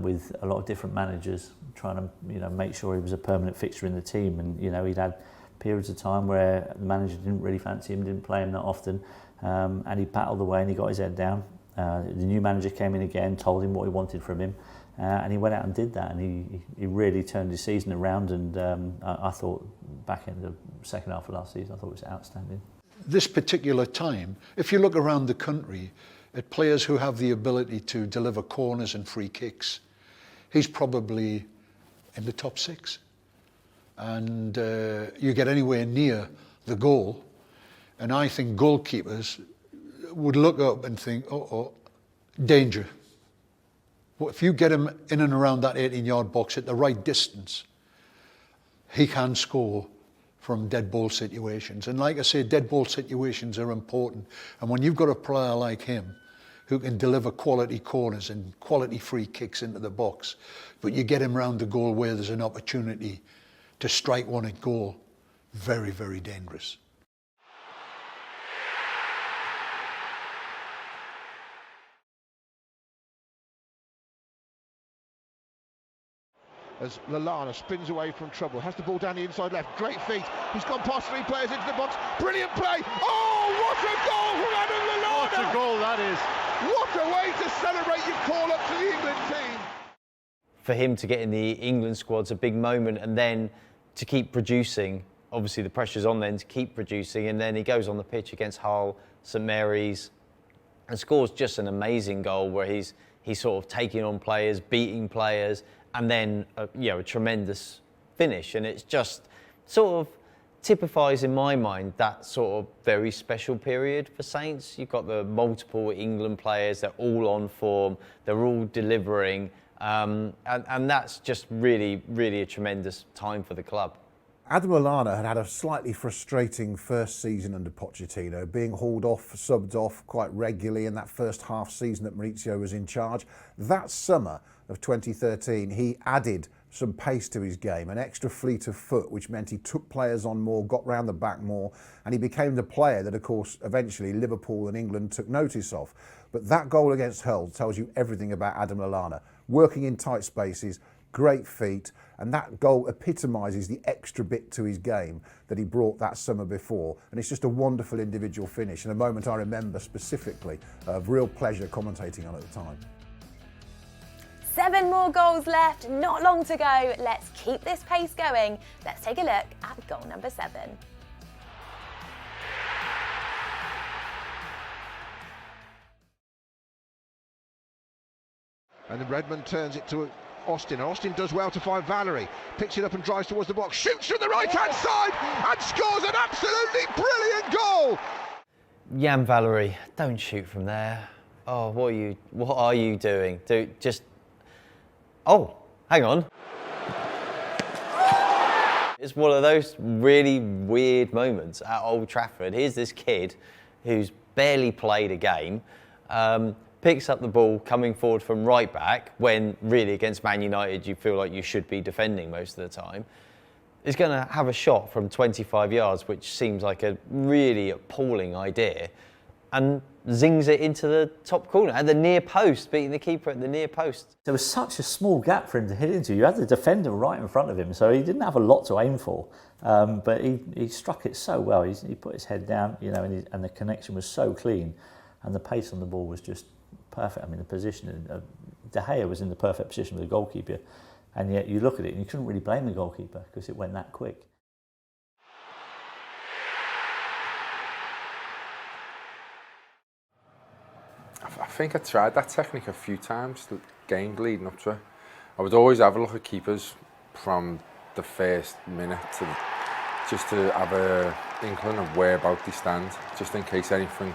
with a lot of different managers, trying to make sure he was a permanent fixture in the team. And he'd had periods of time where the manager didn't really fancy him, didn't play him that often, and he battled away and he got his head down. The new manager came in again, told him what he wanted from him, and he went out and did that, and he really turned his season around. And I thought back in the second half of last season, I thought it was outstanding. This particular time, if you look around the country at players who have the ability to deliver corners and free kicks, he's probably in the top 6. And you get anywhere near the goal, and I think goalkeepers would look up and think, oh, danger. Well, if you get him in and around that 18-yard box at the right distance, he can score from dead ball situations. And like I say, dead ball situations are important. And when you've got a player like him who can deliver quality corners and quality free kicks into the box, but you get him round the goal where there's an opportunity to strike one at goal, very, very dangerous. As Lallana spins away from trouble, has the ball down the inside left, great feet, he's gone past 3 players into the box, brilliant play, oh, what a goal from Adam Lallana! What a goal that is! What a way to celebrate your call up to the England team! For him to get in the England squad's a big moment, and then to keep producing, obviously the pressure's on then to keep producing, and then he goes on the pitch against Hull, St Mary's, and scores just an amazing goal where he's sort of taking on players, beating players, and then a tremendous finish. And it's just sort of typifies in my mind that sort of very special period for Saints. You've got the multiple England players, they're all on form, they're all delivering, and that's just really, really a tremendous time for the club. Adam Lallana had a slightly frustrating first season under Pochettino, being hauled off, subbed off quite regularly in that first half season that Maurizio was in charge. That summer of 2013, he added some pace to his game, an extra fleet of foot, which meant he took players on more, got round the back more, and he became the player that, of course, eventually Liverpool and England took notice of. But that goal against Hull tells you everything about Adam Lallana. Working in tight spaces, great feet, and that goal epitomises the extra bit to his game that he brought that summer before. And it's just a wonderful individual finish, and a moment I remember specifically of real pleasure commentating on at the time. 7 more goals left, not long to go. Let's keep this pace going. Let's take a look at goal number 7. And then Redmond turns it to Austin, and Austin does well to find Valerie, picks it up and drives towards the box, shoots from the right-hand side and scores an absolutely brilliant goal! Jan Valerie, don't shoot from there. Oh, what are you doing? Oh, hang on. It's one of those really weird moments at Old Trafford. Here's this kid who's barely played a game, picks up the ball coming forward from right back, when really against Man United you feel like you should be defending most of the time. Is going to have a shot from 25 yards, which seems like a really appalling idea, and zings it into the top corner at the near post, beating the keeper at the near post. There was such a small gap for him to hit into. You had the defender right in front of him, so he didn't have a lot to aim for. But he struck it so well. He put his head down, and the connection was so clean, and the pace on the ball was just perfect. I mean, the position, De Gea was in the perfect position with the goalkeeper, and yet you look at it and you couldn't really blame the goalkeeper because it went that quick. I think I tried that technique a few times, the games leading up to it. I would always have a look at keepers from the first minute just to have a inkling of whereabout they stand, just in case anything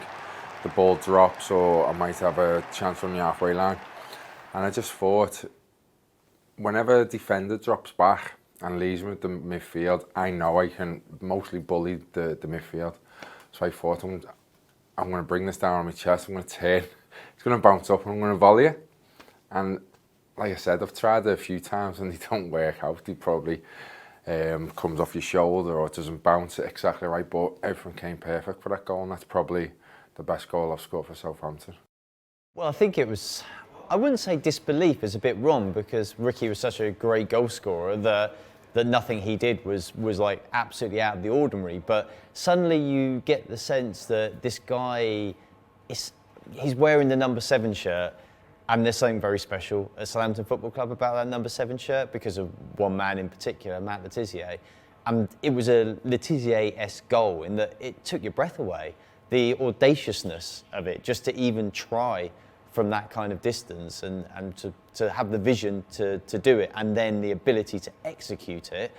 the ball drops or I might have a chance from the halfway line. And I just thought, whenever a defender drops back and leaves me with the midfield, I know I can mostly bully the midfield. So I thought, I'm going to bring this down on my chest, I'm going to turn, it's going to bounce up and I'm going to volley it. And like I said, I've tried it a few times and they don't work out. They probably comes off your shoulder or it doesn't bounce it exactly right, but everything came perfect for that goal, and that's probably the best goal I've scored for Southampton. Well, I think it was, I wouldn't say disbelief is a bit wrong, because Ricky was such a great goal scorer that nothing he did was like absolutely out of the ordinary. But suddenly you get the sense that this guy, he's wearing the number 7 shirt, and there's something very special at Southampton Football Club about that number 7 shirt because of one man in particular, Matt Letizia. And it was a Letizia-esque goal in that it took your breath away. The audaciousness of it, just to even try from that kind of distance and to have the vision to do it, and then the ability to execute it.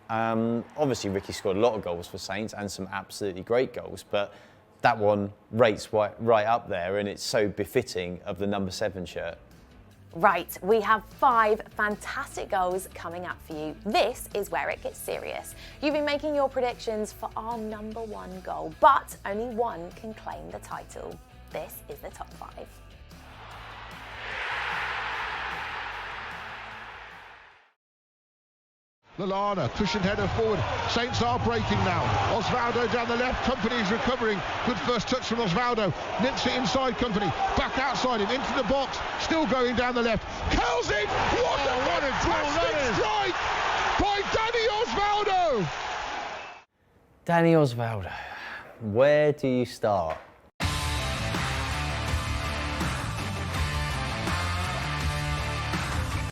Obviously, Ricky scored a lot of goals for Saints and some absolutely great goals, but that one rates right up there, and it's so befitting of the number 7 shirt. Right, we have 5 fantastic goals coming up for you. This is where it gets serious. You've been making your predictions for our number 1 goal, but only one can claim the title. This is the top 5. Lallana, cushioned header forward. Saints are breaking now. Osvaldo down the left. Company is recovering. Good first touch from Osvaldo. Nips it inside Company. Back outside him. Into the box. Still going down the left. Curls it. What a fantastic strike by Danny Osvaldo. Danny Osvaldo. Where do you start?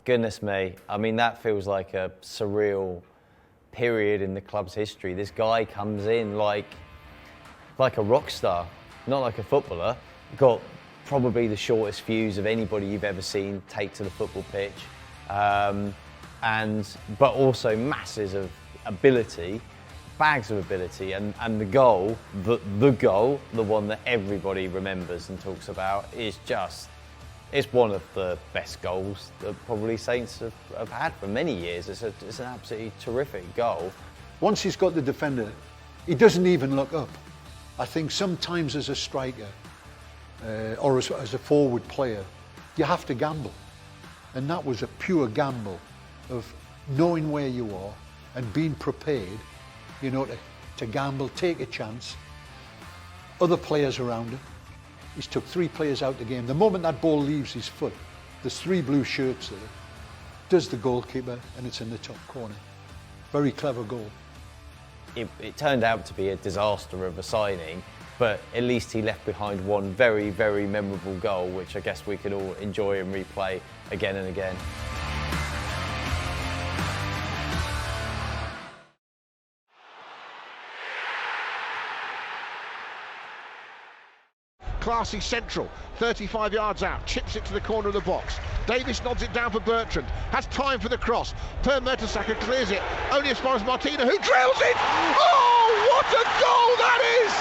Goodness me, I mean, that feels like a surreal period in the club's history. This guy comes in like a rock star, not like a footballer. Got probably the shortest fuse of anybody you've ever seen take to the football pitch, but also masses of ability, bags of ability, and the goal, the one that everybody remembers and talks about, is just. It's one of the best goals that probably Saints have had for many years. It's an absolutely terrific goal. Once he's got the defender, he doesn't even look up. I think sometimes as a striker or as a forward player, you have to gamble. And that was a pure gamble of knowing where you are and being prepared, you know, to gamble, take a chance. Other players around him. He's took 3 players out the game. The moment that ball leaves his foot, there's 3 blue shirts there. Does the goalkeeper, and it's in the top corner. Very clever goal. It turned out to be a disaster of a signing, but at least he left behind one very, very memorable goal, which I guess we could all enjoy and replay again and again. Classy central, 35 yards out, chips it to the corner of the box. Davis nods it down for Bertrand, has time for the cross. Per Mertesacker clears it, only as far as Martina, who drills it! Oh, what a goal that is!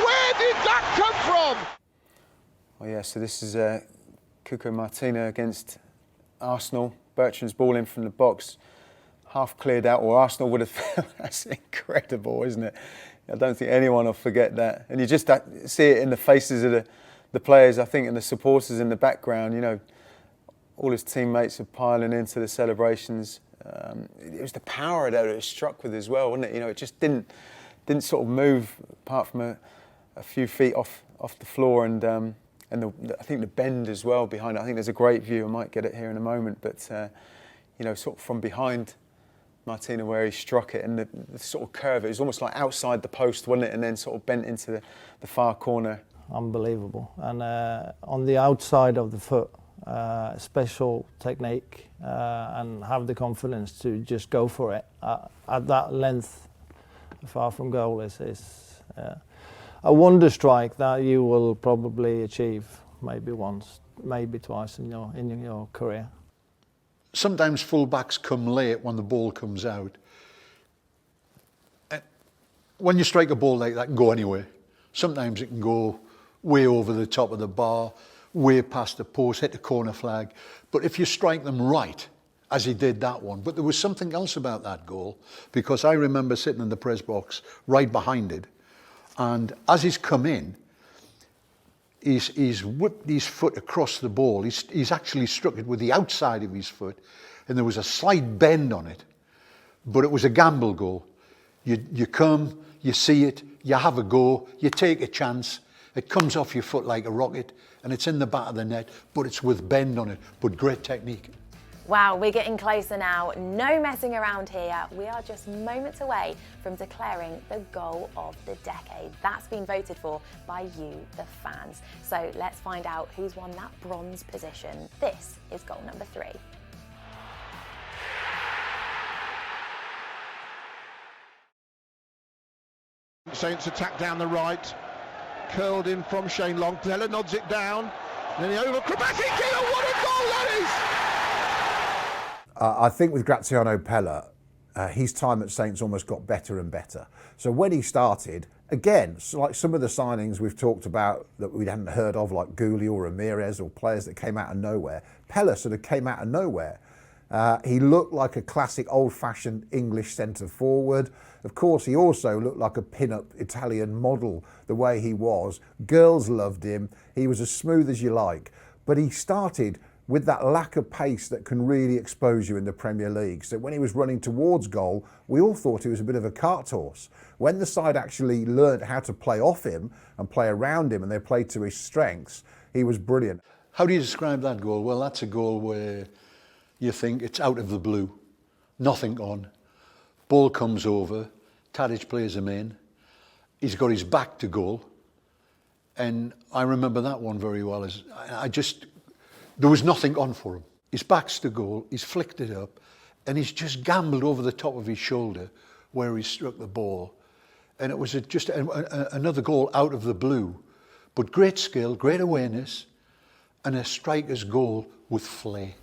Where did that come from? Oh yeah, so this is Cuco Martina against Arsenal. Bertrand's ball in from the box, half cleared out, or Arsenal would have. That's incredible, isn't it? I don't think anyone will forget that. And you just see it in the faces of the players, I think, and the supporters in the background. You know, all his teammates are piling into the celebrations. It was the power that it was struck with as well, wasn't it? You know, it just didn't sort of move apart from a few feet off the floor, and I think the bend as well behind it. I think there's a great view. I might get it here in a moment, but you know, sort of from behind Martina where he struck it, and the sort of curve, it was almost like outside the post, wasn't it, and then sort of bent into the far corner. Unbelievable. And on the outside of the foot, special technique, and have the confidence to just go for it at that length, far from goal, is a wonder strike that you will probably achieve maybe once, maybe twice in your career. Sometimes full-backs come late when the ball comes out. When you strike a ball like that, it can go anywhere. Sometimes it can go way over the top of the bar, way past the post, hit the corner flag. But if you strike them right, as he did that one, but there was something else about that goal, because I remember sitting in the press box right behind it, and as he's come in, he's whipped his foot across the ball. He's actually struck it with the outside of his foot, and there was a slight bend on it, but it was a gamble goal. You come, you see it, you have a go, you take a chance, it comes off your foot like a rocket, and it's in the back of the net, but it's with bend on it, but great technique. Wow, we're getting closer now. No messing around here. We are just moments away from declaring the goal of the decade. That's been voted for by you, the fans. So let's find out who's won that bronze position. This is goal number 3. Saints attack down the right, curled in from Shane Long. Pella nods it down, then he over Krabatic. What a goal that is! I think with Graziano Pella, his time at Saints almost got better and better. So when he started, again, like some of the signings we've talked about that we hadn't heard of, like Gouli or Ramirez, or players that came out of nowhere, Pella sort of came out of nowhere. He looked like a classic old-fashioned English centre forward. Of course, he also looked like a pin-up Italian model, the way he was. Girls loved him. He was as smooth as you like. But he started with that lack of pace that can really expose you in the Premier League. So when he was running towards goal, we all thought he was a bit of a cart horse. When the side actually learned how to play off him and play around him, and they played to his strengths, he was brilliant. How do you describe that goal? Well, that's a goal where you think it's out of the blue, nothing on. Ball comes over, Tadic plays him in, he's got his back to goal, and I remember that one very well. There was nothing on for him. His back's to goal, he's flicked it up, and he's just gambled over the top of his shoulder where he struck the ball. And it was just another goal out of the blue. But great skill, great awareness, and a striker's goal with flair.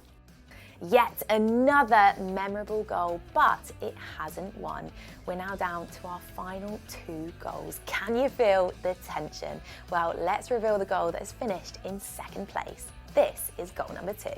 Yet another memorable goal, but it hasn't won. We're now down to our final 2 goals. Can you feel the tension? Well, let's reveal the goal that has finished in 2nd place. This is goal number 2.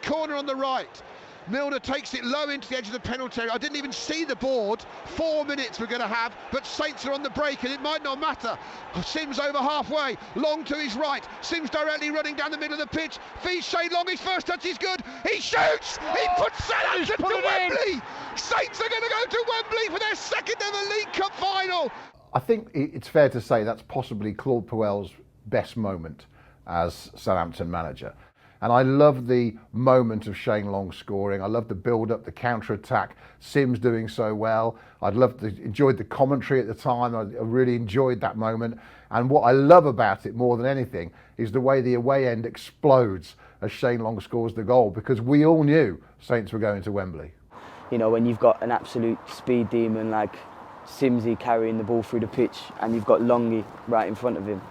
Corner on the right. Milner takes it low into the edge of the penalty area. I didn't even see the board. 4 minutes we're going to have, but Saints are on the break and it might not matter. Sims over halfway, Long to his right. Sims directly running down the middle of the pitch. Fees Shane Long, his first touch is good. He shoots! He puts Southampton to Wembley! Saints are going to go to Wembley for their 2nd ever League Cup final. I think it's fair to say that's possibly Claude Puel's best moment as Southampton manager. And I love the moment of Shane Long scoring. I love the build-up, the counter-attack, Sims doing so well. Enjoyed the commentary at the time. I really enjoyed that moment. And what I love about it more than anything is the way the away end explodes as Shane Long scores the goal, because we all knew Saints were going to Wembley. You know, when you've got an absolute speed demon like Simsy carrying the ball through the pitch, and you've got Longy right in front of him,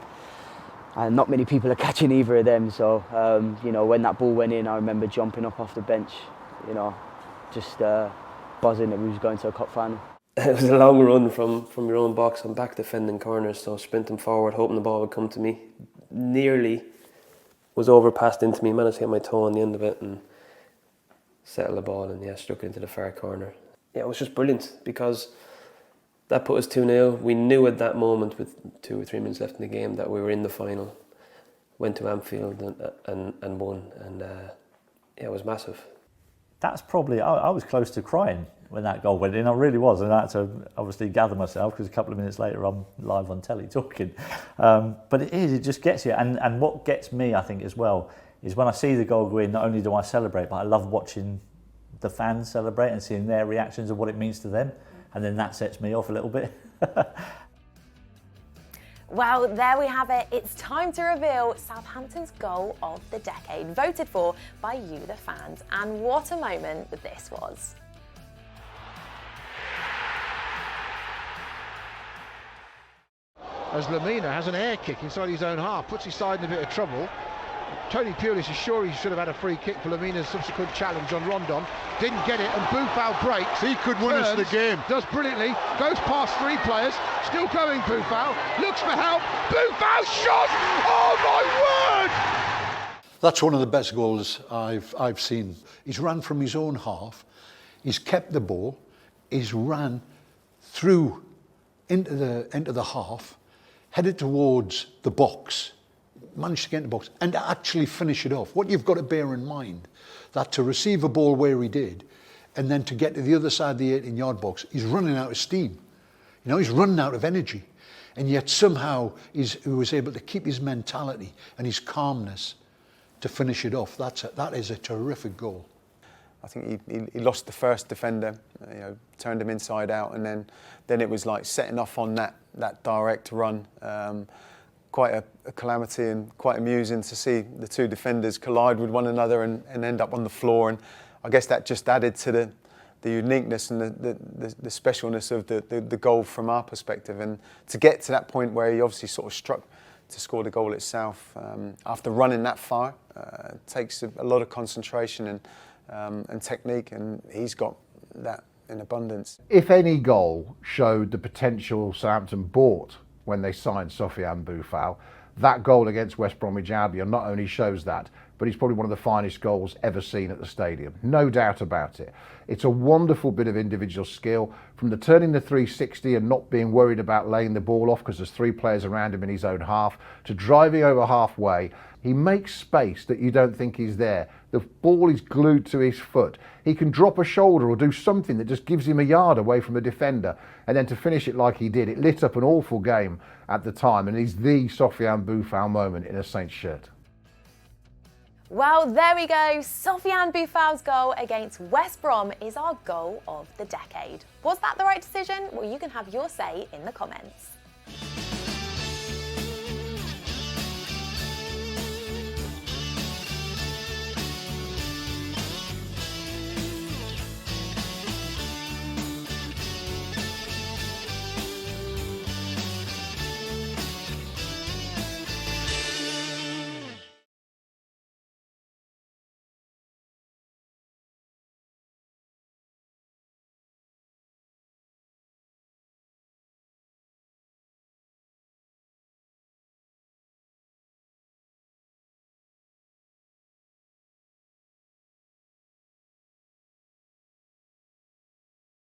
and not many people are catching either of them. So, you know, when that ball went in, I remember jumping up off the bench, you know, just buzzing that we was going to a cup final. It was a long run from your own box. I'm back defending corners, so sprinting forward, hoping the ball would come to me. Nearly was overpassed into me, managed to get my toe on the end of it and settle the ball, and yeah, struck into the far corner. Yeah, it was just brilliant, because that put us 2-0. We knew at that moment, with 2 or 3 minutes left in the game, that we were in the final. Went to Anfield and won, and yeah, it was massive. That's probably, I was close to crying when that goal went in. I really was, and I had to obviously gather myself, because a couple of minutes later I'm live on telly talking. But it just gets you, and what gets me, I think, as well, is when I see the goal go in, not only do I celebrate, but I love watching the fans celebrate and seeing their reactions of what it means to them. And then that sets me off a little bit. Well, there we have it. It's time to reveal Southampton's goal of the decade, voted for by you, the fans. And what a moment this was. As Lamina has an air kick inside his own half, puts his side in a bit of trouble. Tony Pulis is sure he should have had a free kick for Lemina's subsequent challenge on Rondon. Didn't get it, and Boufal breaks. He could win us the game. Does brilliantly, goes past 3 players, still going Boufal, looks for help, Boufal shot! Oh my word! That's one of the best goals I've seen. He's ran from his own half, he's kept the ball, he's ran through into the half, headed towards the box, managed to get in the box and actually finish it off. What you've got to bear in mind, that to receive a ball where he did, and then to get to the other side of the 18-yard box, he's running out of steam. You know, he's running out of energy. And yet somehow he was able to keep his mentality and his calmness to finish it off. That is a terrific goal. I think he lost the first defender, turned him inside out, and then it was like setting off on that direct run. Quite a calamity and quite amusing to see the 2 defenders collide with one another and end up on the floor. And I guess that just added to the uniqueness and the specialness of the goal from our perspective. And to get to that point where he obviously sort of struck to score the goal itself after running that far takes a lot of concentration and technique, and he's got that in abundance. If any goal showed the potential Southampton bought when they signed Sofiane Boufal, that goal against West Bromwich Albion not only shows that, but it's probably one of the finest goals ever seen at the stadium. No doubt about it. It's a wonderful bit of individual skill, from the turning the 360 and not being worried about laying the ball off because there's 3 players around him in his own half, to driving over halfway. He makes space that you don't think is there. The ball is glued to his foot. He can drop a shoulder or do something that just gives him a yard away from a defender, and then to finish it like he did, it lit up an awful game at the time, and is the Sofiane Boufal moment in a Saints shirt. Well, there we go. Sofiane Boufal's goal against West Brom is our goal of the decade. Was that the right decision? Well, you can have your say in the comments.